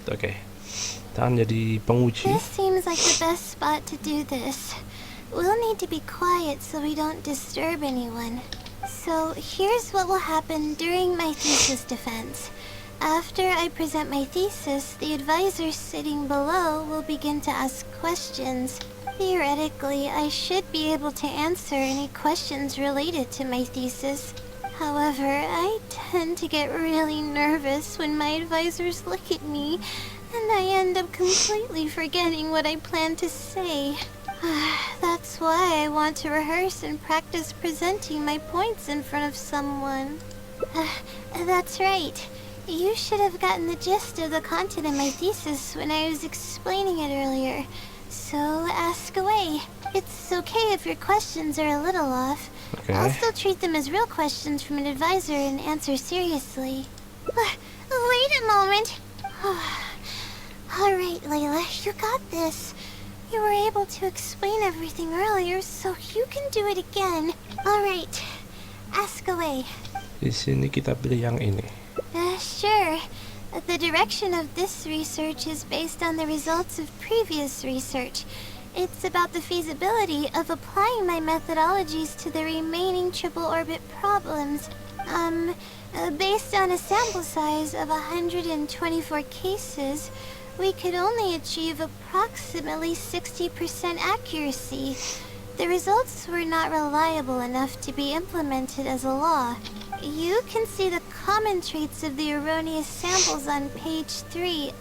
Speaker 1: Oke, tangan jadi penguji.
Speaker 2: This seems like the best spot to do this. We'll need to be quiet so we don't disturb anyone. So here's what will happen during my thesis defense. After I present my thesis, the advisor sitting below will begin to ask questions. Theoretically, I should be able to answer any questions related to my thesis. However, I tend to get really nervous when my advisors look at me, and I end up completely forgetting what I plan to say. That's why I want to rehearse and practice presenting my points in front of someone. That's right. You should have gotten the gist of the content of my thesis when I was explaining it earlier. So ask away. It's okay if your questions are a little off.
Speaker 1: Okay.
Speaker 2: I'll still treat them as real questions from an advisor and answer seriously. Wait a moment. Alright, Layla, you got this. You were able to explain everything earlier, so you can do it again. Alright, ask away.
Speaker 1: Di sini kita pilih yang ini.
Speaker 2: Sure. The direction of this research is based on the results of previous research. It's about the feasibility of applying my methodologies to the remaining triple orbit problems. Based on a sample size of 124 cases, we could only achieve approximately 60% accuracy. The results were not reliable enough to be implemented as a law. You can see the common traits of the erroneous samples on page 3.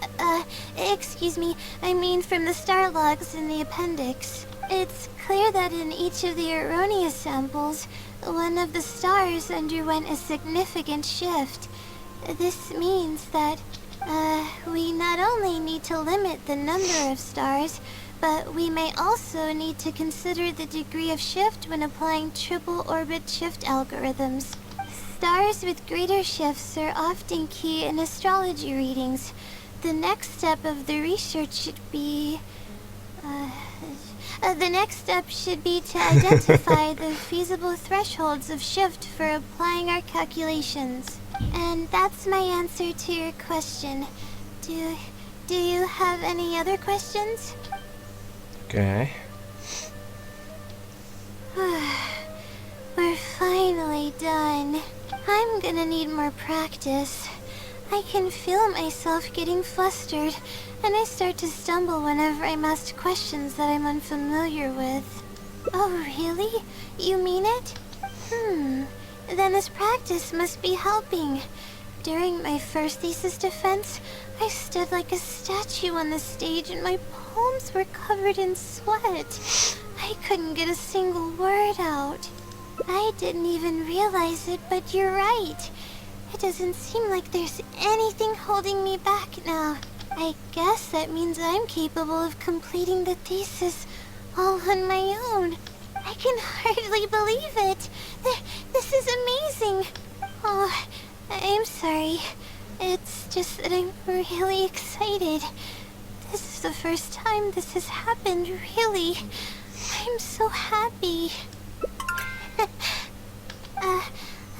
Speaker 2: Excuse me, I mean from the star logs in the appendix. It's clear that in each of the erroneous samples, one of the stars underwent a significant shift. This means that, we not only need to limit the number of stars, but we may also need to consider the degree of shift when applying triple orbit shift algorithms. Stars with greater shifts are often key in astrology readings. The next step of the research should be... the next step should be to identify the feasible thresholds of shift for applying our calculations. And that's my answer to your question. Do you have any other questions?
Speaker 1: Okay.
Speaker 2: We're finally done. I'm gonna need more practice. I can feel myself getting flustered, and I start to stumble whenever I'm asked questions that I'm unfamiliar with. Oh, really? You mean it? Then this practice must be helping. During my first thesis defense, I stood like a statue on the stage and my palms were covered in sweat. I couldn't get a single word out. I didn't even realize it, but you're right. It doesn't seem like there's anything holding me back now. I guess that means I'm capable of completing the thesis all on my own. I can hardly believe it. This is amazing. Oh, I'm sorry. It's just that I'm really excited. This is the first time this has happened, really. I'm so happy.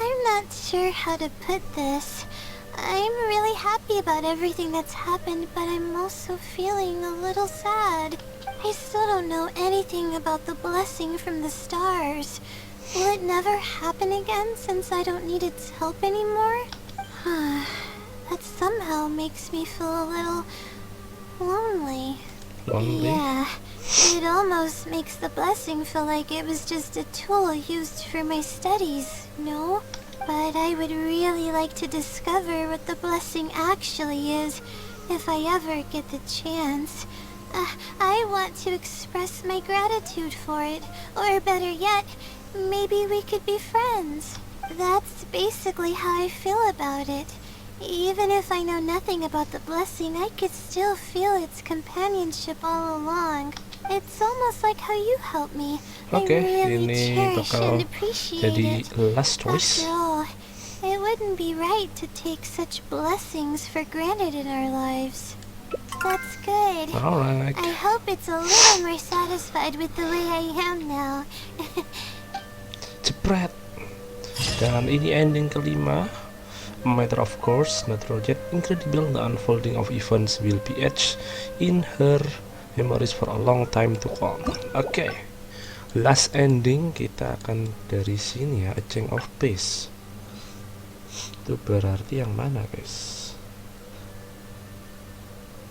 Speaker 2: I'm not sure how to put this. I'm really happy about everything that's happened, but I'm also feeling a little sad. I still don't know anything about the blessing from the stars. Will it never happen again since I don't need its help anymore? That somehow makes me feel a little lonely.
Speaker 1: Lonely?
Speaker 2: Yeah, it almost makes the blessing feel like it was just a tool used for my studies, no? But I would really like to discover what the blessing actually is, if I ever get the chance. I want to express my gratitude for it, or better yet, maybe we could be friends. That's basically how I feel about it. Even if I know nothing about the blessing, I could still feel its companionship all along. It's almost like how you helped me.
Speaker 1: Okay,
Speaker 2: I really
Speaker 1: ini
Speaker 2: cherish
Speaker 1: bakal
Speaker 2: and appreciate
Speaker 1: jadi
Speaker 2: it.
Speaker 1: last choice.
Speaker 2: After all, it wouldn't be right to take such blessings for granted in our lives. That's good.
Speaker 1: Alright.
Speaker 2: I hope it's a little more satisfied with the way I am now.
Speaker 1: Jepret. Dan ini ending kelima. A matter of course, natural yet incredible, the unfolding of events will be etched in her memories for a long time to come. Oke, last ending kita akan dari sini ya, a change of pace. Itu berarti yang mana, guys?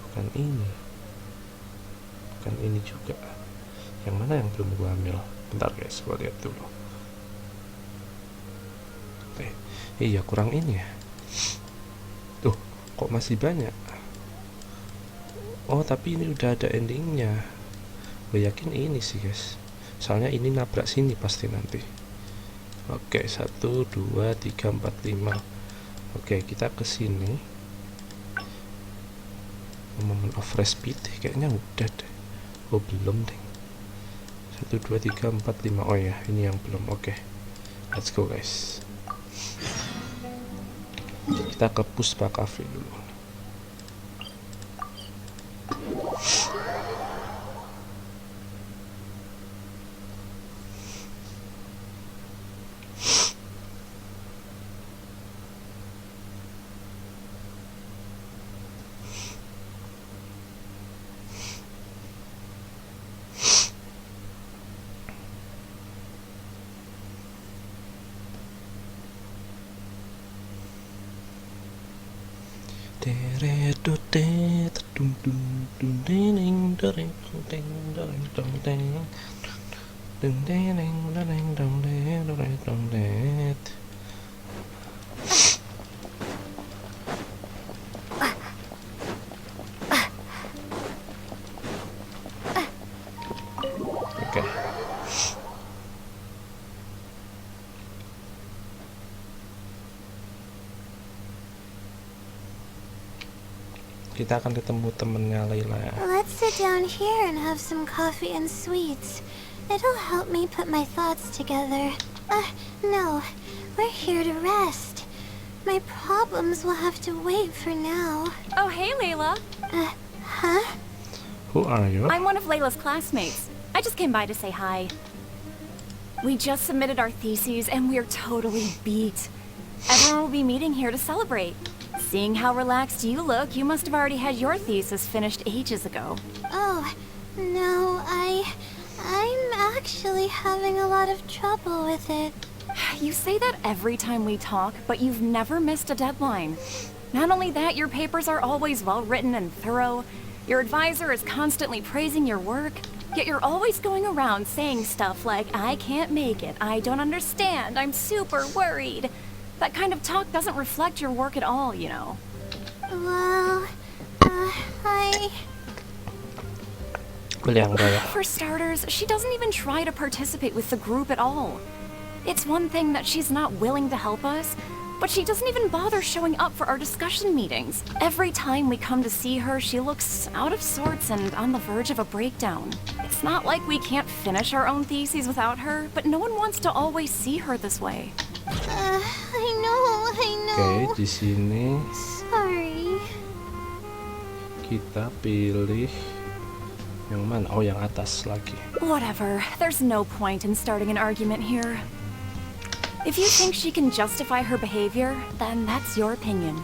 Speaker 1: Bukan ini, bukan ini juga. Yang mana yang belum gua ambil? Bentar guys, gua lihat dulu. Iya, kurang ini ya. Tuh, kok masih banyak? Oh, tapi ini udah ada endingnya. Gue yakin ini sih guys, soalnya ini nabrak sini pasti nanti. Oke, 1, 2, 3, 4, 5. Oke, kita ke sini. Moment of respite kayaknya udah deh. Oh belum deh. 1, 2, 3, 4, 5. Oh ya, ini yang belum. Oke, let's go guys. Kita ke Puspa Cafe dulu. Oke. Kita akan ketemu temennya Layla.
Speaker 2: Let's sit down here and have some coffee and sweets. It'll help me put my thoughts together. No. We're here to rest. My problems will have to wait for now.
Speaker 3: Oh, hey, Layla.
Speaker 2: Huh?
Speaker 1: Who are you?
Speaker 3: I'm one of Layla's classmates. I just came by to say hi. We just submitted our theses and we're totally beat. Everyone will be meeting here to celebrate. Seeing how relaxed you look, you must have already had your thesis finished ages ago.
Speaker 2: Oh, no, I'm actually having a lot of trouble with it.
Speaker 3: You say that every time we talk, but you've never missed a deadline. Not only that, your papers are always well written and thorough. Your advisor is constantly praising your work, yet you're always going around saying stuff like, I can't make it, I don't understand, I'm super worried. That kind of talk doesn't reflect your work at all, you know.
Speaker 2: Well,
Speaker 3: For starters, she doesn't even try to participate with the group at all. It's one thing that she's not willing to help us, but she doesn't even bother showing up for our discussion meetings. Every time we come to see her, she looks out of sorts and on the verge of a breakdown. It's not like we can't finish our own theses without her, but no one wants to always see her this way.
Speaker 2: I know.
Speaker 1: Oke, di sini
Speaker 2: Sorry.
Speaker 1: kita pilih yang mana? Oh, yang atas lagi.
Speaker 3: Whatever. There's no point in starting an argument here. If you think she can justify her behavior, then that's your opinion.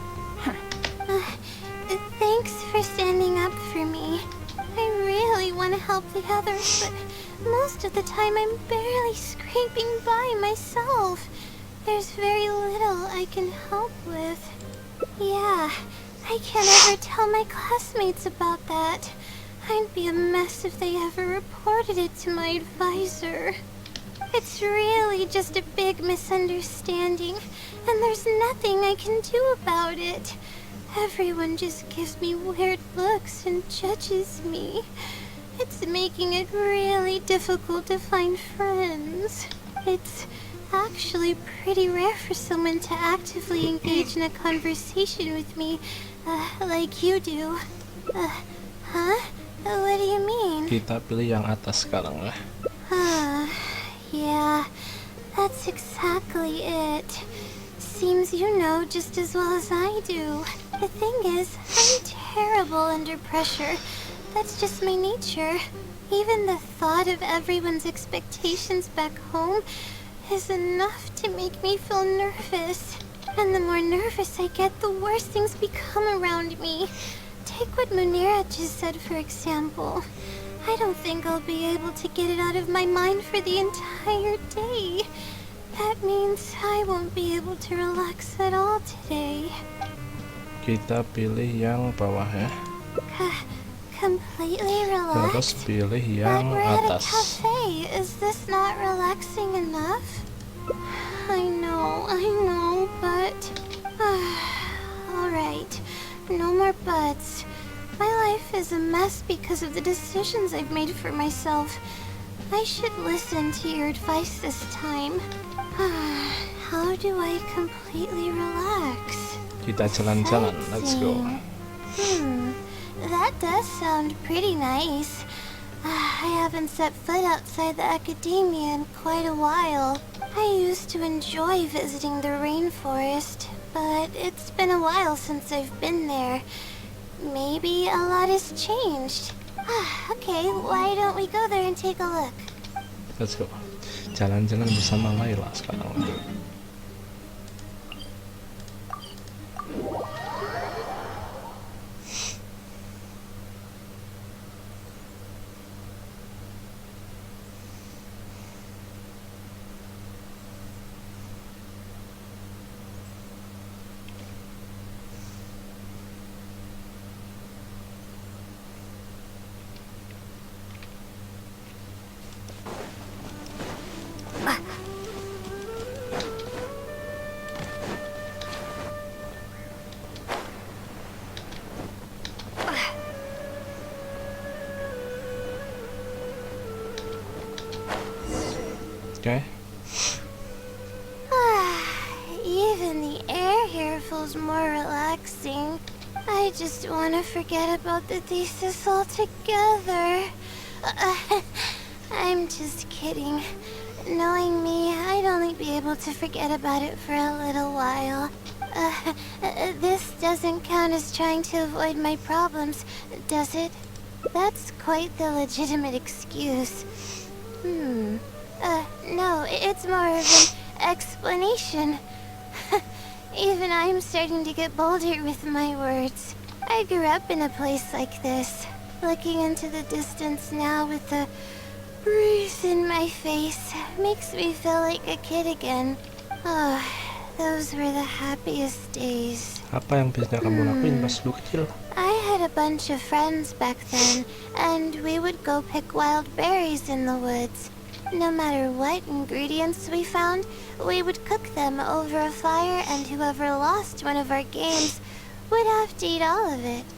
Speaker 2: Thanks for standing up for me. I really want to help the others, but most of the time I'm barely scraping by myself. There's very little I can help with. Yeah, I can't ever tell my classmates about that. I'd be a mess if they ever reported it to my advisor. It's really just a big misunderstanding, and there's nothing I can do about it. Everyone just gives me weird looks and judges me. It's making it really difficult to find friends. It's actually pretty rare for someone to actively engage in a conversation with me, like you do. Huh? What do you mean?
Speaker 1: Kita pilih yang atas sekarang lah.
Speaker 2: Yeah, that's exactly it. Seems you know just as well as I do. The thing is, I'm terrible under pressure. That's just my nature. Even the thought of everyone's expectations back home is enough to make me feel nervous. And the more nervous I get, the worse things become around me. Take what Munira just said, for example. I don't think I'll be able to get it out of my mind for the entire day. That means I won't be able to relax at all today.
Speaker 1: Kita pilih yang bawah ya.
Speaker 2: Completely
Speaker 1: Terus
Speaker 2: relaxed?
Speaker 1: pilih
Speaker 2: But
Speaker 1: yang
Speaker 2: we're at a
Speaker 1: atas.
Speaker 2: cafe. Is this not relaxing enough? I know, but... Alright, no more buts. My life is a mess because of the decisions I've made for myself. I should listen to your advice this time. How do I completely relax?
Speaker 1: Kita jalan-jalan, let's go.
Speaker 2: That does sound pretty nice. I haven't set foot outside the academia in quite a while. I used to enjoy visiting the rainforest, but it's been a while since I've been there. Maybe a lot has changed. Okay, why don't we go there and take a look?
Speaker 1: Let's go. Jalan-jalan bersama Layla sekarang. Okay.
Speaker 2: Even the air here feels more relaxing. I just want to forget about the thesis altogether. I'm just kidding. Knowing me, I'd only be able to forget about it for a little while. This doesn't count as trying to avoid my problems, does it? That's quite the legitimate excuse. No, it's more of an explanation. Even I'm starting to get bolder with my words. I grew up in a place like this. Looking into the distance now with the breeze in my face makes me feel like a kid again. Oh, those were the happiest days.
Speaker 1: Apa yang biasanya kamu lakuin pas lu kecil?
Speaker 2: I had a bunch of friends back then, and we would go pick wild berries in the woods. No matter what ingredients we found, we would cook them over a fire, and whoever lost one of our games would have to eat all of it.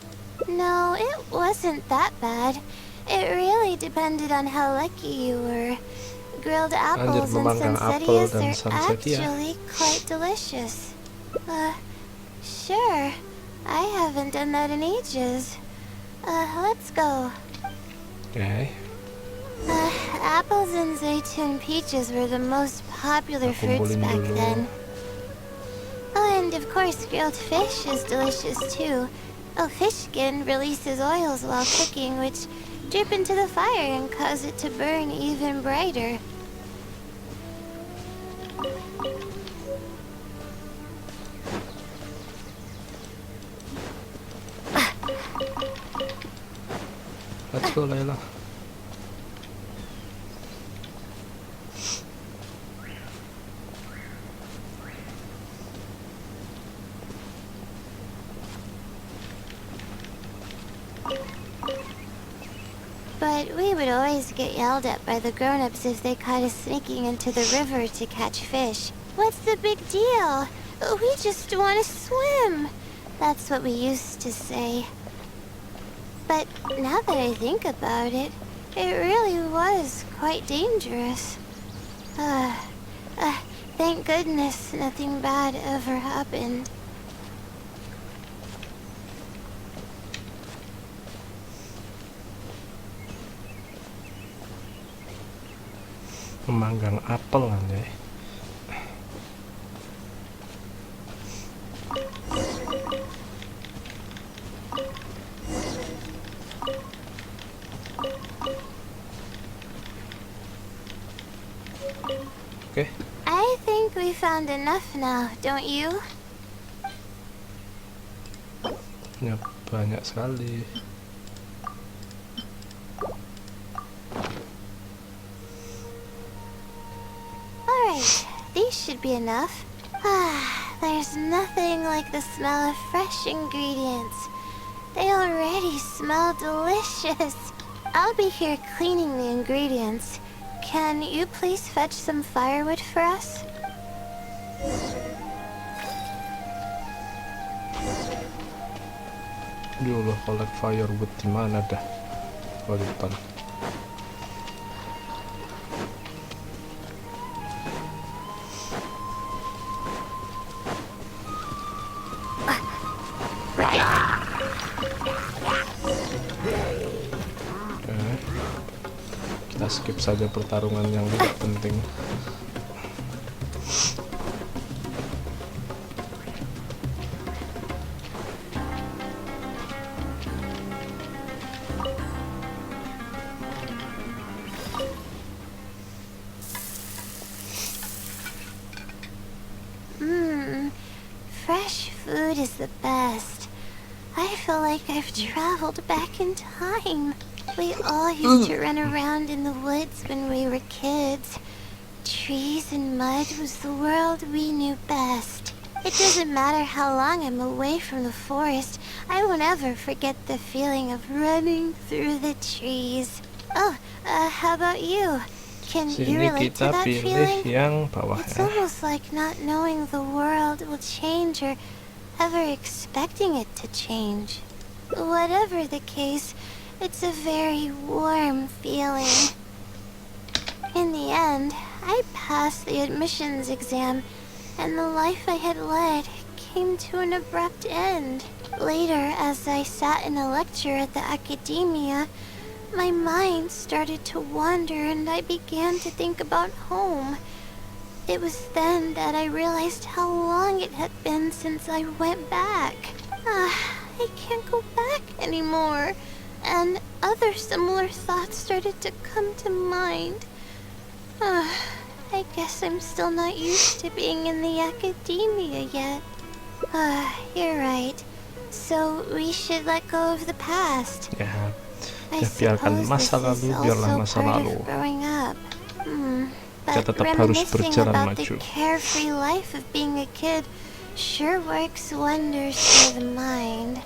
Speaker 2: No, it wasn't that bad. It really depended on how lucky you were. Grilled apples and sunsettias are actually quite delicious. Sure. I haven't done that in ages. Let's go.
Speaker 1: Okay.
Speaker 2: Apples and zaytun peaches were the most popular fruits back then. Oh, and of course grilled fish is delicious too. Oh, fish skin releases oils while cooking, which drip into the fire and cause it to burn even brighter.
Speaker 1: Let's go, Layla.
Speaker 2: But we would always get yelled at by the grown-ups if they caught us sneaking into the river to catch fish. What's the big deal? We just want to swim. That's what we used to say. But now that I think about it, it really was quite dangerous. Thank goodness nothing bad ever happened.
Speaker 1: Memanggang apel anjay. Okay.
Speaker 2: I think we found enough now, don't you?
Speaker 1: Ya, banyak sekali.
Speaker 2: Alright, these should be enough. There's nothing like the smell of fresh ingredients. They already smell delicious. I'll be here cleaning the ingredients. Can you please fetch some firewood for us?
Speaker 1: Dulu collect firewood di mana dah? Oh, di depan. Kita skip saja pertarungan yang tidak penting.
Speaker 2: Fresh food is the best. I feel like I've traveled back in time. We all used to run around in the woods when we were kids. Trees and mud was the world we knew best. It doesn't matter how long I'm away from the forest, I won't ever forget the feeling of running through the trees. Oh, how about you? Can you
Speaker 1: Sini
Speaker 2: relate to
Speaker 1: kita
Speaker 2: that
Speaker 1: pilih
Speaker 2: feeling?
Speaker 1: yang bawah
Speaker 2: It's
Speaker 1: ya.
Speaker 2: almost like not knowing the world will change or ever expecting it to change. Whatever the case, it's a very warm feeling. In the end, I passed the admissions exam, and the life I had led came to an abrupt end. Later, as I sat in a lecture at the academia, my mind started to wander and I began to think about home. It was then that I realized how long it had been since I went back. I can't go back anymore. And other similar thoughts started to come to mind. I guess I'm still not used to being in the academia yet. You're right. So we should let go of the past.
Speaker 1: Ya,
Speaker 2: I
Speaker 1: biarkan
Speaker 2: suppose
Speaker 1: masa
Speaker 2: this
Speaker 1: lalu
Speaker 2: is
Speaker 1: biarlah
Speaker 2: also
Speaker 1: masa
Speaker 2: part
Speaker 1: lalu.
Speaker 2: of growing up.
Speaker 1: Kita
Speaker 2: But
Speaker 1: tetap harus
Speaker 2: reminiscing
Speaker 1: berjalan
Speaker 2: about
Speaker 1: maju.
Speaker 2: the carefree life of being a kid sure works wonders for the mind.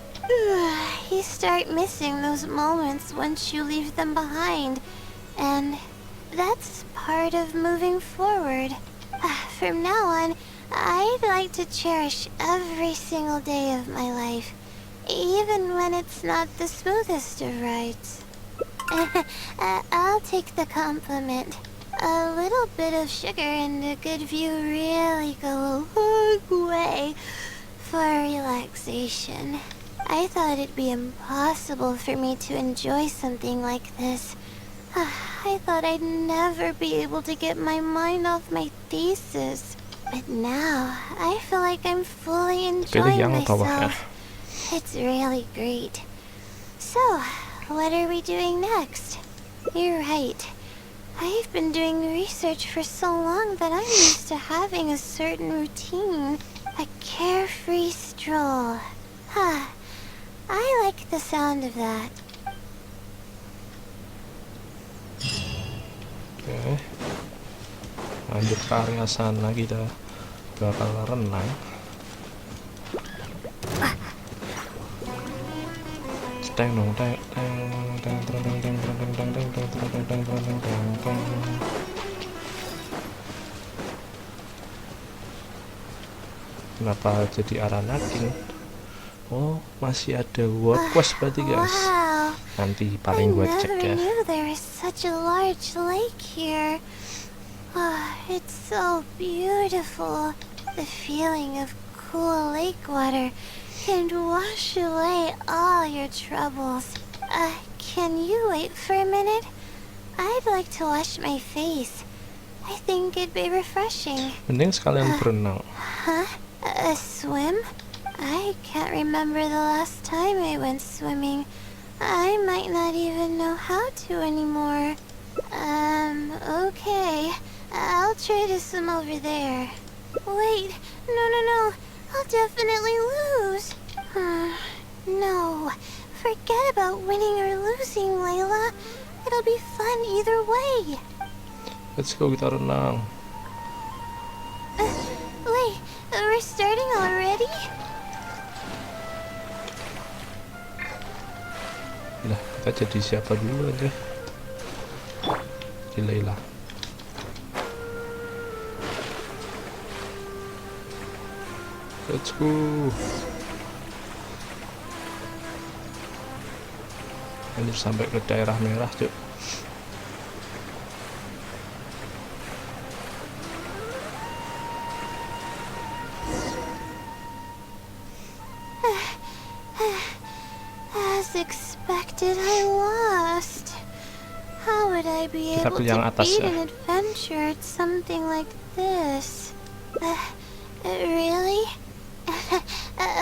Speaker 2: You start missing those moments once you leave them behind, and that's part of moving forward. From now on, I'd like to cherish every single day of my life, even when it's not the smoothest of rides. I'll take the compliment. A little bit of sugar and a good view really go a long way for relaxation. I thought it'd be impossible for me to enjoy something like this. I thought I'd never be able to get my mind off my thesis. But now, I feel like I'm fully enjoying
Speaker 1: yang bawah ya.
Speaker 2: myself. It's really great. So, what are we doing next? You're right. I've been doing research for so long that I'm used to having a certain routine. A carefree stroll. I like the sound of that.
Speaker 1: Oke. Lanjut ke area sana, kita bakal renang. Teng dong, teng teng teng teng teng teng teng teng teng teng teng teng teng teng teng. Kenapa jadi aranakin? Oh, masih ada world quest berarti guys.
Speaker 2: Wow.
Speaker 1: Nanti
Speaker 2: I
Speaker 1: paling gue cek
Speaker 2: never
Speaker 1: ya.
Speaker 2: knew there was such a large lake here. It's so beautiful. The feeling of cool lake water can wash away all your troubles. Can you wait for a minute? I'd like to wash my face. I think it'd be refreshing.
Speaker 1: Mending sekalian berenang.
Speaker 2: Huh? A swim? I can't remember the last time I went swimming. I might not even know how to anymore. Okay. I'll try to swim over there. Wait, no. I'll definitely lose. No. Forget about winning or losing, Layla. It'll be fun either way.
Speaker 1: Let's go, kita renang.
Speaker 2: Wait, we're starting already?
Speaker 1: Lah, kita jadi siapa dulu aja? Di Layla. Let's go. Lanjut sampai ke daerah merah, Cuk.
Speaker 2: As expected, I lost. How would I be
Speaker 1: Kita
Speaker 2: able
Speaker 1: pilih yang
Speaker 2: to
Speaker 1: atas
Speaker 2: beat
Speaker 1: ya.
Speaker 2: an adventure at something like this? Really?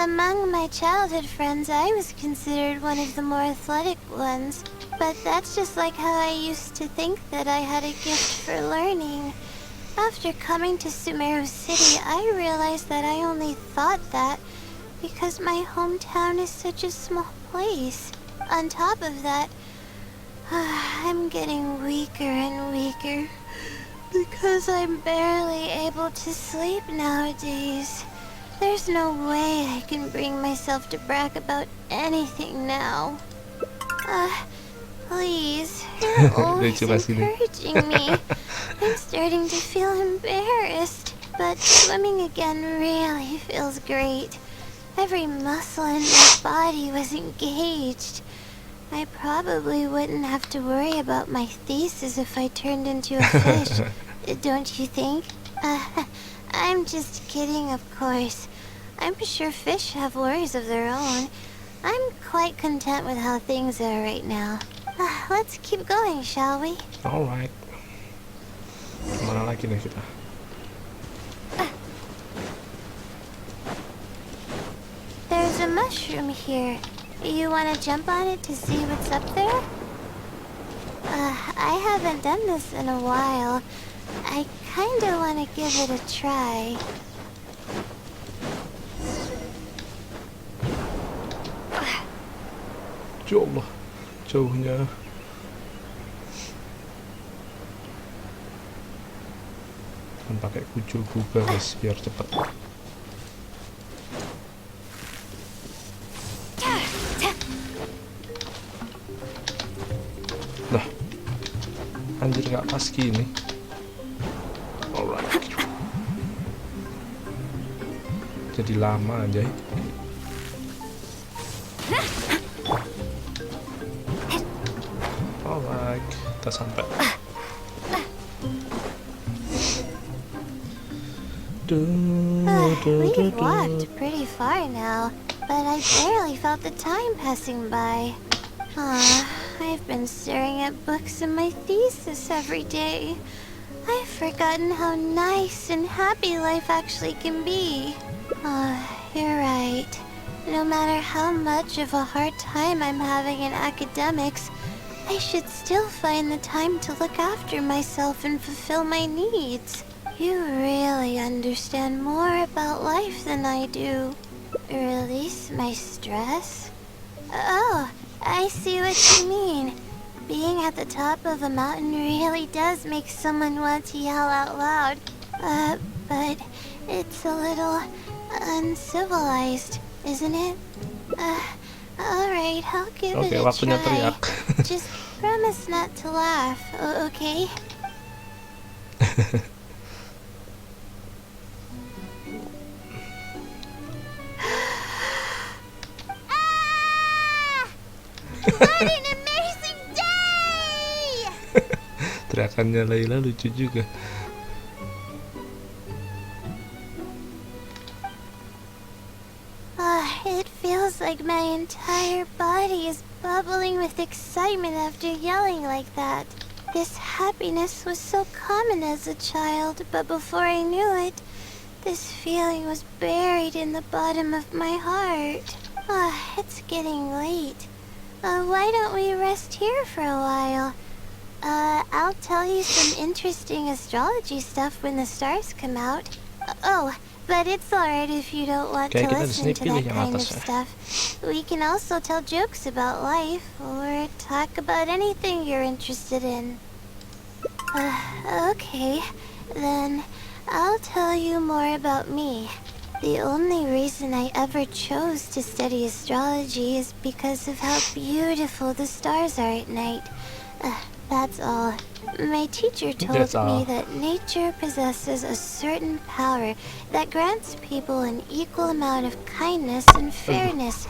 Speaker 2: Among my childhood friends, I was considered one of the more athletic ones. But that's just like how I used to think that I had a gift for learning. After coming to Sumeru City, I realized that I only thought that because my hometown is such a small place. On top of that, I'm getting weaker and weaker because I'm barely able to sleep nowadays. There's no way I can bring myself to brag about anything now. Please, you're always encouraging me. I'm starting to feel embarrassed, but swimming again really feels great. Every muscle in my body was engaged. I probably wouldn't have to worry about my thesis if I turned into a fish, don't you think? I'm just kidding, of course. I'm sure fish have worries of their own. I'm quite content with how things are right now. Let's keep going, shall we?
Speaker 1: Alright. Kemana lagi nih kita?
Speaker 2: There's a mushroom here. You want to jump on it to see what's up there? I haven't done this in a while. I kinda want to give it a try.
Speaker 1: Ya Allah, jauhnya. Kan pakai kucul juga guys, biar cepet. Nah, anjir nggak pas gini. Alright. Jadi lama aja. Alright, kita sampai.
Speaker 2: We've walked pretty far now, but I barely felt the time passing by. I've been staring at books in my thesis every day. I've forgotten how nice and happy life actually can be. You're right. No matter how much of a hard time I'm having in academics, I should still find the time to look after myself and fulfill my needs. You really understand more about life than I do. Release my stress? Oh, I see what you mean. Being at the top of a mountain really does make someone want to yell out loud. But it's a little uncivilized, isn't it? Alright, I'll give it a
Speaker 1: waktunya
Speaker 2: try.
Speaker 1: teriak.
Speaker 2: Just promise not to laugh, okay? What an amazing day!
Speaker 1: Teriakannya Layla lucu juga.
Speaker 2: It feels like my entire body is bubbling with excitement after yelling like that. This happiness was so common as a child, but before I knew it, this feeling was buried in the bottom of my heart. It's getting late. Why don't we rest here for a while? I'll tell you some interesting astrology stuff when the stars come out. But it's alright if you don't want to listen to that kind of stuff. We can also tell jokes about life, or talk about anything you're interested in. Okay, then I'll tell you more about me. The only reason I ever chose to study astrology is because of how beautiful the stars are at night. That's all. My teacher told me that nature possesses a certain power that grants people an equal amount of kindness and fairness,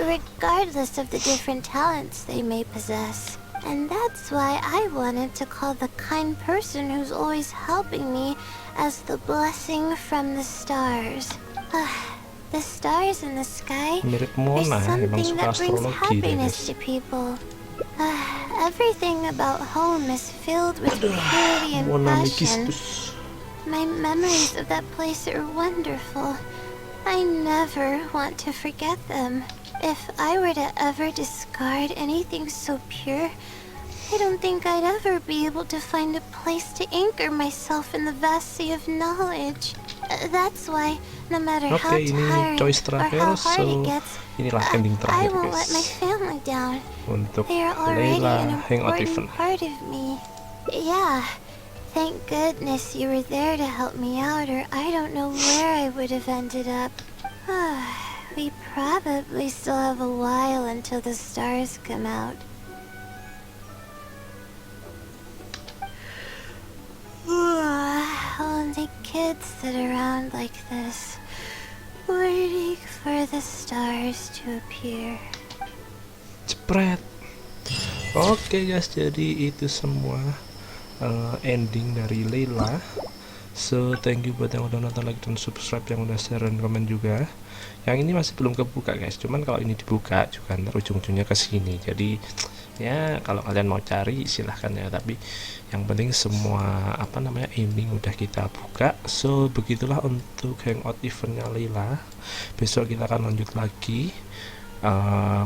Speaker 2: regardless of the different talents they may possess. And that's why I wanted to call the kind person who's always helping me as the blessing from the stars. The stars in the sky
Speaker 1: Mirip
Speaker 2: are
Speaker 1: Mona ya, emang
Speaker 2: something
Speaker 1: suka
Speaker 2: that brings
Speaker 1: astrologi deh
Speaker 2: happiness
Speaker 1: guys.
Speaker 2: to people. Everything about home is filled with purity and
Speaker 1: Mona
Speaker 2: passion.
Speaker 1: Mikistus.
Speaker 2: My memories of that place are wonderful. I never want to forget them. If I were to ever discard anything so pure, I don't think I'd ever be able to find a place to anchor myself in the vast sea of knowledge. That's why, no matter how
Speaker 1: Oke, ini
Speaker 2: tired
Speaker 1: choice
Speaker 2: or
Speaker 1: terakhir,
Speaker 2: how hard it
Speaker 1: so
Speaker 2: gets,
Speaker 1: inilah ending
Speaker 2: I
Speaker 1: terakhir
Speaker 2: won't let my
Speaker 1: guys
Speaker 2: family down.
Speaker 1: untuk
Speaker 2: They are already
Speaker 1: Layla
Speaker 2: an
Speaker 1: Hangout
Speaker 2: important
Speaker 1: event.
Speaker 2: part of me. Yeah, thank goodness you were there to help me out, or I don't know where I would have ended up. We probably still have a while until the stars come out. Only kids sit around like this, waiting for the stars to appear.
Speaker 1: Jepret. Oke guys, jadi itu semua ending dari Layla. So thank you buat yang udah nonton, like dan subscribe, yang udah share dan komen juga. Yang ini masih belum kebuka guys, cuman kalau ini dibuka juga ntar ujung-ujungnya ke sini. Jadi ya kalau kalian mau cari silahkan ya, tapi yang penting semua ending udah kita buka. So begitulah untuk hangout eventnya Layla. Besok kita akan lanjut lagi.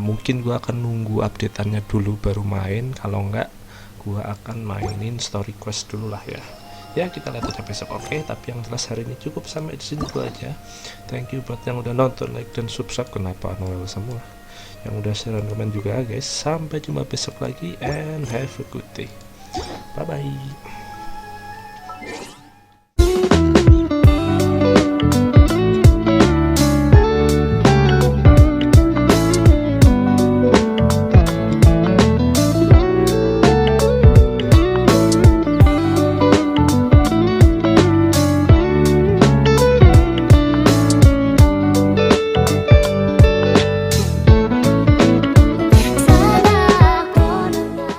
Speaker 1: Mungkin gua akan nunggu updateannya dulu baru main, kalau enggak gua akan mainin story quest dulu lah ya. Ya kita lihat aja besok, oke. Tapi yang jelas hari ini cukup sampai di sini dulu aja. Thank you buat yang udah nonton, like dan subscribe. Kenapa Noel semua yang udah share dan komen juga guys. Sampai jumpa besok lagi and have a good day. Bye bye.